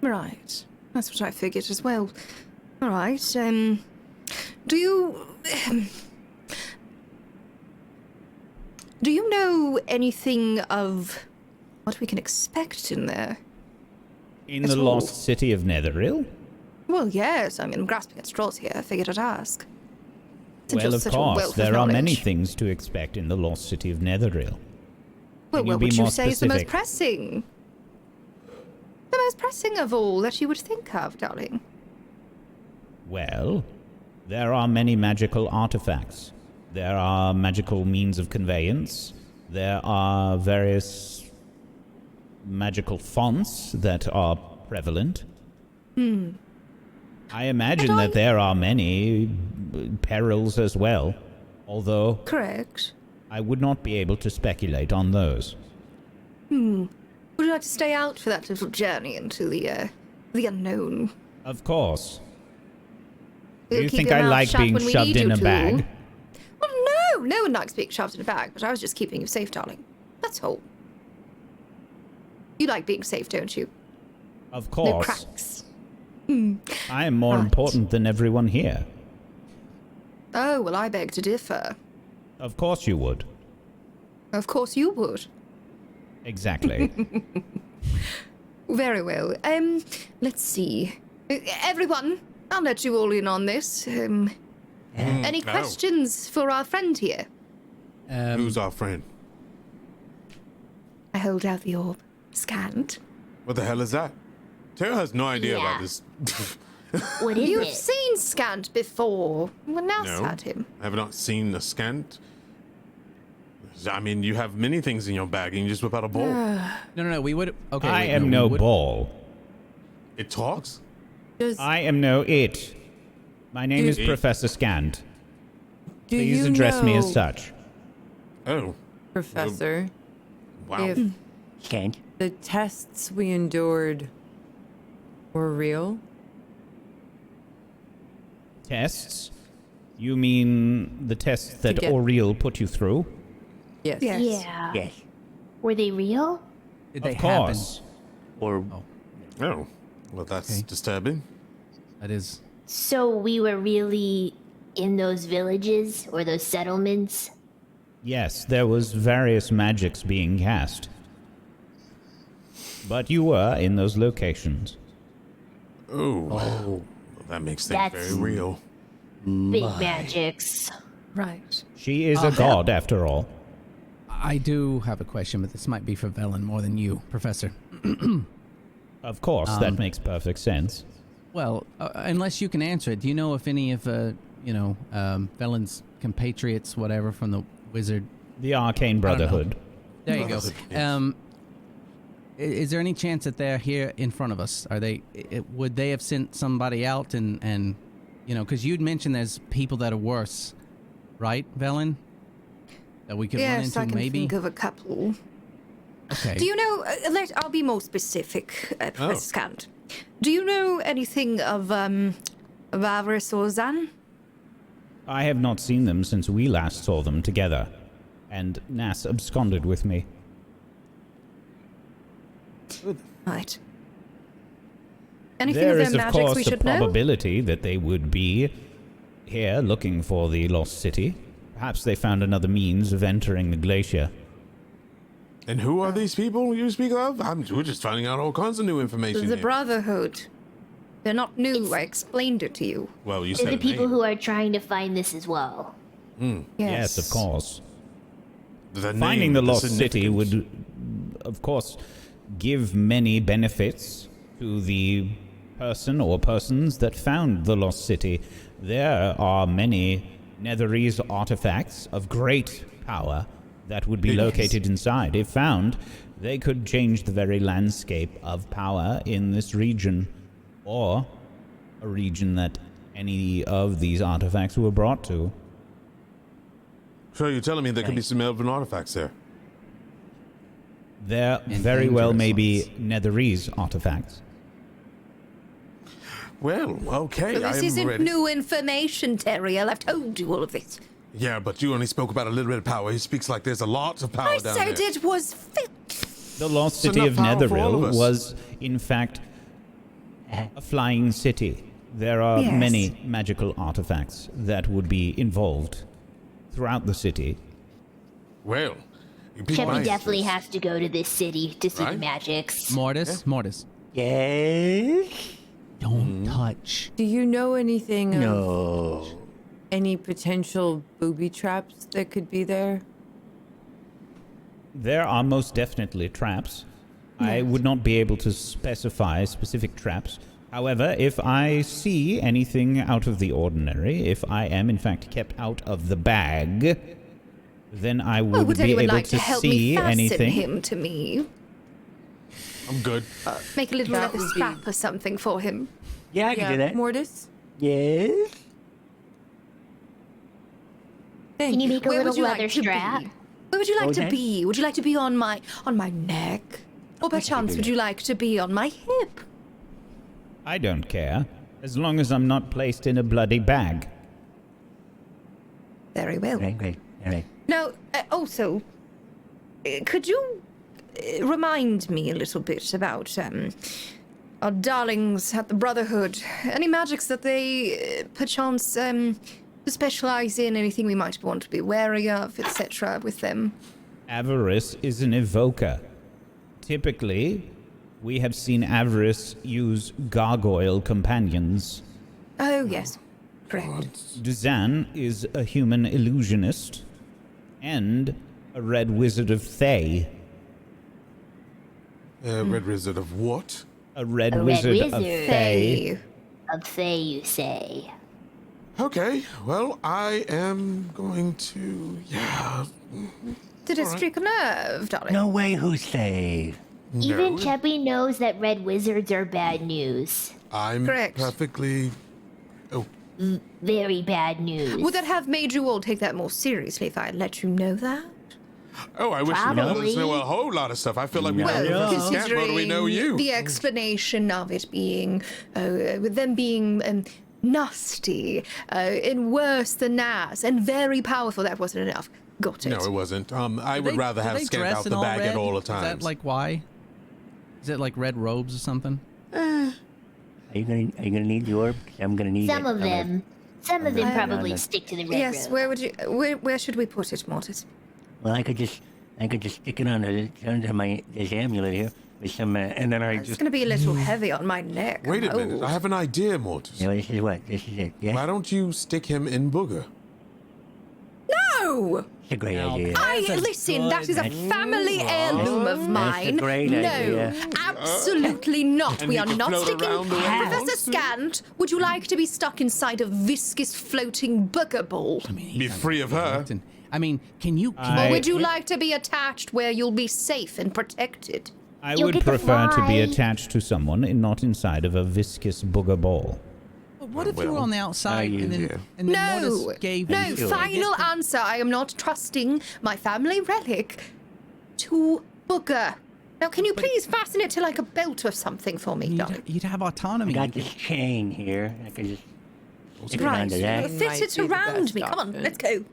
Right. That's what I figured as well. All right, do you know anything of what we can expect in there? In the lost city of Netheril? Well, yes. I mean, I'm grasping at straws here. I figured I'd ask. Well, of course, there are many things to expect in the lost city of Netheril. Well, what would you say is the most pressing? The most pressing of all that you would think of, darling. Well, there are many magical artifacts. There are magical means of conveyance. There are various magical fonts that are prevalent. I imagine that there are many perils as well, although... Correct. I would not be able to speculate on those. Would you like to stay out for that little journey into the unknown? Of course. Do We'll you keep think your I mouth like shut being when we shoved need in you a to. bag? Well, no one likes being shoved in a bag, but I was just keeping you safe, darling. That's all. You like being safe, don't you? Of course. No cracks. I am more important than everyone here. Oh, well, I beg to differ. Of course you would. Of course you would. Exactly. Very well. Let's see. Everyone, I'll let you all in on this. Any questions for our friend here? Who's our friend? I hold out the orb. Scant. What the hell is that? Tara has no idea about this. What is You've it? seen Scant before. Well, now No, had him. I have not seen a scant. I mean, you have many things in your bag, and you just whip out a ball. No, we would. Okay. I wait, am no, no we would, ball. It talks? I am no it. My name is Professor Scant. Please address me as such. Oh. Professor. Wow. If Scant. the tests we endured were real? Tests? You mean the tests that Oriel put you through? Yes. Yeah. Yes. Were they real? Did they Of course. Or Oh. Well, that's disturbing. That is. So we were really in those villages or those settlements? Yes, there was various magics being cast. But you were in those locations. Oh. Well, that makes things That's- very real. Big magics. Right. She is a god, after all. I do have a question, but this might be for Velen more than you, Professor. Of course, that makes perfect sense. Well, unless you can answer it, do you know if any of, Velen's compatriots, whatever, from the wizard... The Arcane Brotherhood. There you go. Yes. Is there any chance that they're here in front of us? Are they? Would they have sent somebody out and because you'd mentioned there's people that are worse, right, Velen? That we could run Yes, into, I can maybe. think of a couple. Okay. Do you know? I'll be more specific, Professor Scant. Do you know anything of Avarice or Zan? I have not seen them since we last saw them together, and Nas absconded with me. Right. Anything There of is, their of magics course, we a should know? probability that they would be here looking for the lost city. Perhaps they found another means of entering the glacier. And who are these people you speak of? We're just finding out all kinds of new information The here. Brotherhood. They're not new. I explained it to you. Well, you They're said the people name. who are trying to find this as well. Yes, of course. The Finding name, the lost city significance. would, of course, give many benefits to the person or persons that found the lost city. There are many Netherese artifacts of great power that would be located inside. If found, they could change the very landscape of power in this region, or a region that any of these artifacts were brought to. So you're telling me there could be some elven artifacts there? There very well may be Netherese artifacts. Well, okay, But this I am isn't ready. new information, Terriel. I've told you all of this. Yeah, but you only spoke about a little bit of power. He speaks like there's a lot of power I down said there. it was fit. The lost It's city of enough power for all of Netheril us. was, in fact, a flying city. There are Yes. many magical artifacts that would be involved throughout the city. Well, you piqued Sheppy my definitely interest. has to go to this city to see the Right? magics. Mortis. yes. Don't touch. Do you know anything of No. any potential booby traps that could be there? There are most definitely traps. I would not be able to specify specific traps. However, if I see anything out of the ordinary, if I am in fact kept out of the bag, then I would Would be anyone able like to to help me see fasten anything. him to me? I'm good. Make a little That leather would be- strap or something for him. Yeah, I can do that. Mortis? Yes. Thank Can you make a Where little would you leather like to strap? be? Where would you like to Okay. be? Would you like to be on my neck? Or perchance would you like to be on my hip? I don't care, as long as I'm not placed in a bloody bag. Very well. Right. All right. Now, also, could you remind me a little bit about our darlings at the Brotherhood? Any magics that they perchance specialize in? Anything we might want to be wary of, etc. with them? Avarice is an evoker. Typically, we have seen Avarice use gargoyle companions. Oh, yes. Correct. Duzan is a human illusionist and a red wizard of Thay. Red Wizard of what? A red A red wizard of wizard. Thay. Of Thay, you say. Okay, well, I am going to, Did it streak a nerve, darling? No way, who's safe? Even No. Cheppy knows that red wizards are bad news. I'm Correct. perfectly. Oh, Very bad news. Would that have made you all take that more seriously if I had let you know that? oh! I wish you would let us Probably. know a whole lot of stuff. I feel like we know Well, Professor Scant more than we know you. the explanation of it being, with them being nasty, and worse than Nas, and very powerful, that wasn't enough. Got it. No, it wasn't. I would Do rather do have they Scant dress out in the all bag red? at all the Is times. that like why? Is it like red robes or something? Are you gonna need the orb? I'm gonna need Some it. of them. Some of them probably stick to the red Yes, robe. where would you? Where should we put it, Mortis? Well, I could just stick it under this amulet here with some. And then I It's just going to be a little heavy on my neck. Wait a I'm minute. old. I have an idea, Mortis. Yeah, this is what? This is it. Yeah. Why don't you stick him in Booger? No! It's a great idea. Listen, that is a family heirloom of mine. That's a great no, idea. absolutely not. And We he are can not float sticking. around the way he Professor wants to. Scant, would you like to be stuck inside a viscous floating booger ball? Be free of her. I mean, can you? Or would you like to be attached where you'll be safe and protected? I You'll would get to prefer to be fly. attached to someone and not inside of a viscous booger ball. But what if you were on the outside and then, yeah. and then No, Mortis gave no, you? final answer. I am not trusting my family relic to booger. Now, can you please fasten it to like a belt or something for me, darling? You'd have I autonomy. got this chain here. I could just stick it Right, onto that. fit Might it be the around best me. Come on, option. let's go.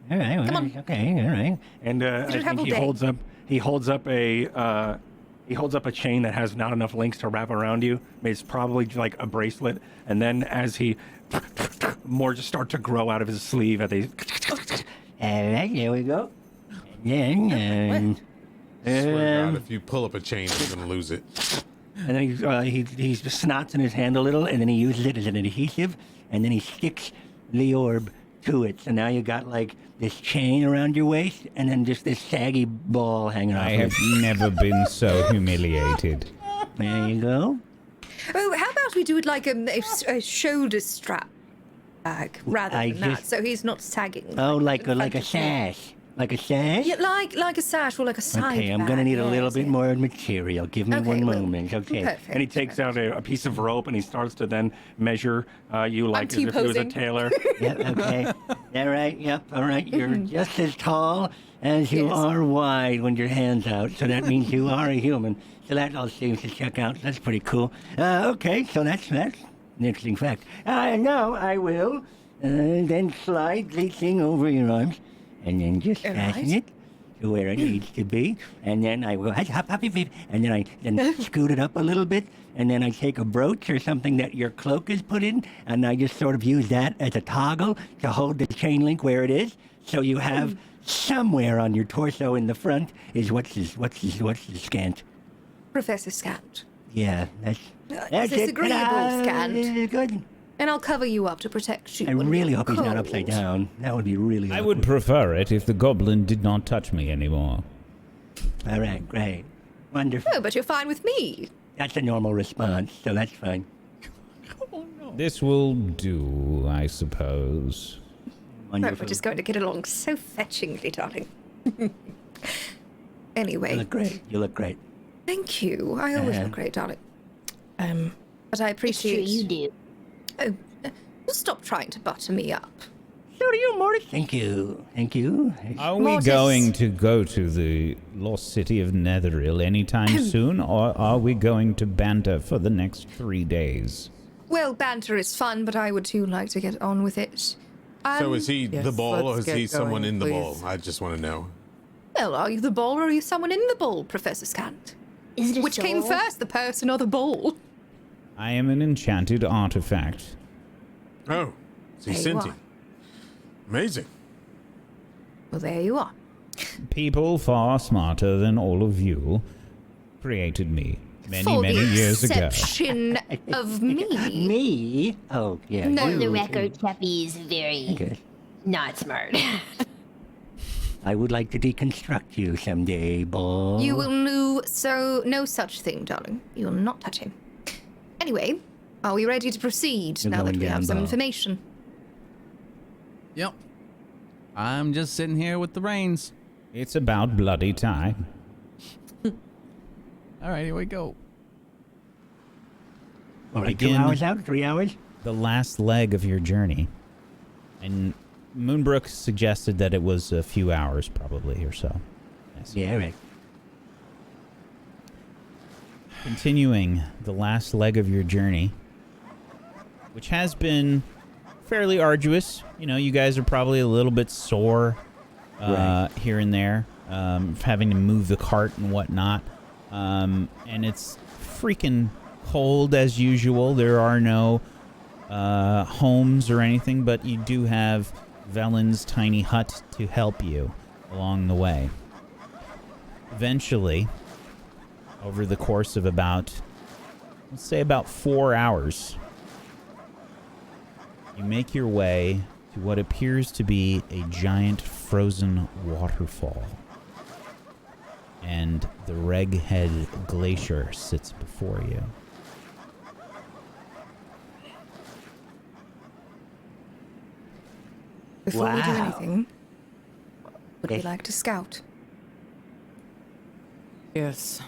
All right. Well, Come on. Okay. All right. and I Did it have think all he day? holds up a chain that has not enough links to wrap around you. It's probably like a bracelet. And then as he more just start to grow out of his sleeve at these. All right. There we go. And then. Swear to God, if you pull up a chain, you're gonna lose it. And then he just snots in his hand a little, and then he uses it as an adhesive, and then he sticks the orb to it. So now you got like this chain around your waist, and then just this saggy ball hanging off. I of have it. never been so humiliated. There you go. Oh, how about we do it like a shoulder strap bag rather I than that, just- so he's not sagging. Oh, like a Front of me. sash. Like a sash? Yeah, like a sash or like a side Okay, I'm bag. gonna need a little yes, bit yes. more material. Give me Okay, one well, moment, okay? perfect. And he takes out a piece of rope and he starts to then measure you like as if he was a T-posing. tailor. Yep, okay. All right, yep, all right. You're just as tall as you Yes. are wide when your hand's out, so that means you are a human. So that all seems to check out. That's pretty cool. Okay, so that's an interesting fact. Now I will then slide the thing over your arms and then just All fasten right. it to where it needs to be. And then I will hop, hop, hop, hop, and then I scoot it up a little bit. And then I take a brooch or something that your cloak is put in, and I just sort of use that as a toggle to hold the chain link where it is. So you have somewhere on your torso in the front is what's the scant. Professor Scant. Yeah, that's this it. agreeable, Ta-da! Scant? This is good. And I'll cover you up to protect you. I when really you're hope he's not cold. upside down. That would be really. I would awkward. prefer it if the goblin did not touch me anymore. All right, great, wonderful. No, but you're fine with me. That's a normal response, so that's fine. This will do, I suppose. Right, Wonderful. we're just going to get along so fetchingly, darling. Anyway, You look great. You look great. thank you. I always Uh-huh. look great, darling. But I It's true, appreciate you do. Oh, stop trying to butter me up. So do you, Mortis. Thank you. Thank you. Are we Mortis. going to go to the lost city of Netheril anytime soon, or are we going to banter for the next 3 days? Well, banter is fun, but I would too like to get on with it. So is he the yes, ball or let's is he get someone going, in the ball? please. I just want to know. Well, are you the ball or are you someone in the ball, Professor Scant? Is it a Which came soul? first, the person or the ball? I am an enchanted artifact. Oh, is he There you sentient? Amazing. Well, there you are. People far smarter than all of you created me many, For many the years ago. exception of me. Me? Oh, yeah. No. On the you. record, Cheppy is very Okay. not smart. I would like to deconstruct you someday, ball. You will know no such thing, darling. You will not touch him. Anyway, are we ready to proceed You're now that going we have down, some Ball. information? Yep. I'm just sitting here with the reins. It's about bloody time. All right, here we go. All right, 2 hours out, 3 hours? The last leg of your journey. And Moonbrook suggested that it was a few hours probably or so. Yes. Yeah, right. Continuing the last leg of your journey, which has been fairly arduous. You know, you guys are probably a little bit sore here and there, having to move the cart and whatnot. And it's freaking cold as usual. There are no homes or anything, but you do have Velen's tiny hut to help you along the way. Eventually, over the course of about, let's say about 4 hours, you make your way to what appears to be a giant frozen waterfall. And the Reghead Glacier sits before you. Before we do anything, would we like to scout? Yes.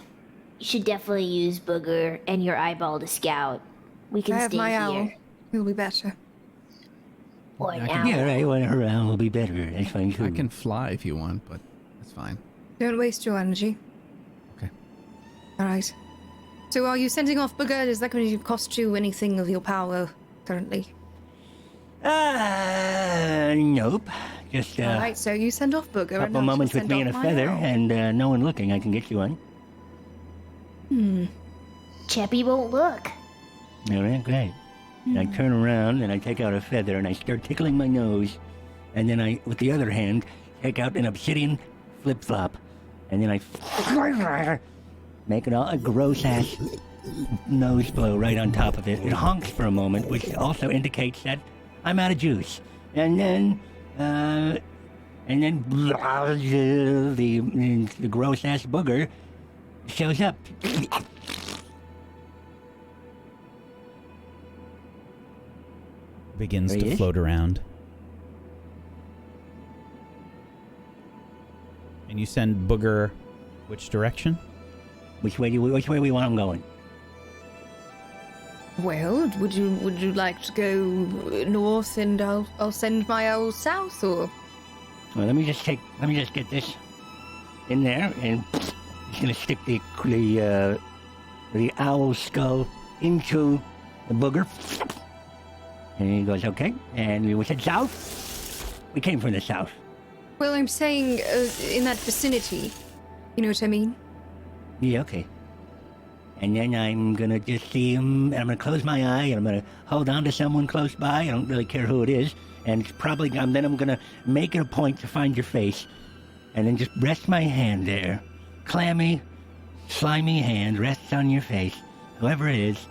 You should definitely use Booger and your eyeball to scout. We can I have stay my here. owl. It'll be better. Or an owl. Yeah, right. Well, her owl will be better. That's fine too. I can fly if you want, but that's fine. Don't waste your energy. Okay. All right. So are you sending off Booger? Is that going to cost you anything of your power currently? Nope. Just All right, so you send off Booger. a couple moments with me and a feather, owl. and no one looking. I can get you one. Cheppy won't look. All right, great. And I turn around and I take out a feather and I start tickling my nose, and then I, with the other hand, take out an obsidian flip-flop, and then I make it all a gross-ass nose blow right on top of it. It honks for a moment, which also indicates that I'm out of juice. And then the gross-ass booger shows up. Begins There he to is. float around. And you send Booger which direction? Which way we want him going? Well, would you like to go north and I'll send my owl south, or? Well, let me just get this in there, and he's gonna stick the owl skull into the booger. And he goes, okay. And we said south. We came from the south. Well, I'm saying in that vicinity. You know what I mean? Yeah, okay. And then I'm gonna just see him, and I'm gonna close my eye, and I'm gonna hold on to someone close by. I don't really care who it is. And it's probably, then I'm gonna make it a point to find your face, and then just rest my hand there. Clammy, slimy hand rests on your face. Whoever it is,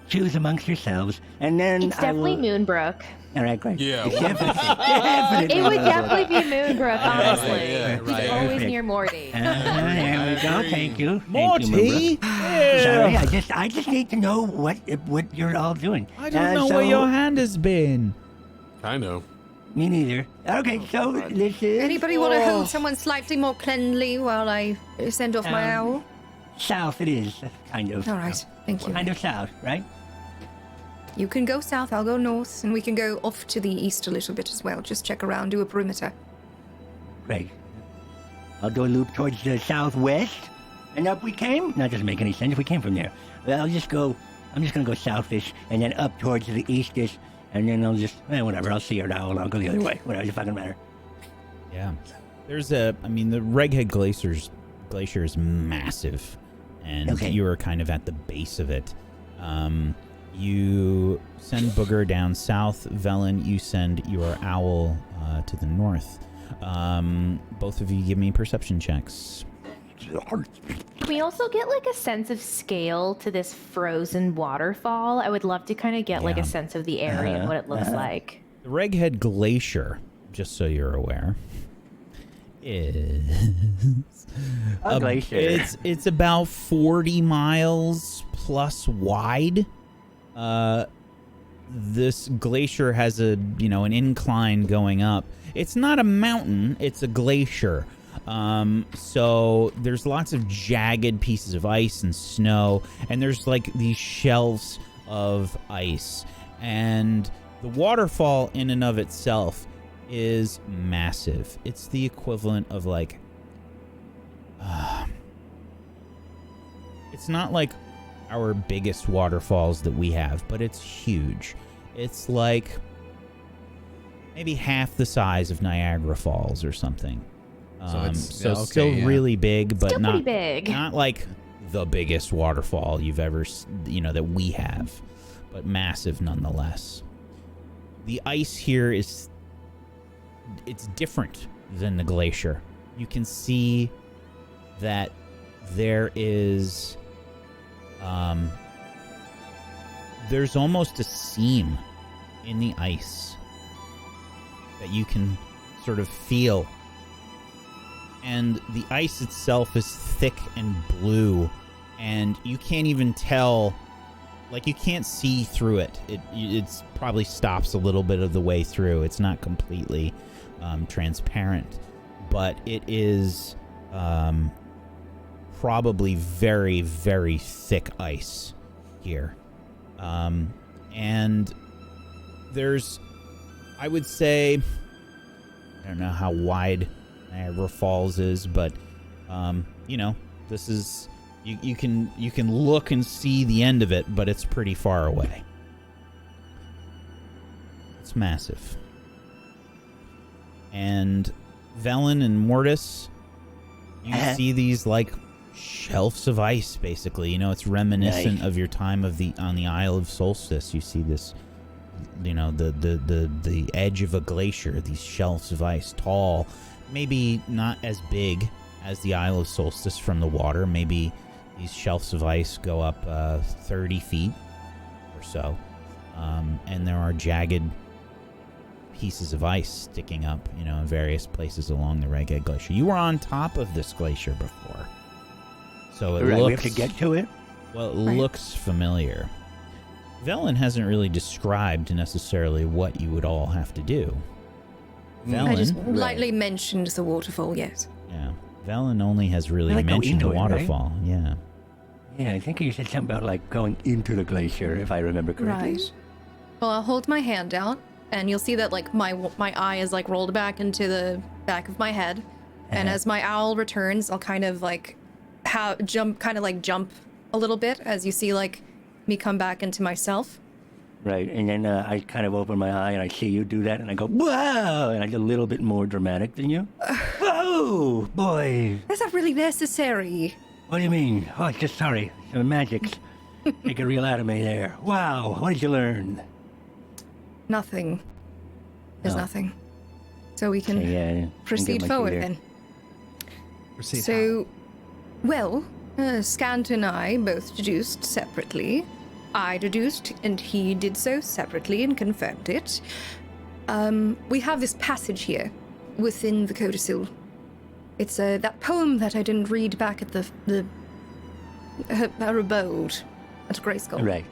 choose amongst yourselves, and then It's definitely Moonbrook. All right, great. Yeah. Definitely. It would definitely be Moonbrook, honestly. yeah, He's right. always Perfect. near Morty. There we go. Thank you. Morty? Thank you, Sorry, I just need to know what you're all doing. I don't know where your hand has been. I know. Me neither. Okay, so this is Anybody want to hold someone slightly more cleanly while I send off my owl? south. It is kind of. All right, thank you. Kind of south, right? You can go south, I'll go north, and we can go off to the east a little bit as well. Just check around, do a perimeter. Great. I'll do a loop towards the southwest, and up we came. That doesn't make any sense. We came from there. Well, I'm just gonna go southish, and then up towards the eastish, and then I'll just whatever. I'll see your owl, and I'll go the other way. Whatever, it fucking matter. Yeah. There's the Reghead Glacier is massive, and Okay. you are kind of at the base of it. You send Booger down south. Velen, you send your owl to the north. Both of you give me perception checks. Can we also get like a sense of scale to this frozen waterfall? I would love to kind of get like Yeah. a sense of the area and what it looks like. The Reghead Glacier, just so you're aware, is A glacier. It's about 40 miles plus wide. This glacier has an incline going up. It's not a mountain, it's a glacier. So there's lots of jagged pieces of ice and snow, and there's like these shelves of ice. And the waterfall in and of itself is massive. It's the equivalent of like... it's not like our biggest waterfalls that we have, but it's huge. It's like maybe half the size of Niagara Falls or something. Still really big, but Still not pretty big. Not like the biggest waterfall you've ever, that we have, but massive nonetheless. The ice here it's different than the glacier. You can see that there is there's almost a seam in the ice that you can sort of feel. And the ice itself is thick and blue, and you can't even tell, like you can't see through it. It's probably stops a little bit of the way through. It's not completely transparent, but it is probably very, very thick ice here. And there's, I would say, I don't know how wide Niagara Falls is, but this is you can look and see the end of it, but it's pretty far away. It's massive. And Velen and Mortis, you see these like shelves of ice, basically. It's reminiscent of your time on the Isle of Solstice. You see this, the edge of a glacier, these shelves of ice, tall, maybe not as big as the Isle of Solstice from the water. Maybe these shelves of ice go up 30 feet or so. And there are jagged pieces of ice sticking up, in various places along the Reggae Glacier. You were on top of this glacier before. So it looks... we have to get to it? Well, it looks familiar. Velen hasn't really described necessarily what you would all have to do. I just lightly mentioned the waterfall, yes. Yeah. Velen only has really mentioned the waterfall, right? Yeah. Yeah, I think you said something about like going into the glacier, if I remember correctly. Right. Well, I'll hold my hand out, and you'll see that like my eye is like rolled back into the back of my head, and as my owl returns, I'll kind of like jump a little bit as you see like me come back into myself. Right, and then I kind of open my eye and I see you do that, and I go, "Wow!" And I get a little bit more dramatic than you. Oh boy! Is that really necessary? What do you mean? Oh, just sorry. The magic's take a real out of me there. Wow! What did you learn? Nothing. There's nothing. So we can proceed forward then. Proceed. So, well, Scant and I both deduced separately. I deduced, and he did so separately and confirmed it. We have this passage here within the codicil. It's that poem that I didn't read back at her abode at Grayskull. Right.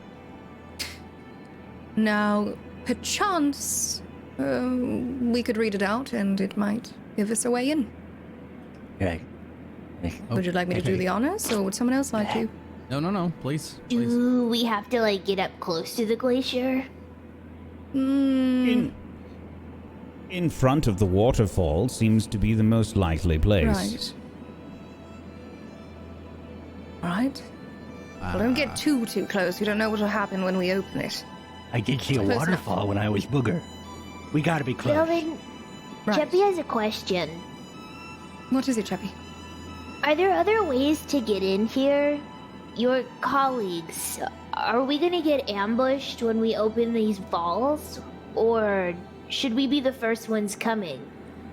Now, perchance, we could read it out, and it might give us a way in. Right. Would you like me to do the honors, or would someone else like to? No, please. Do we have to like get up close to the glacier? In front of the waterfall seems to be the most likely place. Right. Well, don't get too close. We don't know what will happen when we open it. I did see a waterfall when I was Booger. We gotta be close. Delvin, Cheppy has a question. What is it, Cheppy? Are there other ways to get in here? Your colleagues, are we gonna get ambushed when we open these vaults? Or should we be the first ones coming?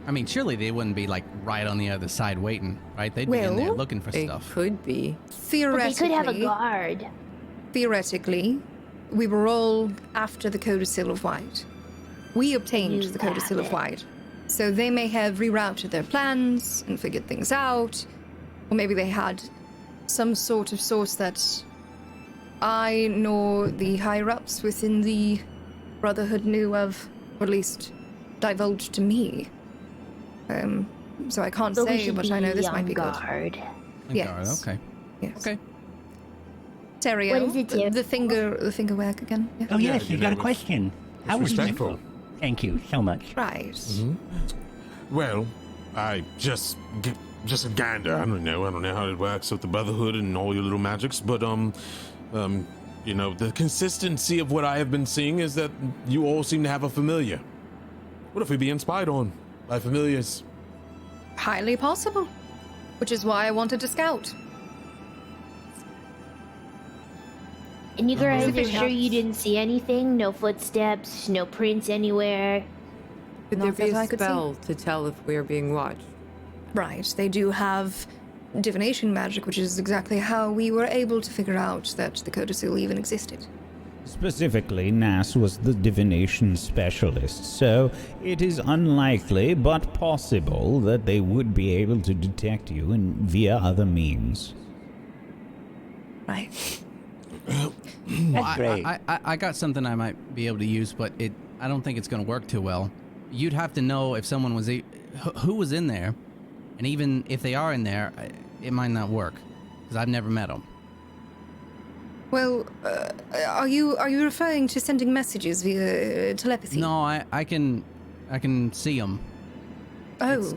I mean, surely they wouldn't be like right on the other side waiting, right? They'd be in there looking for stuff. Could be. Theoretically, but they could have a guard. Theoretically, we were all after the Codicil of White. We obtained the Codicil of White. So they may have rerouted their plans and figured things out. Or maybe they had some sort of source that I nor the higher-ups within the Brotherhood knew of, or at least divulged to me. so I can't But we say, should but I know this be might on be good. guard. Yes. Okay. Yes. Okay. Terrio, What is it, Ter- the finger wag again. Yeah. Oh, yes, you you got a know, question. How respectful. Thank you so much. Right. Well, I just a gander. I don't know how it works with the Brotherhood and all your little magics, but you know, the consistency of what I have been seeing is that you all seem to have a familiar. What if we being spied on by familiars? Highly possible. Which is why I wanted to scout. And you guys are Maybe sure not. you didn't see anything? No footsteps, no prints anywhere? Could there Not be that a I could see. spell to tell if we're being watched? Right. They do have divination magic, which is exactly how we were able to figure out that the codicil even existed. Specifically, Nas was the divination specialist, so it is unlikely but possible that they would be able to detect you via other means. Right. That's great. I got something I might be able to use, but I don't think it's going to work too well. You'd have to know if someone was who was in there, and even if they are in there, it might not work because I've never met them. Well, are you referring to sending messages via telepathy? No, I can see them, Oh,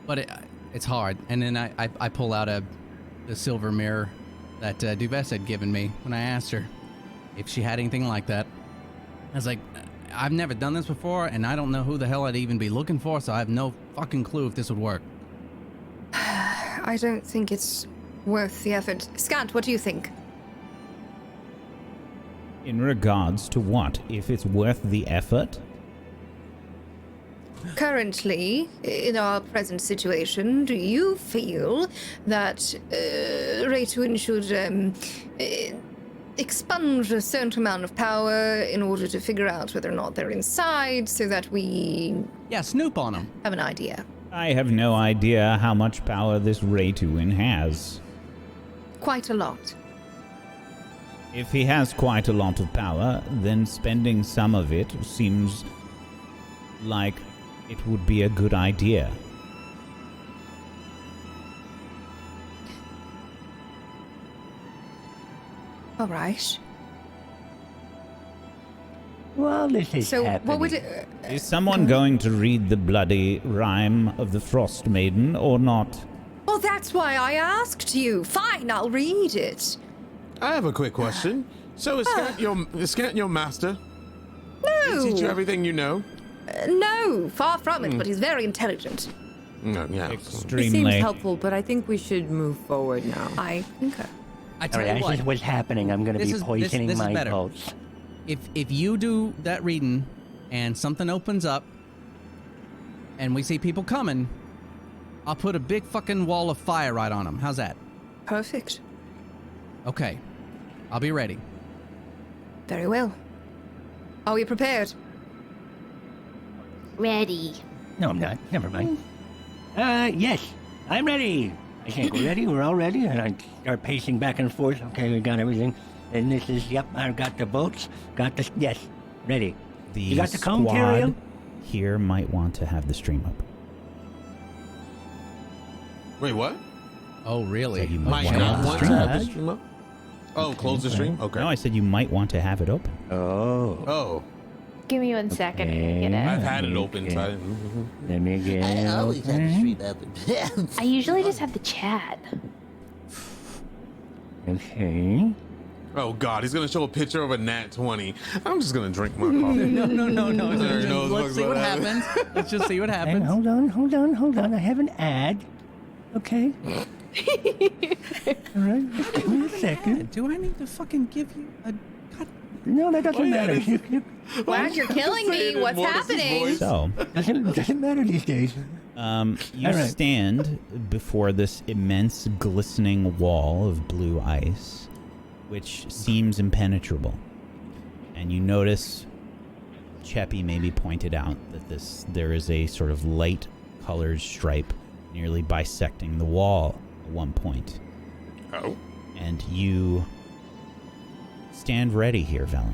but it's hard. And then I pull out the silver mirror that Duvess had given me when I asked her if she had anything like that. I was like, I've never done this before, and I don't know who the hell I'd even be looking for, so I have no fucking clue if this would work. I don't think it's worth the effort. Scant, what do you think? In regards to what? If it's worth the effort? Currently, in our present situation, do you feel that Raytuin should expunge a certain amount of power in order to figure out whether or not they're inside so that we Yeah, snoop on them. have an idea? I have no idea how much power this Raytuin has. Quite a lot. If he has quite a lot of power, then spending some of it seems like it would be a good idea. All right. Well, this is So, happening. what would it... Is someone going to read the bloody rhyme of the Frostmaiden or not? Well, that's why I asked you. Fine, I'll read it. I have a quick question. So is Scant your master? No. Does he teach you everything you know? No, far from it, but he's very intelligent. No, yeah. It seems Extremely. helpful, but I think we should move forward now. I concur. I All tell right, you this is what. what's happening. I'm going to This be is- poisoning this is my better. boats. If you do that reading and something opens up and we see people coming, I'll put a big fucking wall of fire right on them. How's that? Perfect. Okay. I'll be ready. Very well. Are we prepared? Ready. No, I'm not. Never mind. Yes, I'm ready. I think we're ready. We're all ready. And I start pacing back and forth. Okay, we got everything. And this is, yep, I've got the boats. Got the, yes, ready. The You got the comb, squad Tyrion? here might want to have the stream up. Wait, what? Oh, really? So you Might want not the want to stream have up? the stream up? Oh, close the stream? Okay. No, I said you might want to have it open. Oh. Oh, Give me 1 second to Okay. get I've it. had it open. So I didn't. Let me get I always have to stream open. I usually just have the chat. Okay. Oh God, he's gonna show a picture of a nat 20. I'm just gonna drink my coffee. No. There knows Let's what's see what gonna happens. Let's just see what And happens. hold on. I have an ad. Okay. All right. Just give me a second. Do I need to fucking give you a... God, No, that doesn't matter. Wag, you're killing me. What's happening? So, Doesn't matter these days. you All right. stand before this immense glistening wall of blue ice, which seems impenetrable. And you notice, Cheppy maybe pointed out that there is a sort of light colored stripe nearly bisecting the wall at one point. Oh. And you stand ready here, Velen.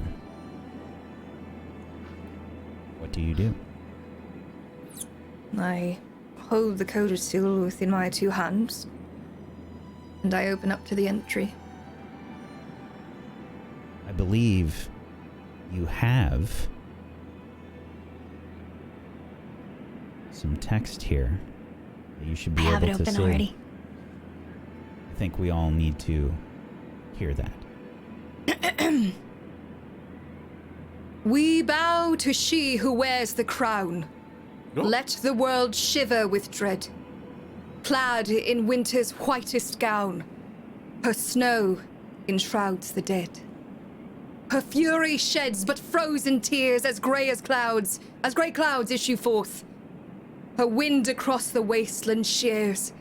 What do you do? I hold the codicil within my 2 hands, and I open up to the entry. I believe you have some text here that you should be I have able it to open see. already. I think we all need to hear that. We bow to she who wears the crown. Let the world shiver with dread. Clad in winter's whitest gown, her snow enshrouds the dead. Her fury sheds but frozen tears as grey clouds issue forth. Her wind across the wasteland shears,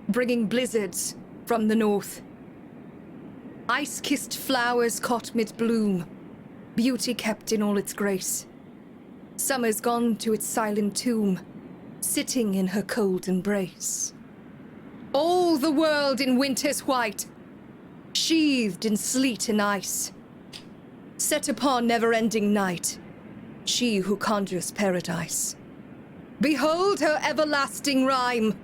bringing blizzards from the north. Ice-kissed flowers caught mid-bloom, beauty kept in all its grace. Summer's gone to its silent tomb, sitting in her cold embrace. All the world in winter's white, sheathed in sleet and ice. Set upon never-ending night, she who conjures paradise. Behold her everlasting rhyme.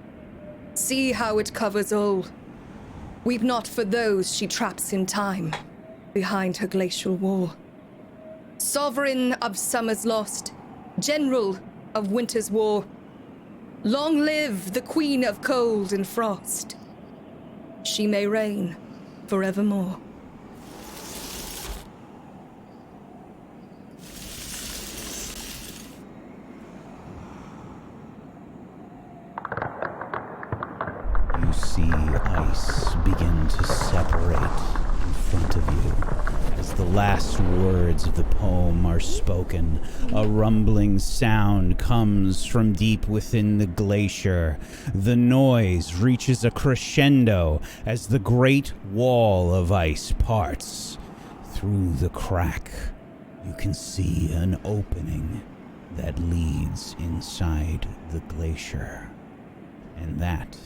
See how it covers all. Weep not for those she traps in time, behind her glacial wall. Sovereign of summer's lost, general of winter's war. Long live the queen of cold and frost. She may reign forevermore. You see ice begin to separate in front of you. As the last words of the poem are spoken, a rumbling sound comes from deep within the glacier. The noise reaches a crescendo as the great wall of ice parts. Through the crack, you can see an opening that leads inside the glacier. And that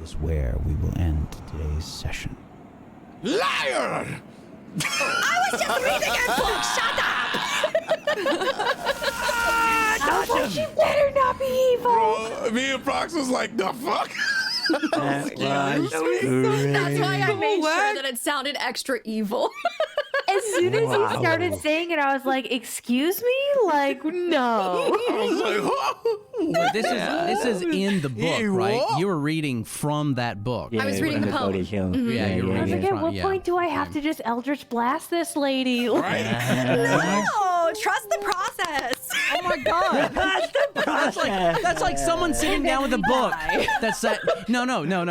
is where we will end today's session. Liar! I was just reading a book! Shut up! I was like, she better not be evil. Bro, me and Prox was like, the fuck? That was That's why I made sure that it sounded extra evil. As soon as he started saying it, I was like, excuse me? Like, no. I was like, But this is in the book, right? You were reading from that book. Yeah, I was reading the poem. Yeah, you were I was reading like, at from. what Yeah. point do I have to just Eldritch Blast this lady? No, trust the process. Oh my god! That's like someone sitting down with a book. That's that. No.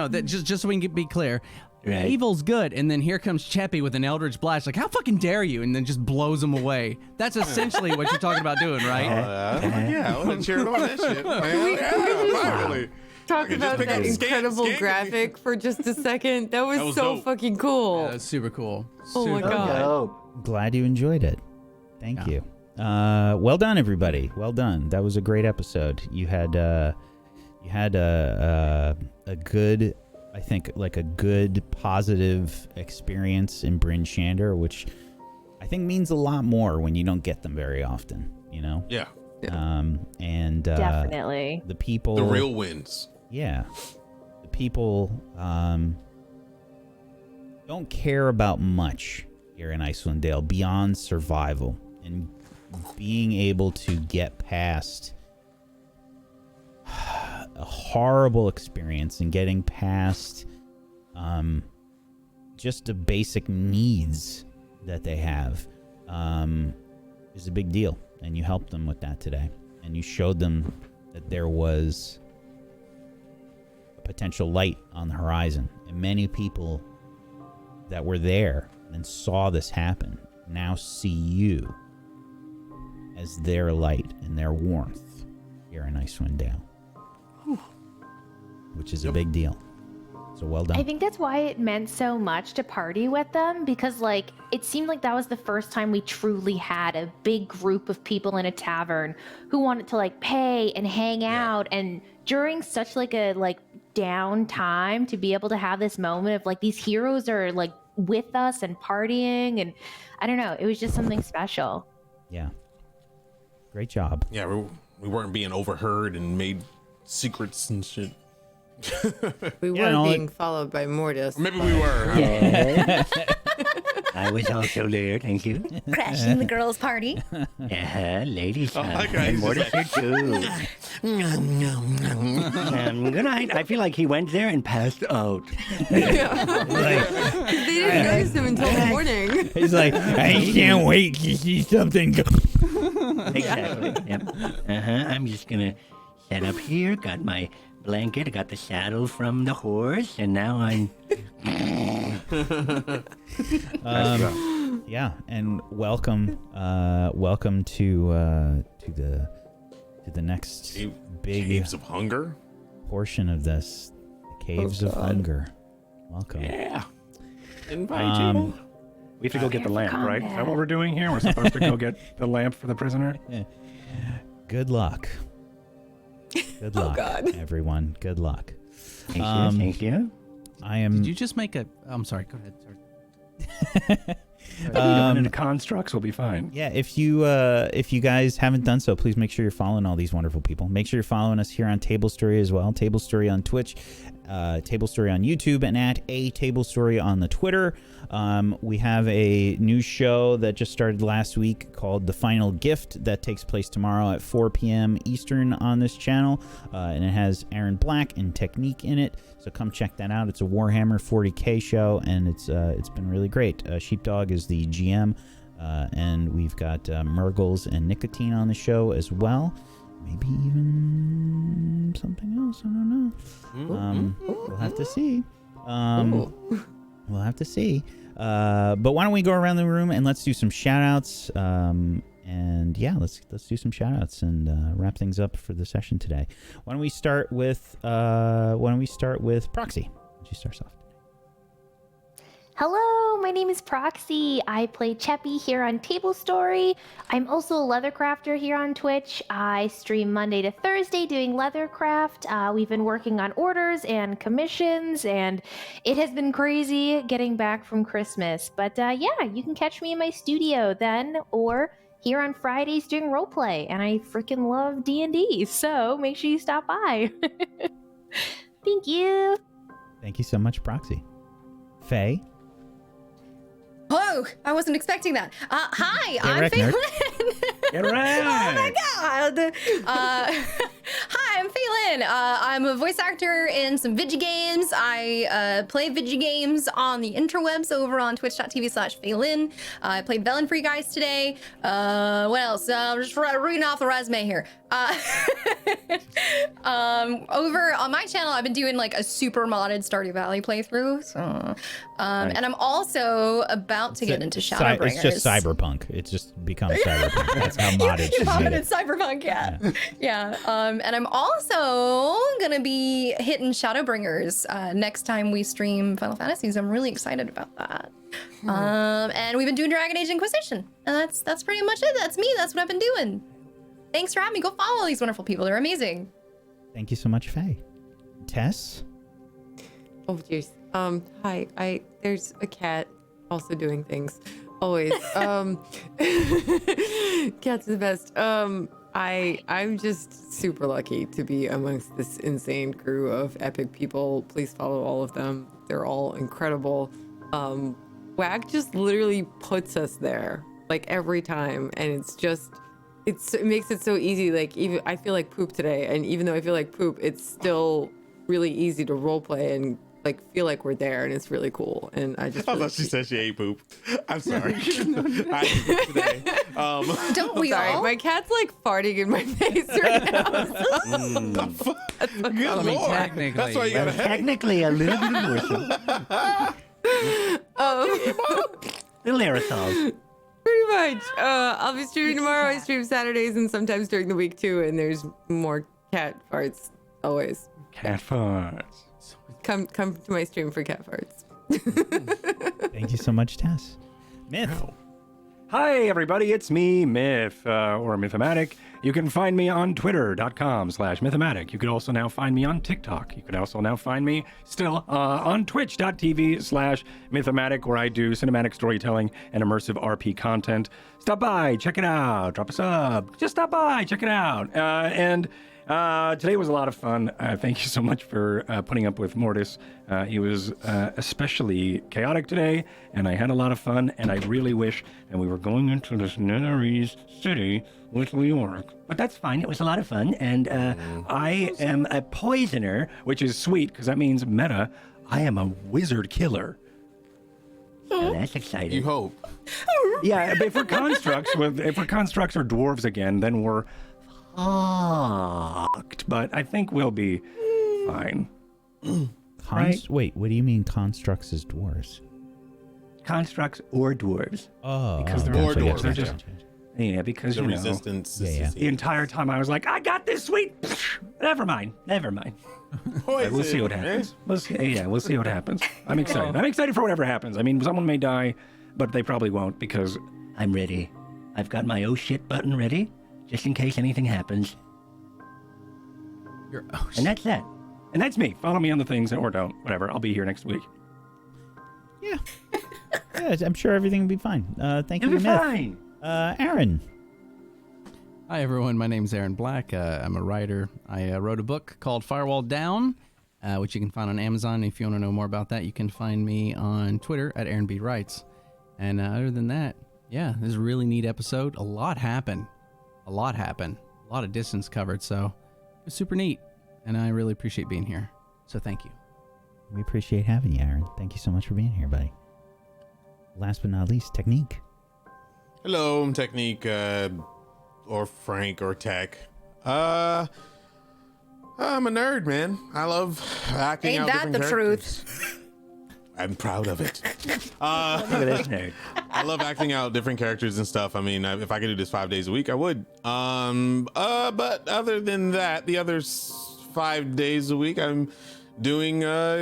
That just so we can be clear. Right. Evil's good, and then here comes Cheppy with an Eldritch Blast. Like, how fucking dare you? And then just blows him away. That's essentially what you're talking about doing, right? yeah, I would have cheered on that shit, man. Finally. Talk about that incredible graphic for just a second. That was so dope. fucking cool. Yeah, that's super cool. Oh my Super God. Glad you enjoyed it. Thank you. Well done, everybody. Well done. That was a great episode. You had a good, I think, like a good positive experience in Bryn Shander, which I think means a lot more when you don't get them very often. You know. Yeah. And Definitely. the people. The real wins. Yeah. The people don't care about much here in Icewind Dale beyond survival and being able to get past a horrible experience and getting past just the basic needs that they have is a big deal. And you helped them with that today. And you showed them that there was a potential light on the horizon. And many people that were there and saw this happen now see you as their light and their warmth here in Icewind Dale. Which is a big deal. So well done. I think that's why it meant so much to party with them, because like it seemed like that was the first time we truly had a big group of people in a tavern who wanted to like pay and hang out, and during such like a down time to be able to have this moment of like these heroes are like with us and partying, and I don't know, it was just something special. Yeah. Great job. Yeah, we weren't being overheard and made secrets and shit. We Yeah, were being followed by Mortis. Maybe we were. Huh? Yeah. I was also there, thank you. Crashing the girls' party. Yeah, ladies. okay. And Mortis here too. Good night. I feel like he went there and passed out. They didn't notice him until the morning. He's like, I can't wait to see something. Exactly. Yep. I'm just gonna set up here. Got my blanket. I got the saddle from the horse, and now I'm. Yeah, and welcome to the next big Caves of Hunger portion of this, the Caves of Hunger. Welcome. Yeah. invite you. We have to go get the lamp, right? Is that what we're doing here? We're supposed to go get the lamp for the prisoner? Good luck. Good luck, everyone. Good luck. Thank you. I am. Did you just make a? I'm sorry. Go ahead. Sorry. Into constructs will be fine. Yeah, if you guys haven't done so, please make sure you're following all these wonderful people. Make sure you're following us here on Table Story as well. Table Story on Twitch, Table Story on YouTube, and at A Table Story on the Twitter. We have a new show that just started last week called The Final Gift that takes place tomorrow at 4 p.m. Eastern on this channel, and it has Aaron Black and Technique in it. So come check that out. It's a Warhammer 40k show, and it's been really great. Sheepdog is the GM, and we've got Murgles and Nicotine on the show as well. Maybe even something else. I don't know. We'll have to see. We'll have to see. But why don't we go around the room and let's do some shout outs. And yeah, let's do some shout outs and wrap things up for the session today. Why don't we start with Proxy? Why don't you start us off? Hello, my name is Proxy. I play Cheppy here on Table Story. I'm also a leathercrafter here on Twitch. I stream Monday to Thursday doing leathercraft. We've been working on orders and commissions, and it has been crazy getting back from Christmas. But yeah, you can catch me in my studio then, or here on Fridays doing roleplay. And I freaking love D&D, so make sure you stop by. Thank you. Thank you so much, Proxy. Faye? Oh, I wasn't expecting that. Hi, I'm Faye Lynn. Get right. Oh my god. Hi, I'm Faye Lynn. I'm a voice actor in some video games. I play video games on the interwebs over on twitch.tv/Faye Lynn. I played Velen for you guys today. What else? I'm just reading off the resume here. Over on my channel, I've been doing like a super modded Stardew Valley playthrough. So, and I'm also about to get into Shadowbringers. It's just cyberpunk. It's just become cyberpunk. That's how modded you she's modded made it it. cyberpunk, yeah. And I'm also gonna be hitting Shadowbringers next time we stream Final Fantasies. I'm really excited about that. And we've been doing Dragon Age Inquisition, and that's pretty much it. That's me. That's what I've been doing. Thanks for having me. Go follow all these wonderful people. They're amazing. Thank you so much, Faye. Tess? Oh, jeez. Hi. There's a cat also doing things. Always. Cat's the best. I'm just super lucky to be amongst this insane crew of epic people. Please follow all of them. They're all incredible. WAG just literally puts us there, like, every time, and it makes it so easy. Like, even I feel like poop today, and even though I feel like poop, it's still really easy to roleplay and like feel like we're there, and it's really cool. And I thought she said she ate poop. I'm sorry. I ate poop today. Don't we all? My cat's like farting in my face right now. Good Lord. Technically, that's why you gotta Technically, a little bit of motion. Little aerosols. Pretty much. I'll be streaming tomorrow. I stream Saturdays and sometimes during the week too. And there's more cat farts always. Cat farts. Come to my stream for cat farts. Thank you so much, Tess. Myth. Hi, everybody. It's me, Myth, or Mythomatic. You can find me on twitter.com/Mythomatic. You can also now find me on TikTok. You can also now find me still on twitch.tv/Mythomatic, where I do cinematic storytelling and immersive RP content. Stop by, check it out, drop a sub. Just stop by, check it out. And Today was a lot of fun. Thank you so much for putting up with Mortis. He was especially chaotic today, and I had a lot of fun, and I really wish that we were going into this Netheril city with Leoric. But that's fine. It was a lot of fun, and I am a poisoner, Which is sweet, because that means meta. I am a wizard killer. so that's exciting. You hope. Yeah, but if we're constructs or dwarves again, then we're fucked. But I think we'll be fine. Right. Wait, what do you mean constructs as dwarves? Constructs or dwarves. Oh, Because they're Or dwarves. They're just Yeah, because, The you know. resistance. Yeah. the entire time I was like, I got this sweet. Never mind. We'll see what happens. We'll see what happens. I'm excited. I'm excited for whatever happens. I mean, someone may die, but they probably won't because I'm ready. I've got my oh shit button ready, just in case anything happens. And that's that. And that's me. Follow me on the things or don't. Whatever. I'll be here next week. Yeah, I'm sure everything will be fine. Thank you, It'll be Myth. fine. Aaron. Hi, everyone. My name's Aaron Black. I'm a writer. I wrote a book called Firewall Down, which you can find on Amazon. If you want to know more about that, you can find me on Twitter at Aaron B. Writes. And other than that, yeah, this is a really neat episode. A lot happened. A lot of distance covered. So it was super neat. And I really appreciate being here. So thank you. We appreciate having you, Aaron. Thank you so much for being here, buddy. Last but not least, Technique. Hello, I'm Technique, or Frank, or Tech. I'm a nerd, man. I love acting out different characters. Truth? I'm proud of it. Look at this nerd. I love acting out different characters and stuff. I mean, if I could do this 5 days a week, I would. But other than that, the other 5 days a week, I'm doing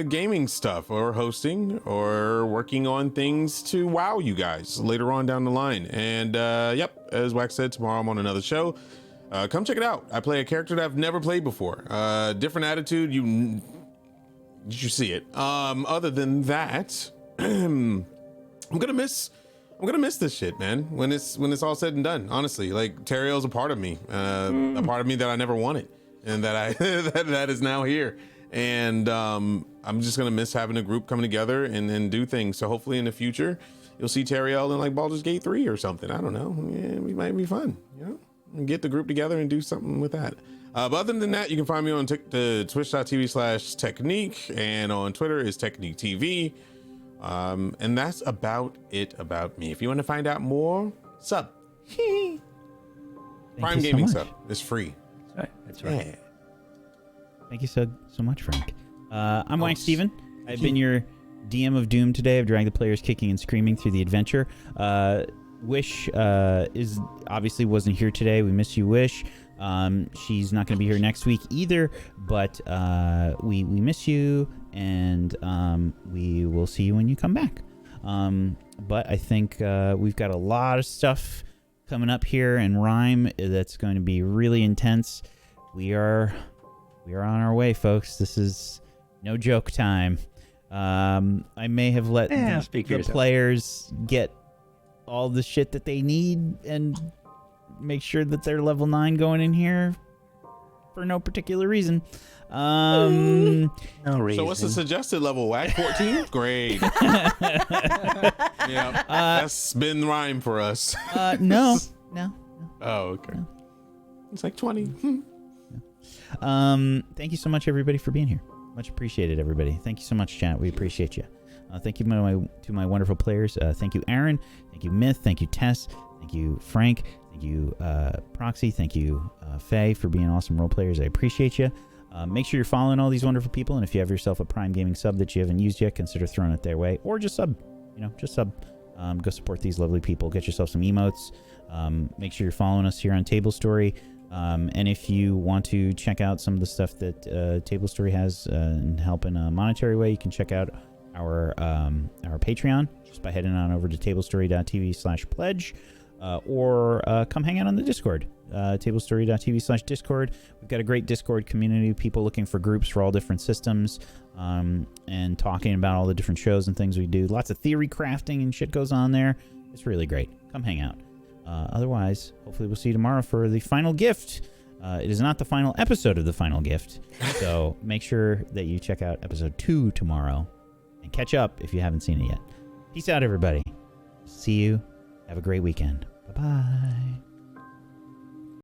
gaming stuff or hosting or working on things to wow you guys later on down the line. And yep, as Wax said, tomorrow I'm on another show. Come check it out. I play a character that I've never played before. Different attitude. You see it. Other than that, I'm gonna miss this shit, man. When it's all said and done, honestly, like Teriel's a part of me, a part of me that I never wanted, and that I that is now here. And I'm just gonna miss having a group coming together and do things. So hopefully in the future, you'll see Teriel in like Baldur's Gate 3 or something. I don't know. Yeah, it might be fun, you know, and get the group together and do something with that. But other than that, you can find me on twitch.tv/Technique, and on Twitter is Technique TV. And that's about it about me. If you want to find out more, sub. Prime Gaming sub is free. That's right. Yeah. Thank you so much, Frank. I'm Wax Steven. I've been your DM of Doom today. I've dragged the players kicking and screaming through the adventure. Wish obviously wasn't here today. We miss you, Wish. She's not going to be here next week either, but we miss you, and we will see you when you come back. But I think we've got a lot of stuff coming up here in Rime that's going to be really intense. We are on our way, folks. This is no joke time. I may have let the players get all the shit that they need and make sure that they're level 9 going in here for no particular reason. No reason. So what's the suggested level, Wax? 14? Great. Yeah, that's been Rime for us. No. Oh, okay. No. It's like 20. Thank you so much, everybody, for being here. Much appreciated, everybody. Thank you so much, chat. We appreciate you. Thank you to my wonderful players. Thank you, Aaron. Thank you, Myth. Thank you, Tess. Thank you, Frank. Thank you, Proxy. Thank you, Faye, for being awesome role players. I appreciate you. Make sure you're following all these wonderful people, and if you have yourself a Prime Gaming sub that you haven't used yet, consider throwing it their way, or just sub. Just sub. Go support these lovely people. Get yourself some emotes. Make sure you're following us here on Table Story. And if you want to check out some of the stuff that Table Story has and help in a monetary way, you can check out our Patreon just by heading on over to tablestory.tv/pledge, or come hang out on the Discord, tablestory.tv/discord. We've got a great Discord community, people looking for groups for all different systems, and talking about all the different shows and things we do. Lots of theory crafting and shit goes on there. It's really great. Come hang out. Otherwise, hopefully we'll see you tomorrow for the final gift It is not the final episode of The Final Gift, so make sure that you check out episode 2 tomorrow and catch up if you haven't seen it yet. Peace out, everybody. See you. Have a great weekend. Bye-bye.